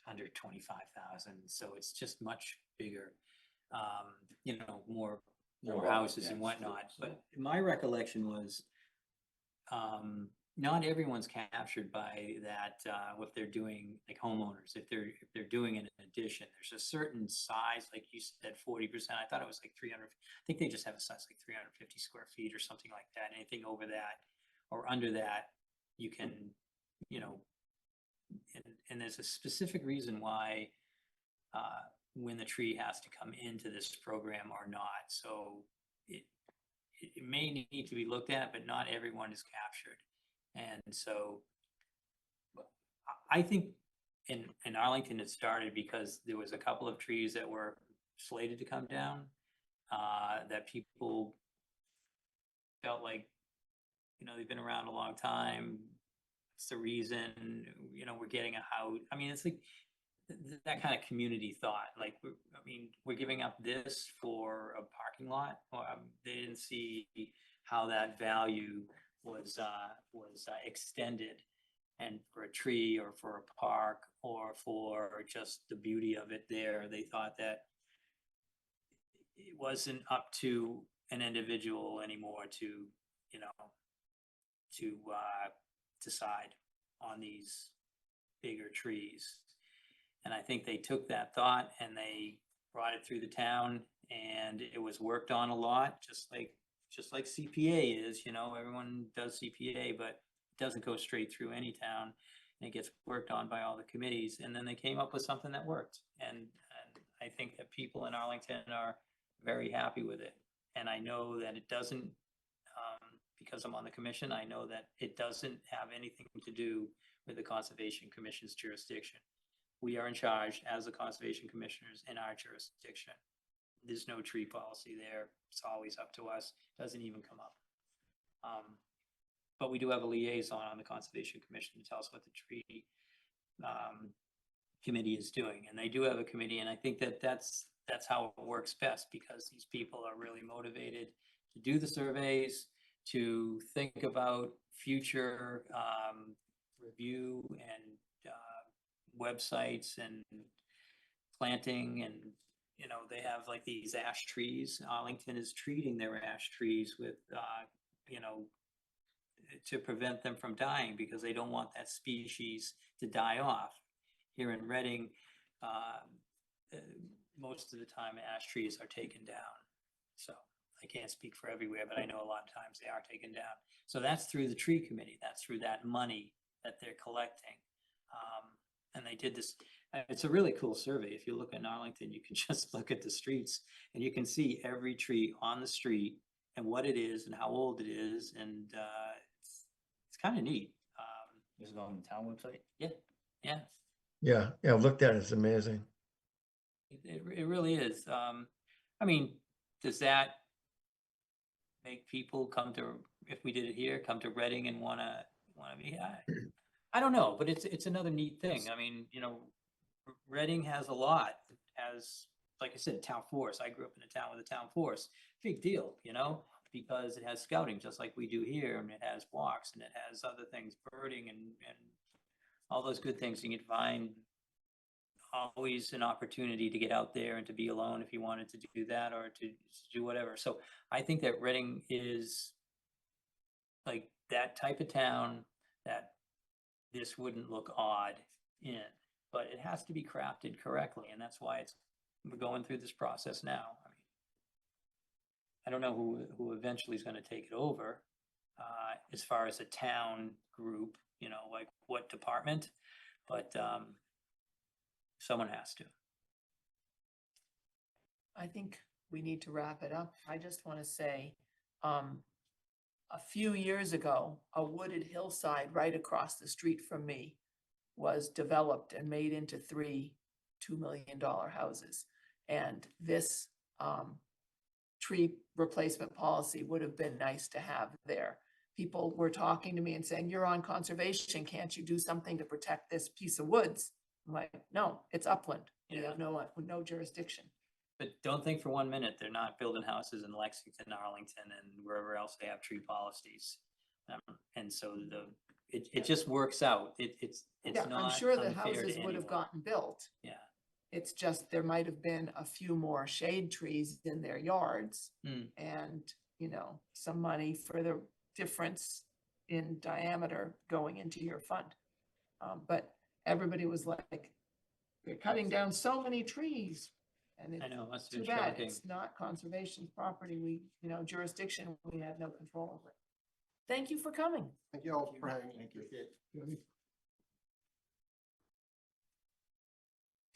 under 25,000. So it's just much bigger. You know, more houses and whatnot. But my recollection was, not everyone's captured by that. If they're doing like homeowners, if they're doing an addition, there's a certain size, like you said, 40%. I thought it was like 300. I think they just have a size like 350 square feet or something like that. Anything over that or under that, you can, you know, and there's a specific reason why when the tree has to come into this program or not. So it may need to be looked at, but not everyone is captured. And so I think in Arlington, it started because there was a couple of trees that were slated to come down that people felt like, you know, they've been around a long time. It's the reason, you know, we're getting a house. I mean, it's like that kind of community thought, like, I mean, we're giving up this for a parking lot. They didn't see how that value was extended. And for a tree or for a park or for just the beauty of it there, they thought that it wasn't up to an individual anymore to, you know, to decide on these bigger trees. And I think they took that thought and they brought it through the town, and it was worked on a lot, just like CPA is, you know, everyone does CPA, but it doesn't go straight through any town. And it gets worked on by all the committees, and then they came up with something that worked. And I think that people in Arlington are very happy with it. And I know that it doesn't, because I'm on the commission, I know that it doesn't have anything to do with the Conservation Commission's jurisdiction. We are in charge as the Conservation Commissioners in our jurisdiction. There's no tree policy there. It's always up to us. Doesn't even come up. But we do have a liaison on the Conservation Commission to tell us what the tree committee is doing. And they do have a committee, and I think that that's how it works best, because these people are really motivated to do the surveys, to think about future review and websites and planting. And you know, they have like these ash trees. Arlington is treating their ash trees with you know, to prevent them from dying, because they don't want that species to die off. Here in Reading, most of the time ash trees are taken down. So I can't speak for everywhere, but I know a lot of times they are taken down. So that's through the tree committee. That's through that money that they're collecting. And they did this. It's a really cool survey. If you look in Arlington, you can just look at the streets and you can see every tree on the street and what it is and how old it is. And it's kind of neat. Is it on the town website? Yeah. Yeah. Yeah, yeah, I've looked at it, it's amazing. It really is. I mean, does that make people come to, if we did it here, come to Reading and wanna be? I don't know, but it's another neat thing. I mean, you know, Reading has a lot. It has, like I said, town forest. I grew up in a town with a town forest. Big deal, you know, because it has scouting just like we do here, and it has walks, and it has other things, birding and all those good things. You can find always an opportunity to get out there and to be alone if you wanted to do that, or to do whatever. So I think that Reading is like that type of town that this wouldn't look odd in, but it has to be crafted correctly. And that's why we're going through this process now. I mean, I don't know who eventually is going to take it over as far as a town group, you know, like what department, but someone has to. I think we need to wrap it up. I just want to say, a few years ago, a wooded hillside right across the street from me was developed and made into 3 $2 million houses. And this tree replacement policy would have been nice to have there. People were talking to me and saying, you're on conservation, can't you do something to protect this piece of woods? I'm like, no, it's upland. We Yeah. have no jurisdiction. But don't think for 1 minute they're not building houses in Lexington, Arlington, and wherever else they have tree policies. And so it just works out. It's Yeah, not I'm sure the unfair to houses would have anyone. gotten built. Yeah. It's just there might have been a few more shade trees in their yards Mm. and, you know, some money for the difference in diameter going into your fund. But everybody was like, they're cutting down so many trees. And I it's know, must have too been bad. shocking. It's not conservation's property. We, you know, jurisdiction, we have no control over it. Thank you for coming. Thank you all for having me.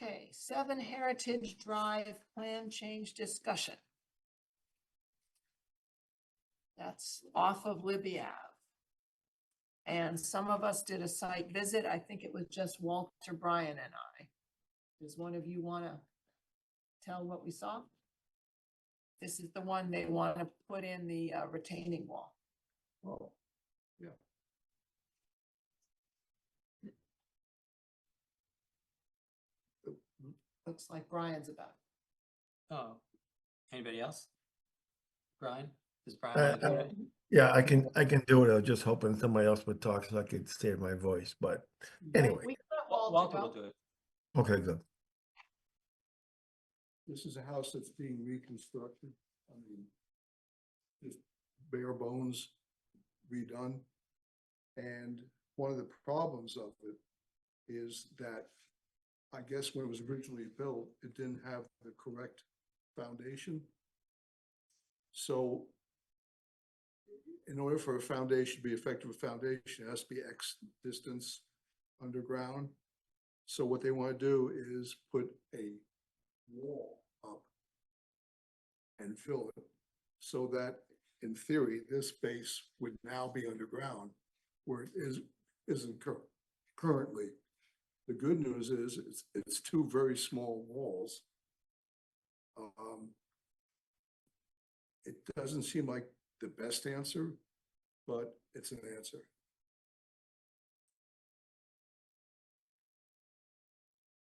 Okay, 7 Heritage Drive plan change discussion. That's off of Libby Ave. And some of us did a site visit. I think it was just Walter, Bryan, and I. Does one of you want to tell what we saw? This is the one they want to put in the retaining wall. Oh, yeah. Looks like Brian's about. Oh, anybody else? Brian, does Brian want to do it? Yeah, I can do it. I was just hoping somebody else would talk so I could save my voice, but anyway, We got Walter Walter will go. do it. okay, good. This is a house that's being reconstructed. I mean, just bare bones redone. And one of the problems of it is that I guess when it was originally built, it didn't have the correct foundation. So in order for a foundation to be effective foundation, it has to be X distance underground. So what they want to do is put a wall up and fill it so that in theory, this space would now be underground where it isn't currently. The good news is it's two very small walls. It doesn't seem like the best answer, but it's an answer.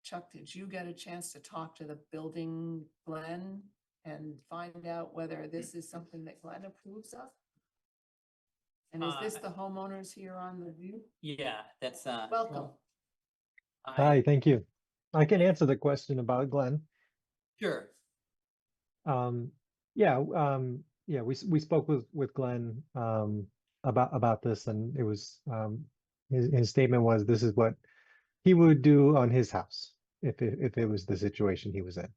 Chuck, did you get a chance to talk to the building Glenn and find out whether this is something that Glenn approves of? And is this the homeowners here on the view? Yeah, that's, Welcome. Hi, thank you. I can answer the question about Glenn. Sure. Yeah, we spoke with Glenn about this, and it was his statement was this is what he would do on his house if it was the situation he was in.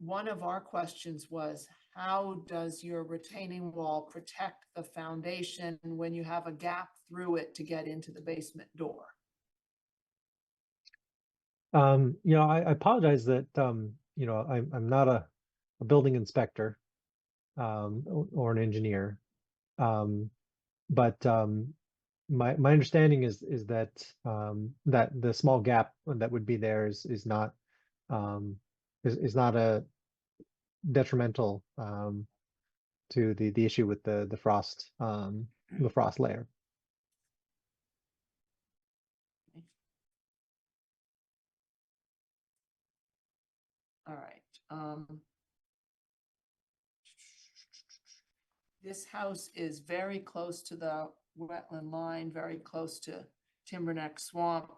One of our questions was, how does your retaining wall protect the foundation when you have a gap through it to get into the basement door? I apologize that I'm not a building inspector or an engineer, but my understanding is that that the small gap that would be there is not a detrimental to the issue with the frost layer. All right. This house is very close to the wetland line, very close to Timberneck Swamp,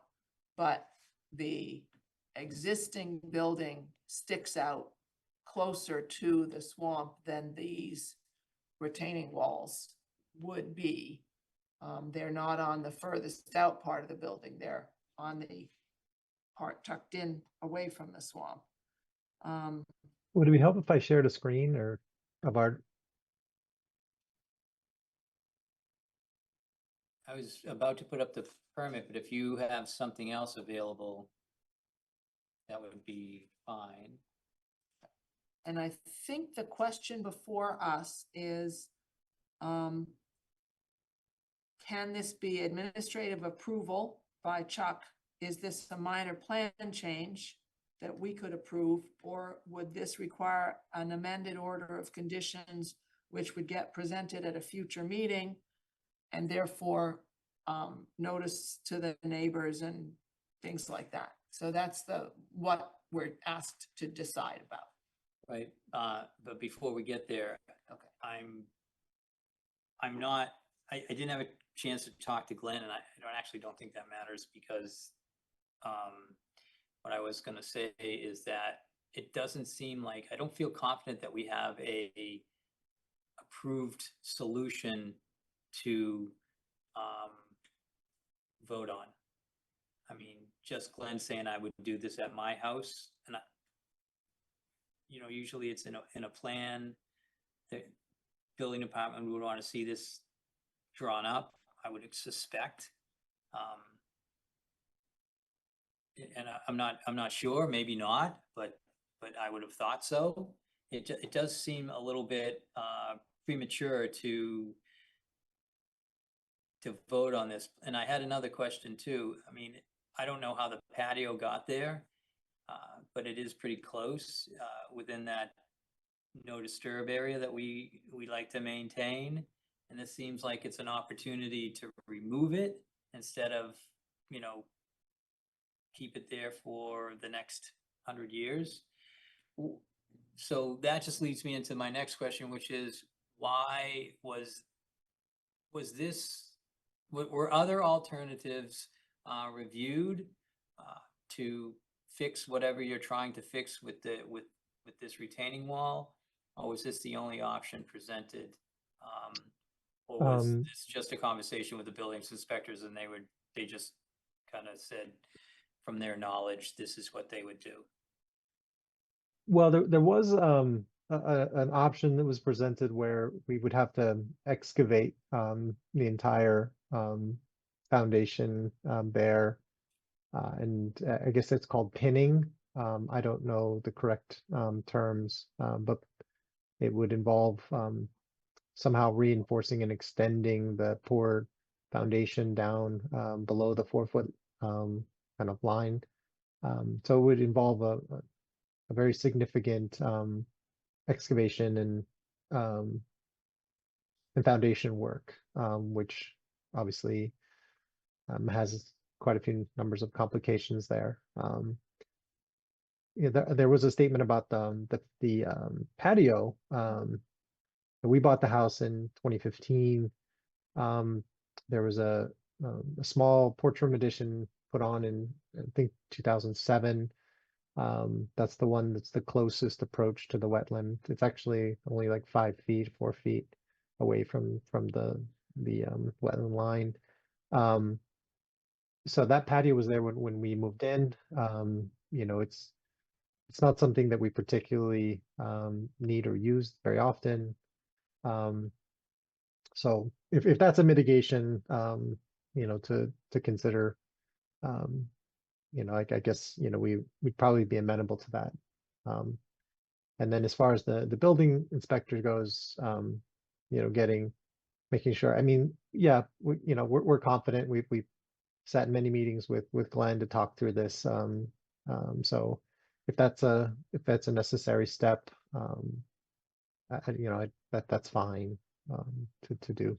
but the existing building sticks out closer to the swamp than these retaining walls would be. They're not on the furthest out part of the building. They're on the part tucked in away from the swamp. Would it help if I shared a screen or of our? I was about to put up the permit, but if you have something else available, that would be fine. And I think the question before us is, can this be administrative approval by Chuck? Is this a minor plan change that we could approve, or would this require an amended order of conditions which would get presented at a future meeting and therefore notice to the neighbors and things like that? So that's what we're asked to decide about. Right, but before we get there, Okay. I didn't have a chance to talk to Glenn, and I don't think that matters because what I was gonna say is that it doesn't seem like, I don't feel confident that we have a approved solution to vote on. I mean, just Glenn saying I would do this at my house, and usually it's in a plan. The building department would want to see this drawn up, I would suspect. And I'm not sure, maybe not, but I would have thought so. It does seem a little bit premature to vote on this. And I had another question too. I mean, I don't know how the patio got there, but it is pretty close within that no disturb area that we like to maintain. And this seems like it's an opportunity to remove it instead of, you know, keep it there for the next 100 years. So that just leads me into my next question, which is why was this, were other alternatives reviewed to fix whatever you're trying to fix with with this retaining wall? Or was this the only option presented? Or was this just a conversation with the buildings inspectors and they just kind of said from their knowledge, this is what they would do? Well, there was an option that was presented where we would have to excavate the entire foundation there. And I guess it's called pinning. I don't know the correct terms, but it would involve somehow reinforcing and extending the pour foundation down below the 4-foot kind of line. So it would involve a very significant excavation and foundation work, which obviously has quite a few numbers of complications there. Yeah, there was a statement about the patio. We bought the house in 2015. There was a small porch room addition put on in, I think, 2007. That's the one that's the closest approach to the wetland. It's actually only like 5 feet, 4 feet away from the wetland line. So that patio was there when we moved in. You know, it's not something that we particularly need or use very often. So if that's a mitigation, you know, to consider, you know, I guess, you know, we'd probably be amenable to that. And then as far as the building inspector goes, you know, making sure, I mean, yeah, you know, we're confident. We've sat in many meetings with Glenn to talk through this. So if that's a necessary step, you know, that's fine to do.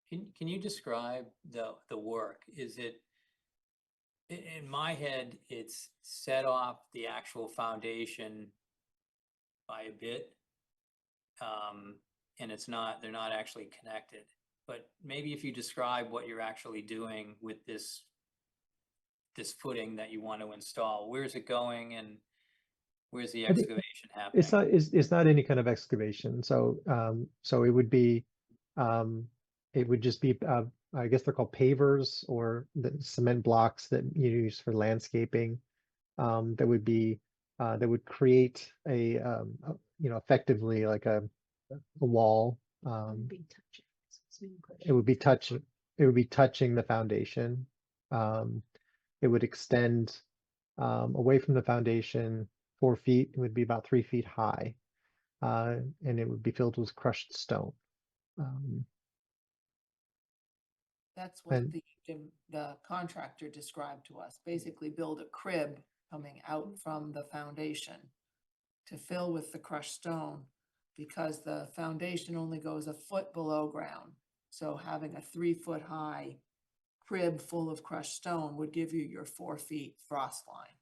Can you describe the work? Is it, in my head, it's set off the actual foundation by a bit, and they're not actually connected. But maybe if you describe what you're actually doing with this footing that you want to install, where's it going and where's the excavation happening? It's not any kind of excavation. So so it would be it would just be I guess they're called pavers, or the cement blocks that you use for landscaping. That would create a you know, effectively like a wall. It would be touching the foundation. It would extend away from the foundation 4 feet. It would be about 3 feet high, and it would be filled with crushed stone. That's what And- the contractor described to us. Basically build a crib coming out from the foundation to fill with the crushed stone, because the foundation only goes a foot below ground. So having a 3-foot high crib full of crushed stone would give you your 4 feet frost line.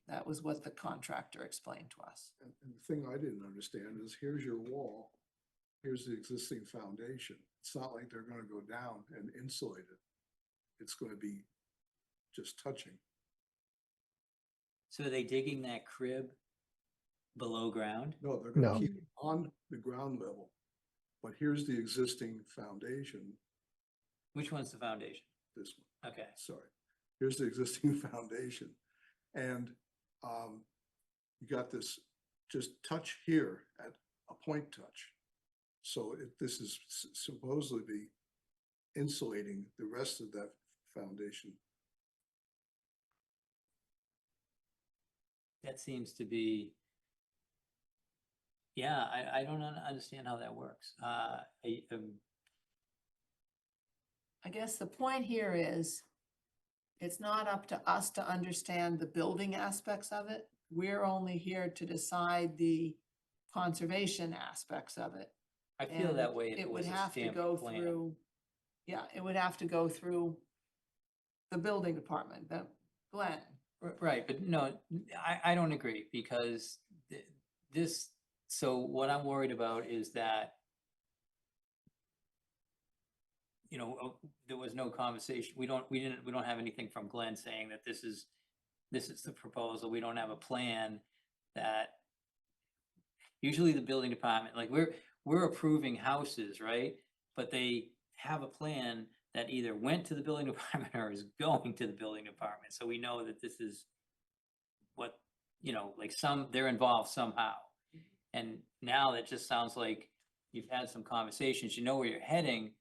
That was what the contractor explained to us. And the thing I didn't understand is, here's your wall, here's the existing foundation. It's not like they're gonna go down and insulate it. It's gonna be just touching. So are they digging that crib below ground? No, they're gonna No. keep it on the ground level. But here's the existing foundation, Which one's the foundation? this one. Okay. Sorry, here's the existing foundation. And you got this just touch here at a point touch. So this is supposedly be insulating the rest of that foundation. That seems to be, yeah, I don't understand how that works. I guess the point here is, it's not up to us to understand the building aspects of it. We're only here to decide the conservation aspects of it. I feel And that way if it it would was a have to stamped go plan. through Yeah, it would have to go through the building department, the Glenn. Right, but no, I don't agree because this, so what I'm worried about is that there was no conversation. We don't have anything from Glenn saying that this is the proposal. We don't have a plan that usually the building department, like we're approving houses, right? But they have a plan that either went to the building department or is going to the building department. So we know that this is what, like they're involved somehow. And now it just sounds like you've had some conversations, you know where you're heading,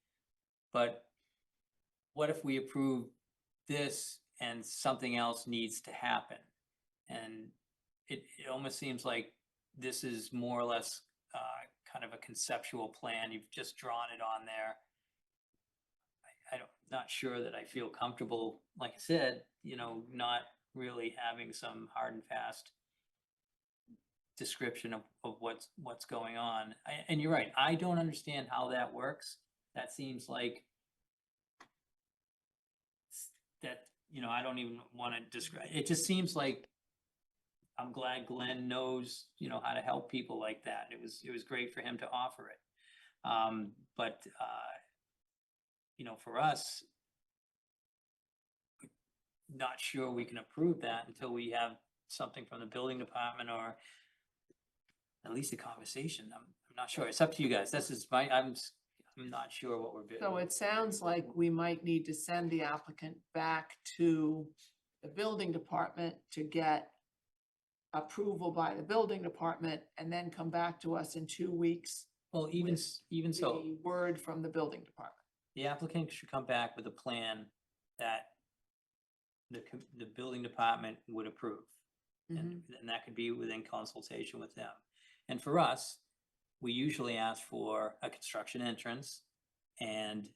but what if we approve this and something else needs to happen? And it almost seems like this is more or less kind of a conceptual plan. You've just drawn it on there. Not sure that I feel comfortable, like I said, not really having some hard and fast description of what's going on. And you're right, I don't understand how that works. That seems like that, I don't even want to describe. It just seems like I'm glad Glenn knows, how to help people like that. It was great for him to offer it. But for us, not sure we can approve that until we have something from the building department or at least a conversation. I'm not sure. It's up to you guys. This is I'm not sure what we're doing. So it sounds like we might need to send the applicant back to the building department to get approval by the building department and then come back to us in 2 weeks. Well, even so, The word from the building department. the applicant should come back with a plan that the building department would approve. And that could be within consultation with them. And for us, we usually ask for a construction entrance and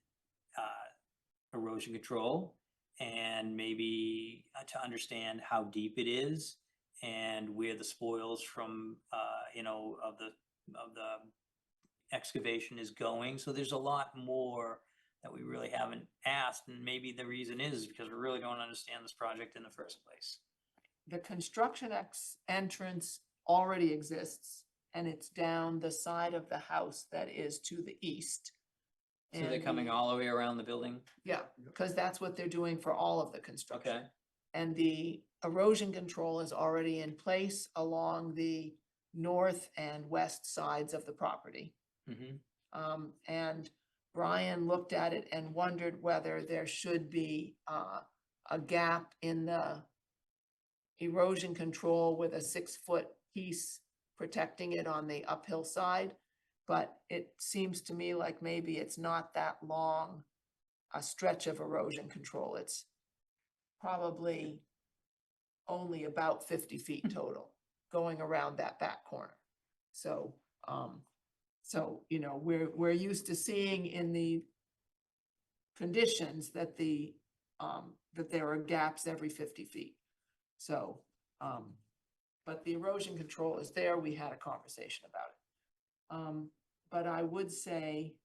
erosion control, and maybe to understand how deep it is and where the spoils from of the excavation is going. So there's a lot more that we really haven't asked, and maybe the reason is because we really don't understand this project in the first place. The construction entrance already exists, and it's down the side of the house that is to the east. So they're And coming the- all the way around the building? Yeah, because that's what they're doing for all of the construction. Okay. And the erosion control is already in place along the north and west sides of the property. Mm-hmm. And Brian looked at it and wondered whether there should be a gap in the erosion control with a 6-foot piece protecting it on the uphill side. But it seems to me like maybe it's not that long a stretch of erosion control. It's probably only about 50 feet total going around that back corner. So, we're used to seeing in the conditions that that there are gaps every 50 feet. So, but the erosion control is there. We had a conversation about it. But I would say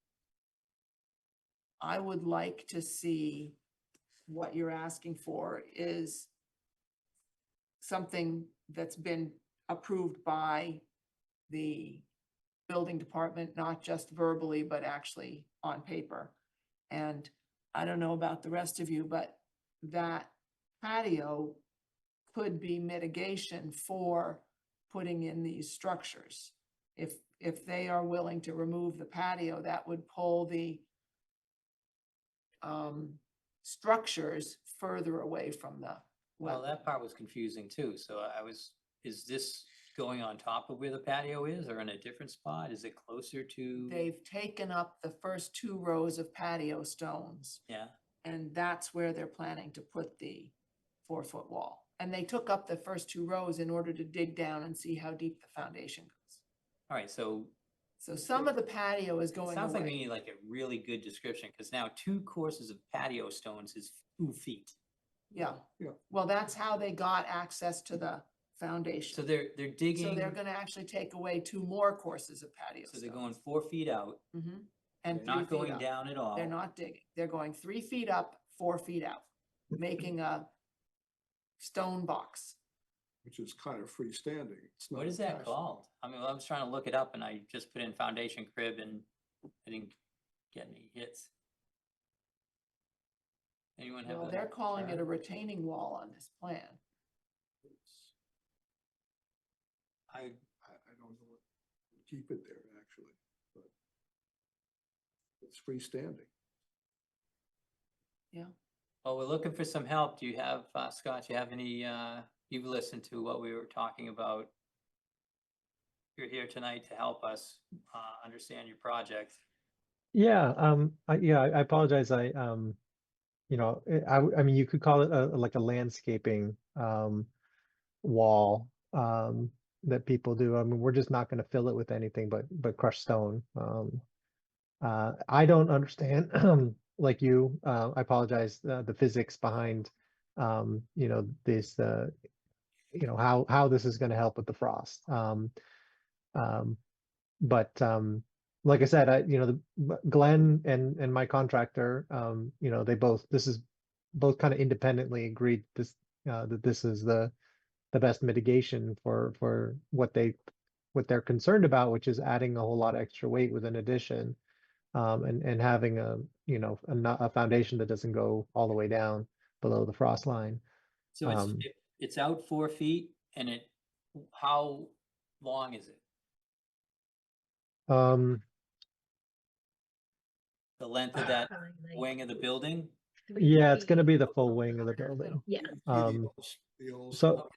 I would like to see what you're asking for is something that's been approved by the building department, not just verbally, but actually on paper. And I don't know about the rest of you, but that patio could be mitigation for putting in these structures. If they are willing to remove the patio, that would pull the structures further away from the Well, wetland. that part was confusing too. So is this going on top of where the patio is or in a different spot? Is it closer to? They've taken up the first 2 rows of patio stones, Yeah, and that's where they're planning to put the 4-foot wall. And they took up the first 2 rows in order to dig down and see how deep the foundation goes. all right, so So some of the patio is it going sounds like we away. need like a really good description, because now 2 courses of patio stones is 2 feet. Yeah. Yeah. Well, that's how they got access to the So foundation. they're So digging, they're gonna actually take away 2 more courses of patio so they're going stones. 4 feet out Mhm. and They're 3 not feet going up. down at all. They're not digging. They're going 3 feet up, 4 feet out, making a stone box. which is kind of freestanding. It's not What is that attached. called? I mean, I was trying to look it up and I just put in foundation crib and I didn't get any hits. Anyone have? Well, a they're calling it term? a retaining wall on this plan. I, I don't know what, keep it there, actually, but it's freestanding. well, we're looking for some help. Do you have, Scott, do you have any, you've listened to what we were talking about? You're here tonight to help us, understand your project. Yeah, I apologize. You know, I mean, you could call it like a landscaping wall that people do. I mean, we're just not going to fill it with anything but crushed stone. I don't understand, like you. I apologize. The physics behind, you know, this, you know, how this is going to help with the frost. But like I said, you know, Glenn and my contractor, you know, this is both kind of independently agreed that this is the best mitigation for what they're concerned about, which is adding a whole lot of extra weight with an addition, and having a, you know, a foundation that doesn't go all the way down below the frost line. So it's out 4 feet and how long is it? Um, The length of that wing of the building? yeah, it's going to be the full wing of the building. Yeah. So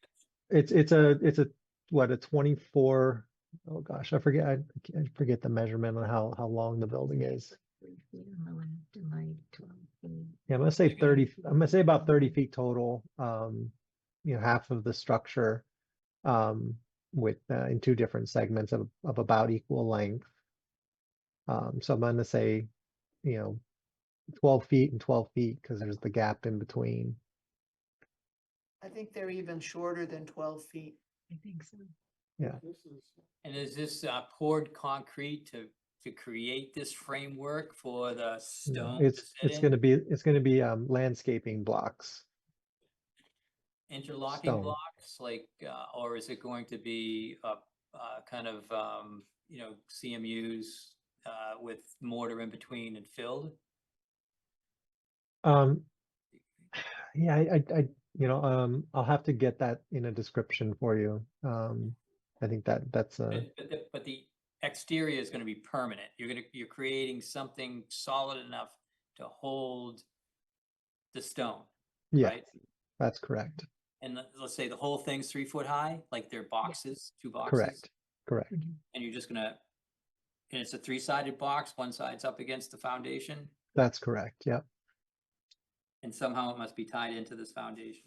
it's a what, a 24, oh gosh, I forget the measurement on how long the building is. Yeah, I'm gonna say 30, I'm gonna say about 30 feet total. You know, half of the structure with in 2 different segments of about equal length. So I'm gonna say, you know, 12 feet and 12 feet because there's the gap in between. I think they're even shorter than 12 feet. I think so. Yeah. And is this poured concrete to create this framework for the No, stone to it's sit gonna be landscaping blocks. in? Interlocking stone. blocks, like, or is it going to be a kind of, you know, CMUs with mortar in between and filled? Yeah, I you know, I'll have to get that in a description for you. I think that's But the exterior is going to be permanent. You're creating something solid enough to hold the stone, yeah, right? that's correct. And let's say the whole thing's 3 foot high, like they're boxes, 2 boxes. Correct. And you're just gonna, and it's a 3-sided box, one side's up against the foundation, That's correct. Yeah. and somehow it must be tied into this foundation.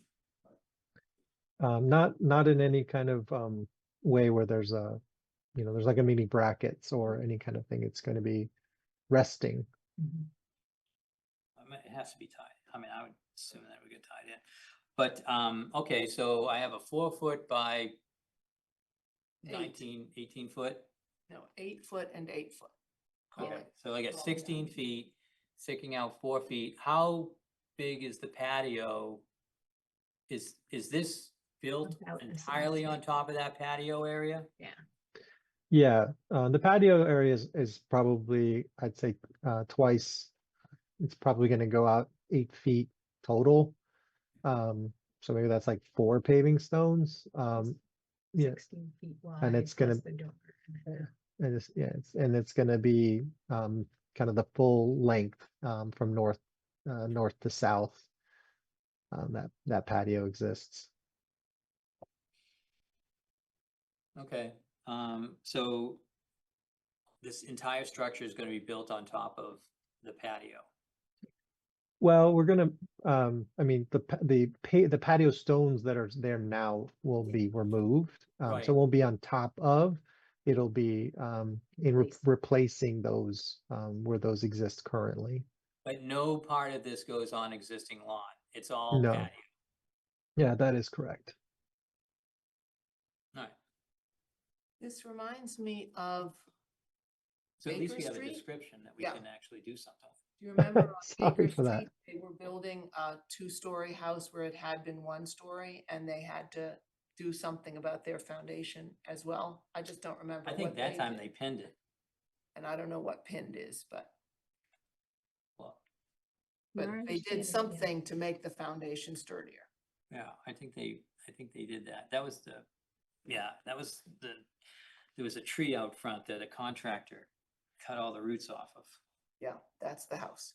Not in any kind of way where there's you know, there's like a mini brackets or any kind of thing. It's going to be resting. I mean, it has to be tied. I mean, I would assume that would get tied in. But, okay, so I have a 4 foot by 18 foot. No, 8 foot and 8 foot. Call Okay, it. so I got 16 feet, sticking out 4 feet. How big is the patio? Is this built Without the entirely on top of that patio area? Yeah. The patio area is probably, I'd say, twice. It's probably going to go out 8 feet total. So maybe that's like 4 paving stones. Yeah. 16 feet wide. And it's gonna, plus the door. and it's gonna be kind of the full length from north to south. That patio exists. Okay, so this entire structure is gonna be built on top of the patio. Well, we're gonna, I mean, the patio stones that are there now will be removed. Right. So it won't be on top of, it'll be replacing those where those exist currently. But no part of this goes on existing lawn. It's all No. patio. Yeah, that is correct. All right. This reminds me of So at least we Baker have a Street? description that we Yeah. can actually do something. Do you remember on Sorry Baker for that. Street, they were building a 2-story house where it had been 1 story and they had to do something about their foundation as well? I just don't remember I what think that time did. they pinned it. And I don't know what pinned is, but Well, they did something to make the foundation sturdier. yeah, I think they did that. That was there was a tree out front that a contractor cut all the roots off of. Yeah, that's the house.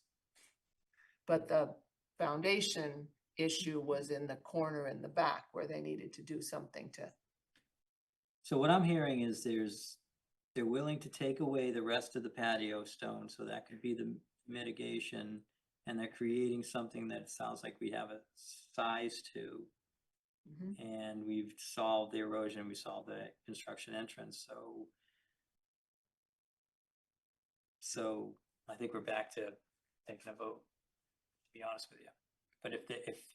But the foundation issue was in the corner in the back where they needed to do something to, So what I'm hearing is they're willing to take away the rest of the patio stone, so that could be the mitigation. And they're creating something that sounds like we have a size to, Mhm. and we've solved the erosion, we solved the construction entrance, so I think we're back to taking a vote, to be honest with you. But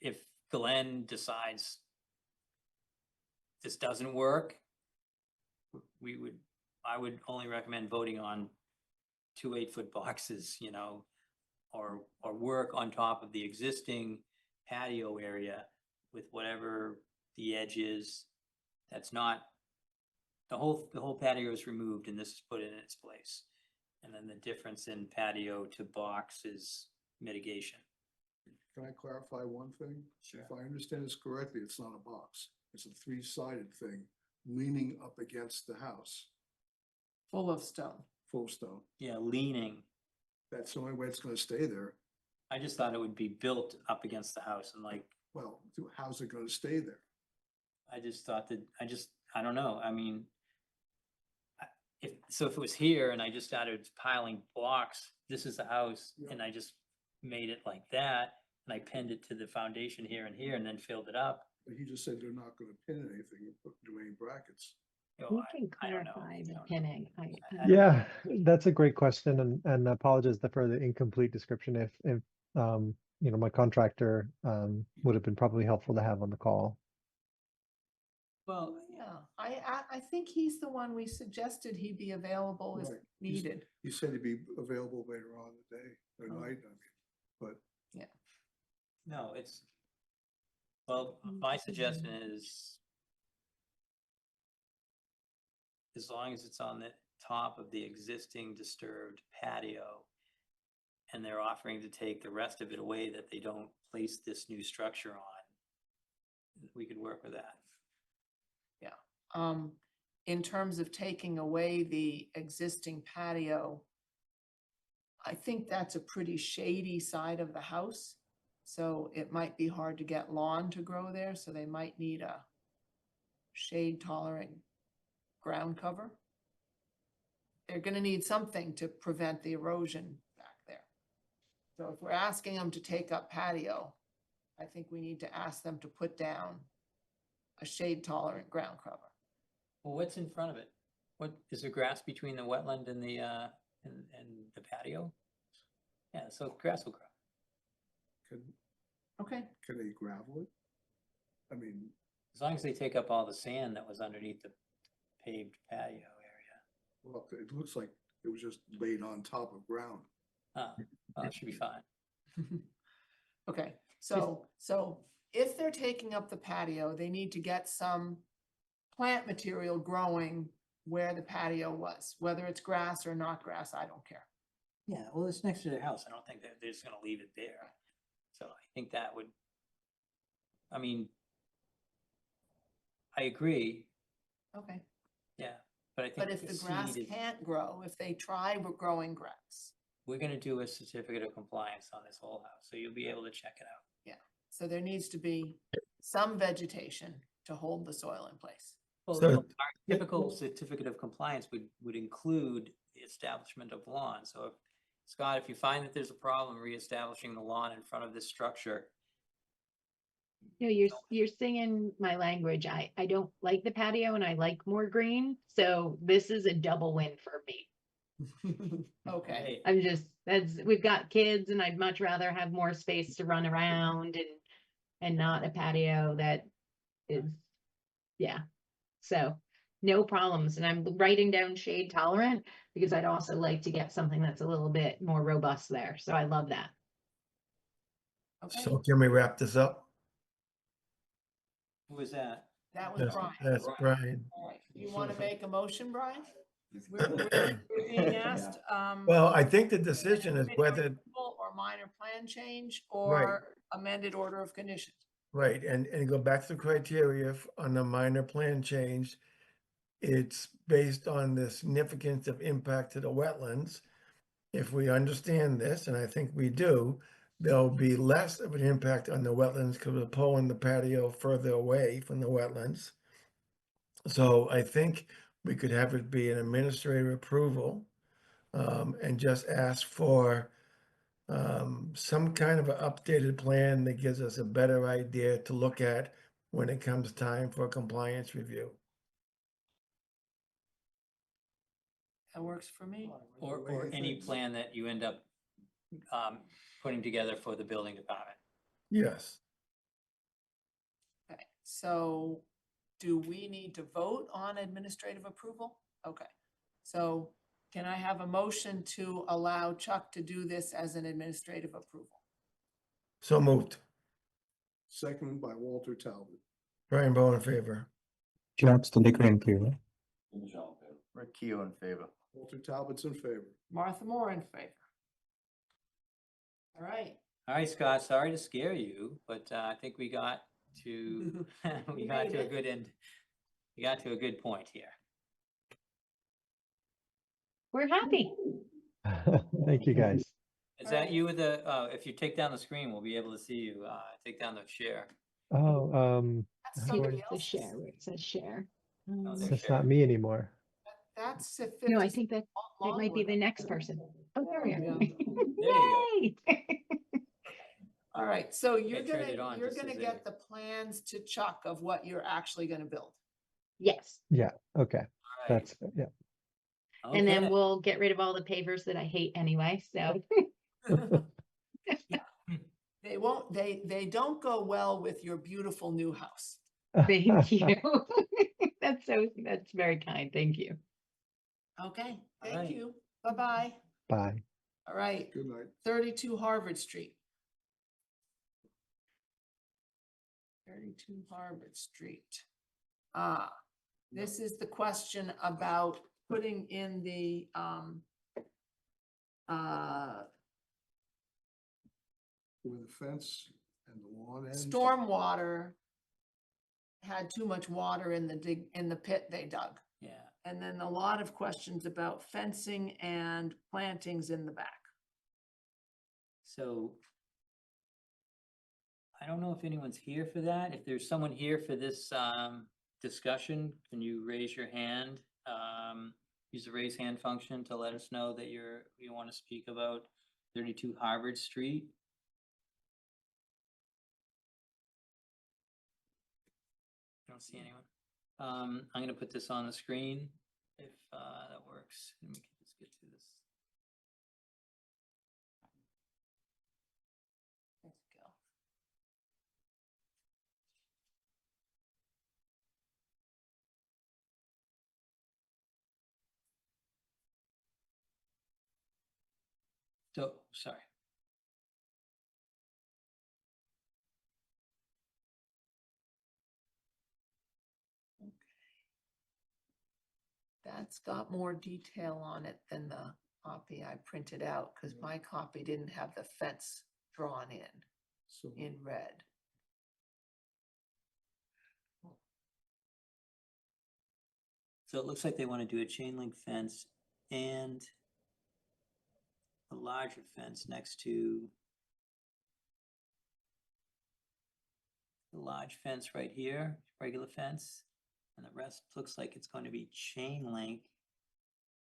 if Glenn decides this doesn't work, I would only recommend voting on 2 8-foot boxes, you know, or work on top of the existing patio area with whatever the edge is. That's not, the whole patio is removed and this is put in its place. And then the difference in patio to box is mitigation. Can I clarify one thing? Sure. If I understand this correctly, it's not a box. It's a 3-sided thing leaning up against the house, full of stone. full stone. Yeah, leaning. That's the only way it's gonna stay there. I just thought it would be built up against the house and like, Well, how's it gonna stay there? I just thought that, I don't know, I mean, if it was here and I just started piling blocks, this is the house, Yeah. and I just made it like that, and I pinned it to the foundation here and then filled it up. But he just said they're not gonna pin anything and do any brackets. You know, We can I don't know. clarify I the don't know. pinning. I don't Yeah, that's a great question, and I apologize for the incomplete description. If you know, my contractor would have been probably helpful to have on the call. Well, Yeah, I think he's the one we suggested he'd be available if Right. needed. He said he'd be available later on in the day, or Oh. night, I mean, but no, well, my suggestion is as long as it's on the top of the existing disturbed patio and they're offering to take the rest of it away that they don't place this new structure on, we could work with that. In terms of taking away the existing patio, I think that's a pretty shady side of the house. So it might be hard to get lawn to grow there, so they might need a shade tolerant ground cover. They're gonna need something to prevent the erosion back there. So if we're asking them to take up patio, I think we need to ask them to put down a shade tolerant ground cover. Well, what's in front of it? What, is there grass between the wetland and the patio? Yeah, so grass will grow. Okay, can they gravel it? I mean, As long as they take up all the sand that was underneath the paved patio area. well, it looks like it was just laid on top of ground. Well, that should be fine. okay, so if they're taking up the patio, they need to get some plant material growing where the patio was, whether it's grass or not grass, I don't care. Yeah, well, it's next to their house. I don't think that they're just gonna leave it there. So I think that would, I mean, I agree, Okay, yeah, but I think. but if the grass seed is- can't grow, if they try growing grass, We're gonna do a certificate of compliance on this whole house, so you'll be able to check it out. so there needs to be some vegetation to hold the soil in place. Well, So- our typical certificate of compliance would include the establishment of lawn. So if, Scott, if you find that there's a problem reestablishing the lawn in front of this structure, No, you're singing my language. I don't like the patio and I like more green. So this is a double win for me. Okay, hey, We've got kids and I'd much rather have more space to run around and not a patio that is, yeah. So no problems. And I'm writing down shade tolerant because I'd also like to get something that's a little bit more robust there. So I love that. Okay, So can we wrap this up? Who was that? that was Brian. That's Brian. All right, you want to make a motion, Brian? We're being asked, Well, I think the decision is whether, approval or minor plan change Right. or amended order of conditions. right, and go back to the criteria on the minor plan change. It's based on the significance of impact to the wetlands. If we understand this, and I think we do, there'll be less of an impact on the wetlands because we're pulling the patio further away from the wetlands. So I think we could have it be an administrative approval, and just ask for some kind of an updated plan that gives us a better idea to look at when it comes time for a compliance review. That works for me. Or any plan that you end up putting together for the building department. Yes. Okay, so do we need to vote on administrative approval? Okay, so can I have a motion to allow Chuck to do this as an administrative approval? So moved. Second by Walter Talbot. Brian Bowe in favor. Michelle in favor. Rick Keough in favor. Walter Talbot's in favor. Martha Moore in favor. All right. All right, Scott, sorry to scare you, but I think we got to, we got made to a it. good end. We got to a good point here. We're happy. Thank you, guys. Is that you with the, if you take down the screen, we'll be able to see you, take down the share. Oh, That's how do somebody I- The else. share, where it says share. Oh, there's that's share. not me anymore. That's. No, I think that it might be Longwood. the next person. Oh, there we There are. we you Yay! All right, so you're turned it on you're just gonna as get a- the plans to Chuck of what you're actually gonna build. Yes. Yeah, okay, All right. that's, yeah. And then Okay. we'll get rid of all the pavers that I hate anyway, so. They won't, they don't go well with your beautiful new house. Thank you. That's very kind. Thank you. Okay, All thank right. you. Bye-bye. Bye. All right, Good night. 32 Harvard Street. 32 Harvard Street. This is the question about putting in the, Where the fence and the lawn ends. stormwater had too much water in the pit they dug. Yeah, And then a lot of questions about fencing and plantings in the back. so I don't know if anyone's here for that. If there's someone here for this discussion, can you raise your hand? Use the raise hand function to let us know that you want to speak about 32 Harvard Street. I don't see anyone. I'm gonna put this on the screen if that works, and we can just get to this. Let's go. So, sorry. That's got more detail on it than the copy I printed out, because my copy didn't have the fence drawn So in red. So it looks like they want to do a chain link fence and a larger fence next to the large fence right here, regular fence. And the rest looks like it's going to be chain link.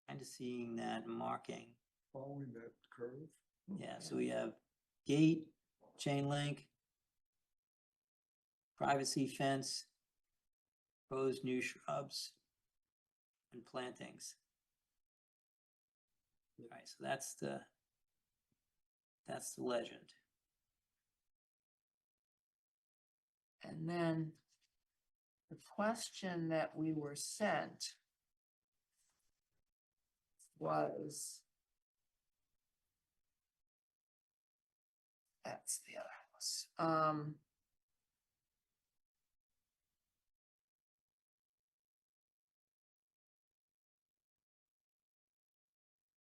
Kind of seeing that marking. following that curve. Yeah, so we have gate, chain link, privacy fence, proposed new shrubs, and plantings. All right, so that's the legend. And then The question that we were sent was, that's the other house.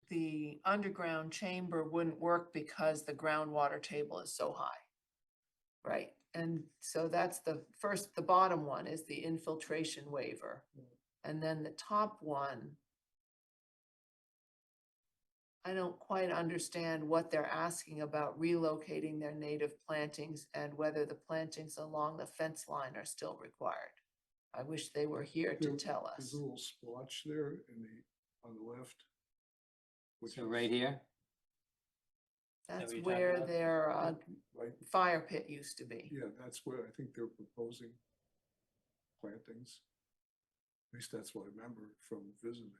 The underground chamber wouldn't work because the groundwater table is so high. Right, and so that's the first, the bottom one is the infiltration waiver. And then the top one, I don't quite understand what they're asking about relocating their native plantings and whether the plantings along the fence line are still required. I wish they were here to tell There's us. a little splotch there on the left. Which So is right here, That's what you're talking where about? their right, fire pit used to be. yeah, that's where I think they're proposing plantings. At least that's what I remember from visiting.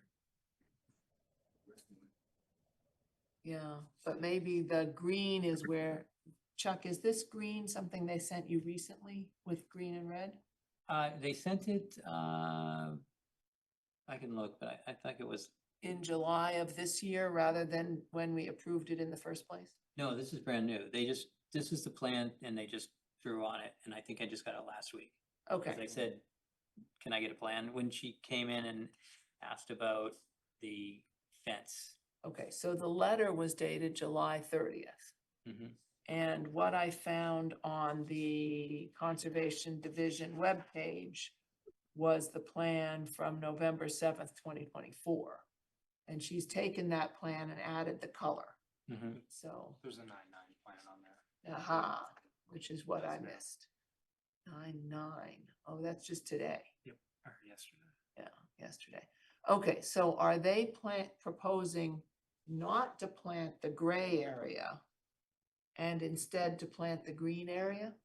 Yeah, but maybe the green is where, Chuck, is this green something they sent you recently with green and red? they sent it, I can look, but I thought it was, In July of this year rather than when we approved it in the first place? no, this is brand new. This is the plan and they just drew on it. And I think I just got it last week. Okay, Cause I said, can I get a plan? When she came in and asked about the fence. okay, so the letter was dated July 30th. Mhm. And what I found on the Conservation Division webpage was the plan from November 7th, 2024. And she's taken that plan and added the color, Mhm. so, There's a 9/9 plan on there. aha, which is what I That's new. missed. 9/9. Oh, that's just today. Or yesterday. Yeah, yesterday. Okay, so are they proposing not to plant the gray area and instead to plant the green area?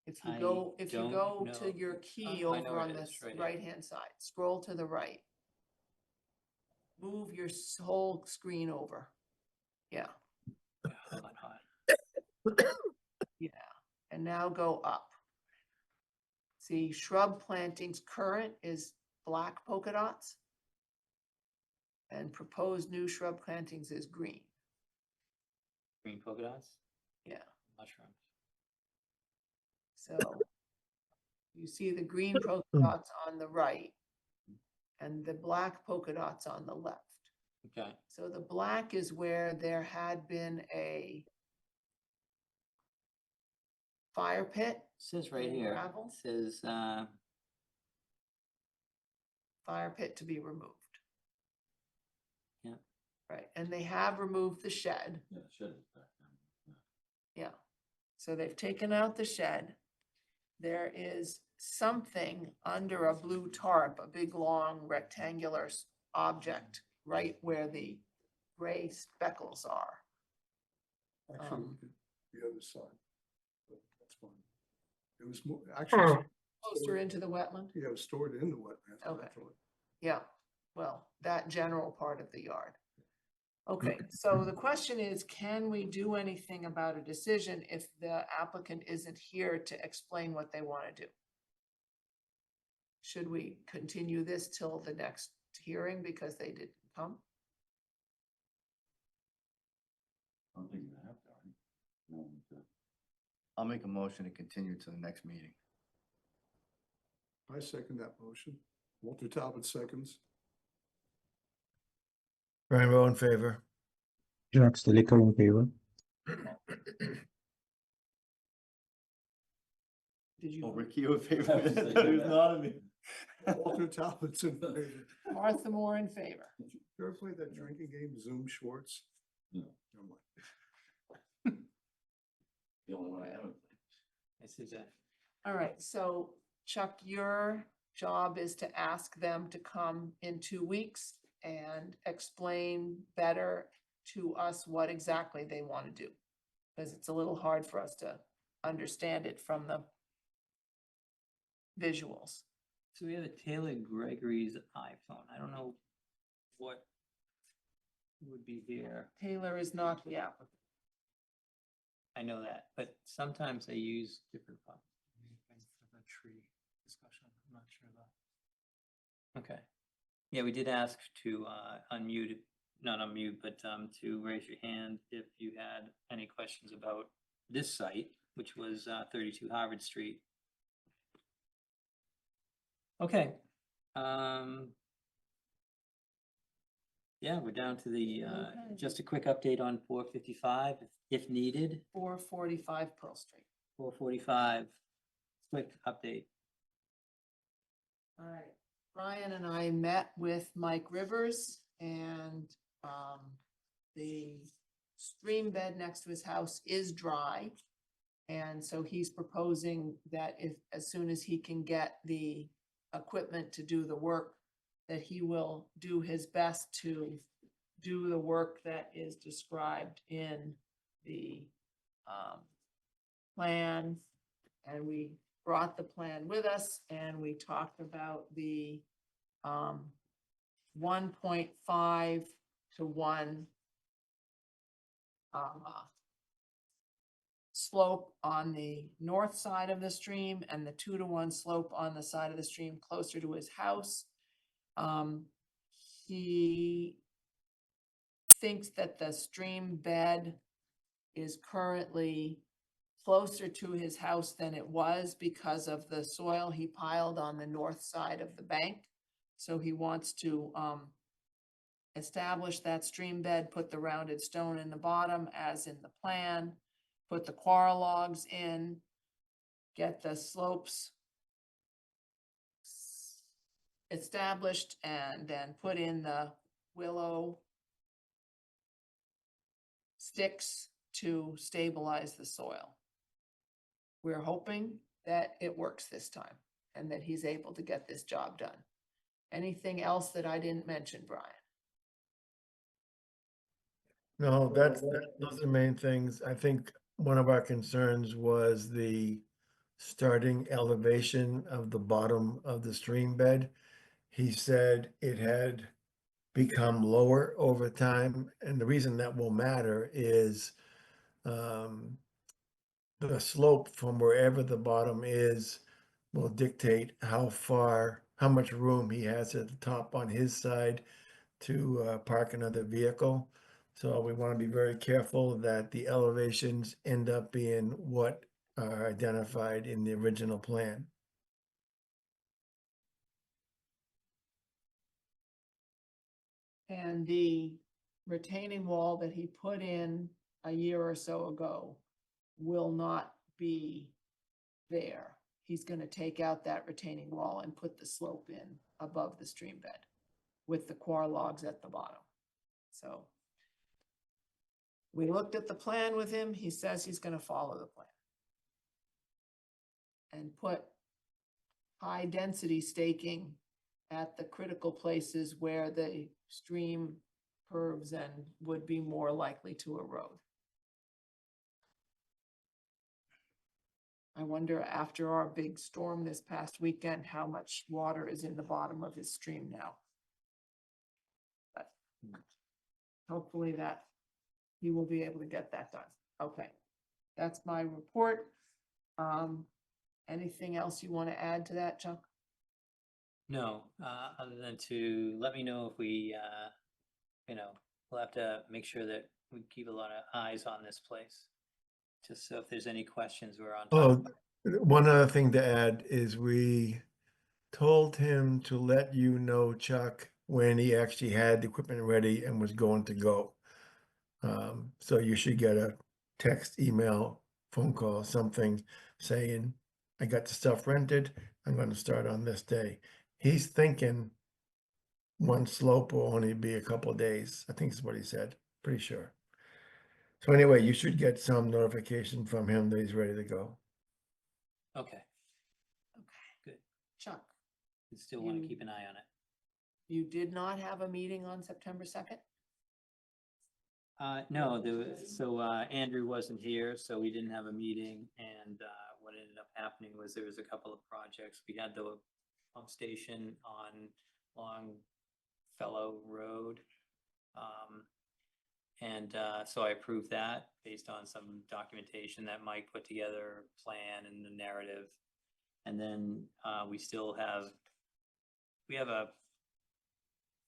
If you I go, don't to know. your key I know over where on it the is, right here. right-hand side, scroll to the right. Move your whole screen over. Yeah, Hot. yeah, and now go up. See, shrub plantings current is black polka dots. And proposed new shrub plantings is green. Green polka dots, Yeah, mushrooms. so you see the green polka dots on the right and the black polka dots on the left. Okay. So the black is where there had been a fire pit, Says right and here, gravel? it says, fire pit to be removed. Yeah. Right, and they have removed the shed. Yeah, the shed is back down. Yeah, so they've taken out the shed. There is something under a blue tarp, a big, long rectangular object, right where the gray speckles are. Actually, Um, the other side. But that's fine. It was more, actually. Closer into the wetland? Yeah, it was stored in the wetlands. Okay. actually. Yeah, well, that general part of the yard. Okay, so the question is, can we do anything about a decision if the applicant isn't here to explain what they want to do? Should we continue this till the next hearing because they didn't come? I don't think you have to, right? No, it's, I'll make a motion to continue to the next meeting. I second that motion. Walter Talbot seconds. Brian Rowe in favor. Jack Stilicker in favor. Did Oh, you, Ricky, you in favor? I was thinking That was that. not me. Walter Talbot's in favor. Martha Moore in favor? You ever play that drinking game, Zoom Schwartz? No. Never mind. the only one I haven't. This is it. All right, so Chuck, your job is to ask them to come in 2 weeks and explain better to us what exactly they want to do. Because it's a little hard for us to understand it from the visuals. So we have a Taylor Gregory's iPhone. I don't know what would be here. Taylor is not the applicant. I know that, but sometimes they use different funds. Anything for the tree discussion, I'm not sure though. Okay. Yeah, we did ask to unmute, not unmute, but to raise your hand if you had any questions about this site, which was 32 Harvard Street. Okay. Yeah, we're down to the, Okay. just a quick update on 455, if needed, 445 Pearl Street. 445, quick update. All right, Brian and I met with Mike Rivers and the stream bed next to his house is dry. And so he's proposing that if, as soon as he can get the equipment to do the work, that he will do his best to do the work that is described in the plan. And we brought the plan with us and we talked about the 1.5 to 1 slope on the north side of the stream and the 2 to 1 slope on the side of the stream closer to his house. He thinks that the stream bed is currently closer to his house than it was because of the soil he piled on the north side of the bank. So he wants to establish that stream bed, put the rounded stone in the bottom as in the plan, put the coir logs in, get the slopes established, and then put in the willow sticks to stabilize the soil. We're hoping that it works this time and that he's able to get this job done. Anything else that I didn't mention, Brian? No, those are the main things. I think one of our concerns was the starting elevation of the bottom of the stream bed. He said it had become lower over time, and the reason that will matter is the slope from wherever the bottom is will dictate how much room he has at the top on his side to park another vehicle. So we want to be very careful that the elevations end up being what are identified in the original plan. And the retaining wall that he put in a year or so ago will not be there. He's gonna take out that retaining wall and put the slope in above the stream bed with the coir logs at the bottom. So we looked at the plan with him. He says he's gonna follow the plan and put high density staking at the critical places where the stream curves and would be more likely to erode. I wonder, after our big storm this past weekend, how much water is in the bottom of his stream now. But hopefully that he will be able to get that done. Okay, that's my report. Anything else you want to add to that, Chuck? No, other than to let me know if we, we'll have to make sure that we keep a lot of eyes on this place. Just so if there's any questions, we're on top. Oh, one other thing to add is we told him to let you know, Chuck, when he actually had the equipment ready and was going to go. So you should get a text, email, phone call, something saying, I got the stuff rented. I'm going to start on this day. He's thinking one slope will only be a couple of days. I think is what he said. Pretty sure. So anyway, you should get some notification from him that he's ready to go. Okay, Okay, good. Chuck, We still want to You- keep an eye on it. you did not have a meeting on September 2nd? No, so Andrew wasn't here, so we didn't have a meeting, and what ended up happening was there was a couple of projects. We had the pump station on Longfellow Road. And so I approved that based on some documentation that Mike put together, a plan and the narrative. And then we still have, we have a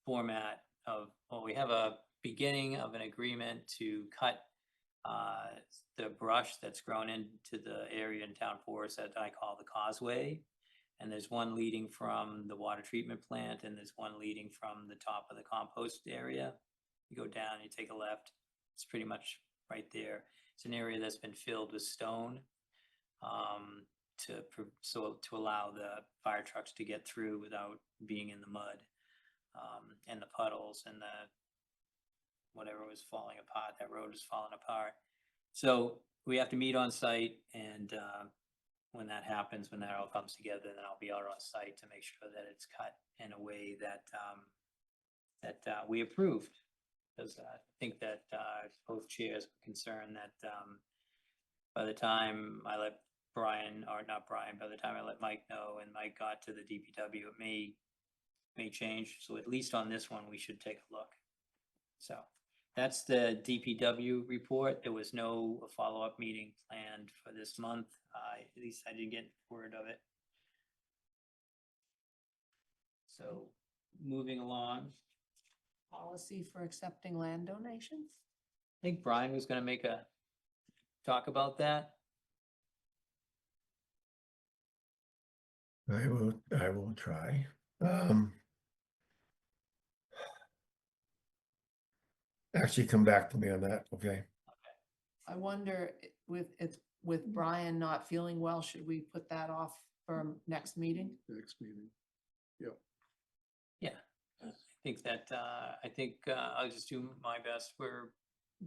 format of, well, we have a beginning of an agreement to cut the brush that's grown into the area in town forest that I call the causeway. And there's one leading from the water treatment plant, and there's one leading from the top of the compost area. You go down, you take a left, it's pretty much right there. It's an area that's been filled with stone to allow the fire trucks to get through without being in the mud and the puddles and the whatever was falling apart. That road was falling apart. So we have to meet on site, and when that happens, when that all comes together, then I'll be out on site to make sure that it's cut in a way that we approved. Because I think that both chairs were concerned that by the time I let Brian, or not Brian, by the time I let Mike know and Mike got to the DPW, it may change. So at least on this one, we should take a look. So that's the DPW report. There was no follow-up meeting planned for this month. At least I didn't get word of it. So moving along. Policy for accepting land donations? I think Brian was gonna talk about that. I will try. Actually, come back to me on that, okay? I wonder with Brian not feeling well, should we put that off for next meeting? Next meeting. Yeah, I think that, I'll just do my best. We're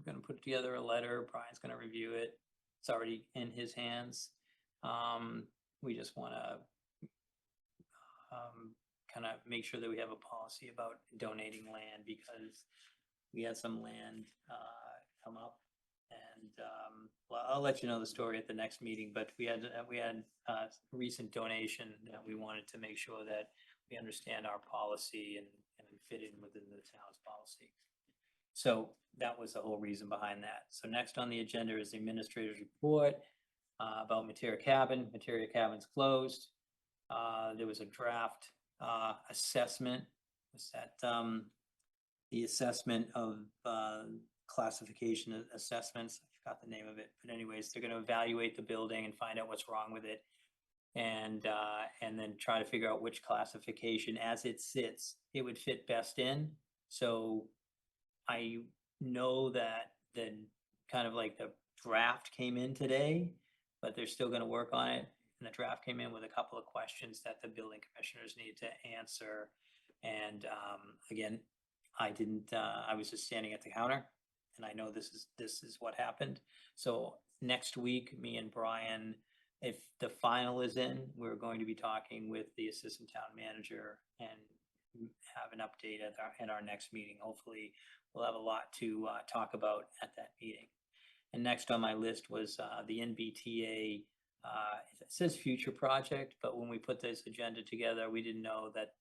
gonna put together a letter. Brian's gonna review it. It's already in his hands. We just wanna kind of make sure that we have a policy about donating land, because we had some land come up, and well, I'll let you know the story at the next meeting, but we had a recent donation that we wanted to make sure that we understand our policy and fit in within the town's policy. So that was the whole reason behind that. So next on the agenda is the administrator's report about Materia Cabin. Materia Cabin's closed. There was a draft assessment. Was that the assessment of classification assessments? I forgot the name of it, but anyways, they're going to evaluate the building and find out what's wrong with it, and then try to figure out which classification, as it sits, it would fit best in. So I know that the kind of like the draft came in today, but they're still going to work on it. And the draft came in with a couple of questions that the building commissioners need to answer. And again, I was just standing at the counter, and I know this is what happened. So next week, me and Brian, if the final is in, we're going to be talking with the assistant town manager and have an update at our next meeting. Hopefully we'll have a lot to talk about at that meeting. And next on my list was the NBTA. It says future project, but when we put this agenda together, we didn't know that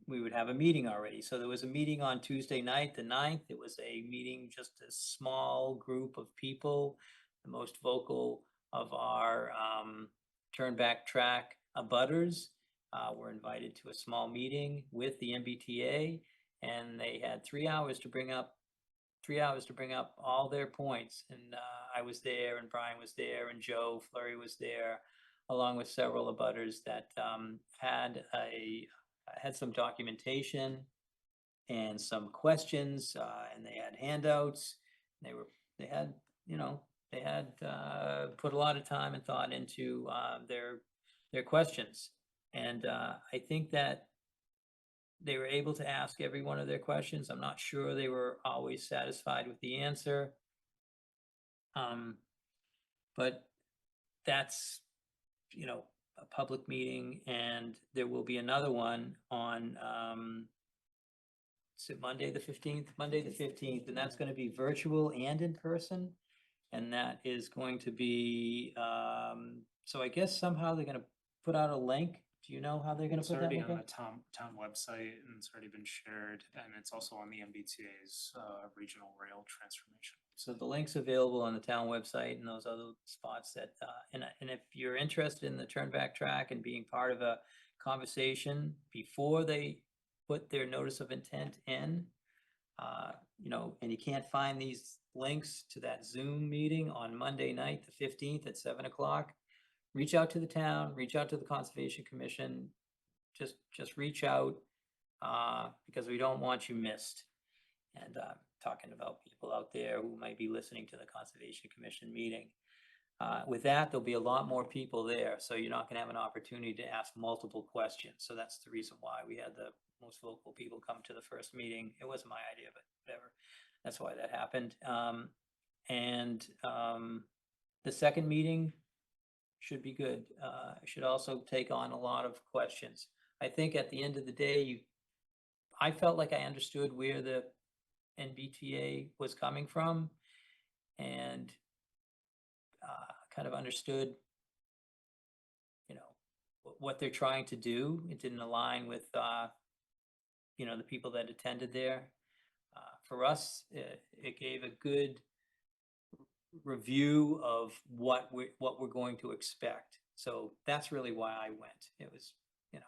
we would have a meeting already. So there was a meeting on Tuesday night, the 9th. It was a meeting, just a small group of people. The most vocal of our turn back track abutters were invited to a small meeting with the MBTA, and they had 3 hours to bring up all their points. And I was there, and Brian was there, and Joe Flurry was there, along with several abutters that had some documentation and some questions, and they had handouts. They had put a lot of time and thought into their questions. And I think that they were able to ask every one of their questions. I'm not sure they were always satisfied with the answer. But that's, a public meeting, and there will be another one on, is it Monday the 15th? Monday the 15th, and that's going to be virtual and in person. And that is going to be, so I guess somehow they're going to put out a link Do you know how they're gonna It's put that already link on the up? town website and it's already been shared, and it's also on the MBTA's regional rail transformation. So the link's available on the town website and those other spots that, and if you're interested in the turn back track and being part of a conversation before they put their notice of intent in, you know, and you can't find these links to that Zoom meeting on Monday night, the 15th at 7 o'clock, reach out to the town, reach out to the Conservation Commission, just reach out, because we don't want you missed. And talking about people out there who might be listening to the Conservation Commission meeting. With that, there'll be a lot more people there, so you're not gonna have an opportunity to ask multiple questions. So that's the reason why we had the most vocal people come to the first meeting. It wasn't my idea, but whatever. That's why that happened. The second meeting should be good. It should also take on a lot of questions. I think at the end of the day, I felt like I understood where the NBTA was coming from and kind of understood, you know, what they're trying to do. It didn't align with, you know, the people that attended there. For us, it gave a good review of what we're going to expect. So that's really why I went. It was, you know,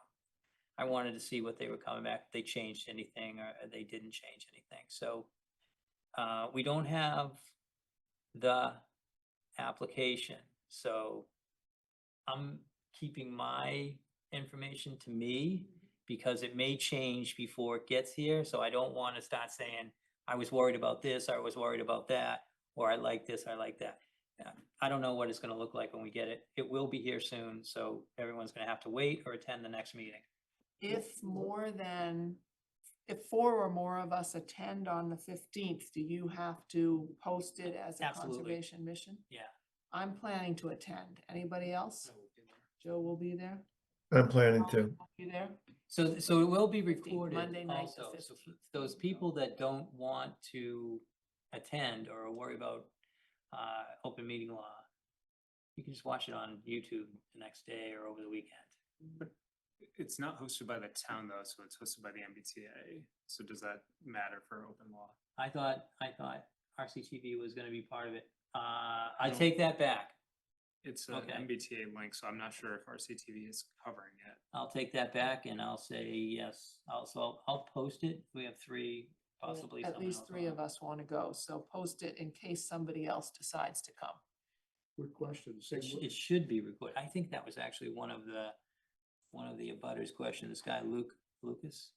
I wanted to see what they were coming back, if they changed anything or they didn't change anything. So we don't have the application, so I'm keeping my information to me because it may change before it gets here. So I don't want to start saying, I was worried about this, I was worried about that, or I like this, I like that. I don't know what it's going to look like when we get it. It will be here soon, so everyone's going to have to wait or attend the next meeting. If 4 or more of us attend on the 15th, do you have to post it as a Absolutely. conservation mission? Yeah. I'm planning to attend. Anybody else? Joe will be there. I'm planning to. You there? So it will be 15th, recorded Monday night, the also. So 15th. for those people that don't want to attend or worry about open meeting law, you can just watch it on YouTube the next day or over the weekend. But it's not hosted by the town though, so it's hosted by the MBTA. So does that matter for open law? I thought RCTV was gonna be part of it. I No. take that back. It's an Okay. MBTA link, so I'm not sure if RCTV is covering it. I'll take that back and I'll say yes. I'll post it. We have 3, possibly At someone least else 3 on. of us want to go, so post it in case somebody else decides to come. Quick question, same, It should be recorded. I think that was actually one of the abutters question, this guy Lucas.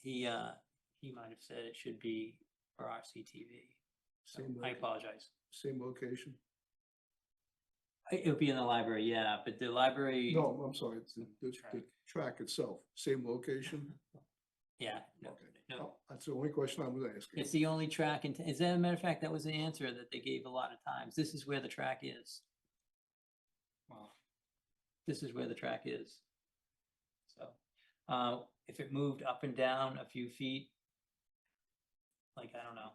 He might have said it should be for RCTV. So Same I way. apologize. same location? It'll be in the library, yeah, but the library. No, I'm sorry, it's the track itself, same location? Yeah, no, Okay, no. Oh, that's the only question I was asking. It's the only track in, as a matter of fact, that was the answer that they gave a lot of times. This is where the track is. Well, This is where the track is. So, if it moved up and down a few feet, like, I don't know.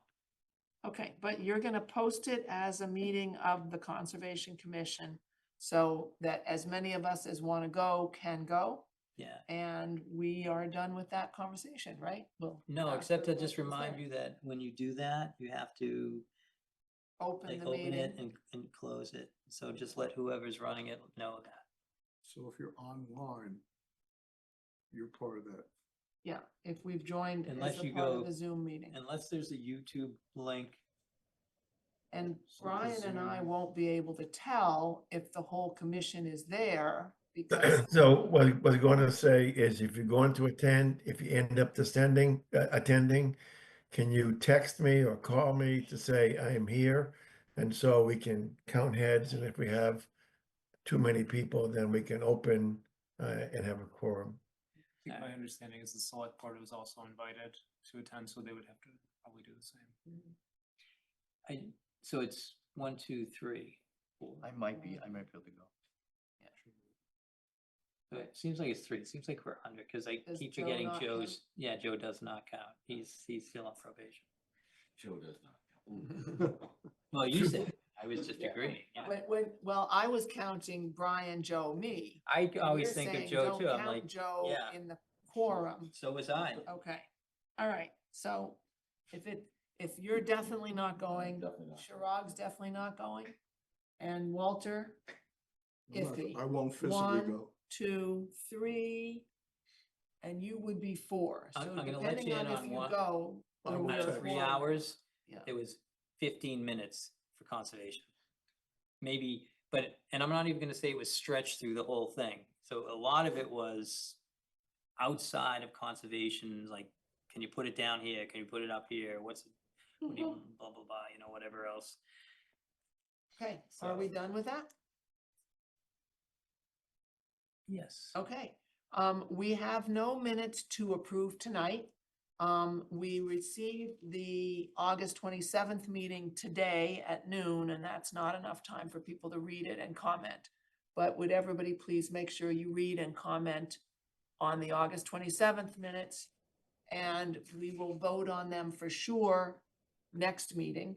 Okay, but you're gonna post it as a meeting of the Conservation Commission so that as many of us as want to go can go, Yeah. and we are done with that conversation, right? Well, No, after except to the just person's remind there. you that when you do that, you have to Open like the open it meeting. and close it. So just let whoever's running it know that. So if you're online, you're part of that. Yeah, if we've joined Unless as a you part go- of the Zoom meeting. Unless there's a YouTube link. And So Brian and I Zoom- won't be able to tell if the whole commission is there because So what I was going to say is if you're going to attend, if you end up attending, can you text me or call me to say I am here? And so we can count heads, and if we have too many people, then we can open and have a quorum. I think my understanding is the select board was also invited to attend, so they would have to probably do the same. So it's 1, 2, 3, 4. I might be able to go. But it seems like it's 3. It seems like we're under, because I Does keep Joe forgetting not count? Joe's, yeah, Joe does not count. He's still on probation. Joe does not. Well, you said, I was just Yeah. agreeing. Yeah. Well, I was counting Brian, Joe, me. I and always you're think of saying Joe don't too. I'm count like, Joe yeah. in the quorum. so was I. Okay, all right, so if you're definitely not going, Definitely not. Sharag's definitely not going, and Walter, I'm not- iffy. I won't physically 1, go. 2, 3, and you would be 4. I'm So gonna let depending you on in if on you one. go. I there will were Out of text. 3 4. hours, Yeah. it was 15 minutes for conservation. Maybe, and I'm not even gonna say it was stretched through the whole thing. So a lot of it was outside of conservation, like, can you put it down here? Can you put it up here? What do you, blah, blah, blah, whatever else. Okay, are we done with that? Yes. Okay, we have no minutes to approve tonight. We received the August 27th meeting today at noon, and that's not enough time for people to read it and comment. But would everybody please make sure you read and comment on the August 27th minutes? And we will vote on them for sure next meeting.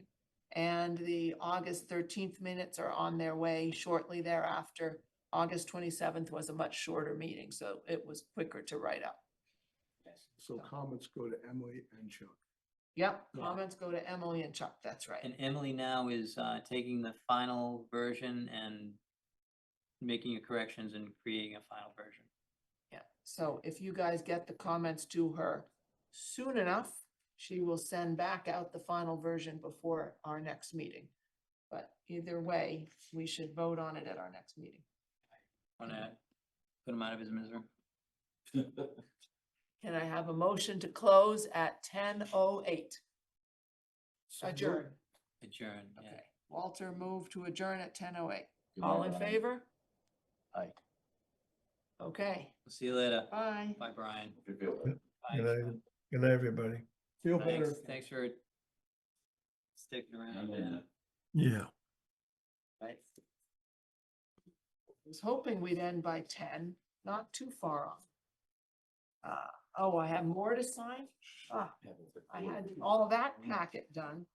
And the August 13th minutes are on their way shortly thereafter. August 27th was a much shorter meeting, so it was quicker to write up. So comments go to Emily and Chuck. Yep, Yeah. comments go to Emily and Chuck, that's right. And Emily now is taking the final version and making your corrections and creating a final version. Yeah, so if you guys get the comments to her soon enough, she will send back out the final version before our next meeting. But either way, we should vote on it at our next meeting. Wanna put him out of his misery? Can I have a motion to close at 10:08? So Adjourn. Adjourn, yeah. Okay, Walter moved to adjourn at 10:08. Good All night, in Brian. favor? Aye. Okay, We'll see you later. bye. Bye, Brian. If you feel better. Bye, Good night, Sean. good night, everybody. Feel better. Thanks for sticking around. Yeah. Right. Was hoping we'd end by 10, not too far off. Oh, I have more to sign? Ah, I had all that packet done.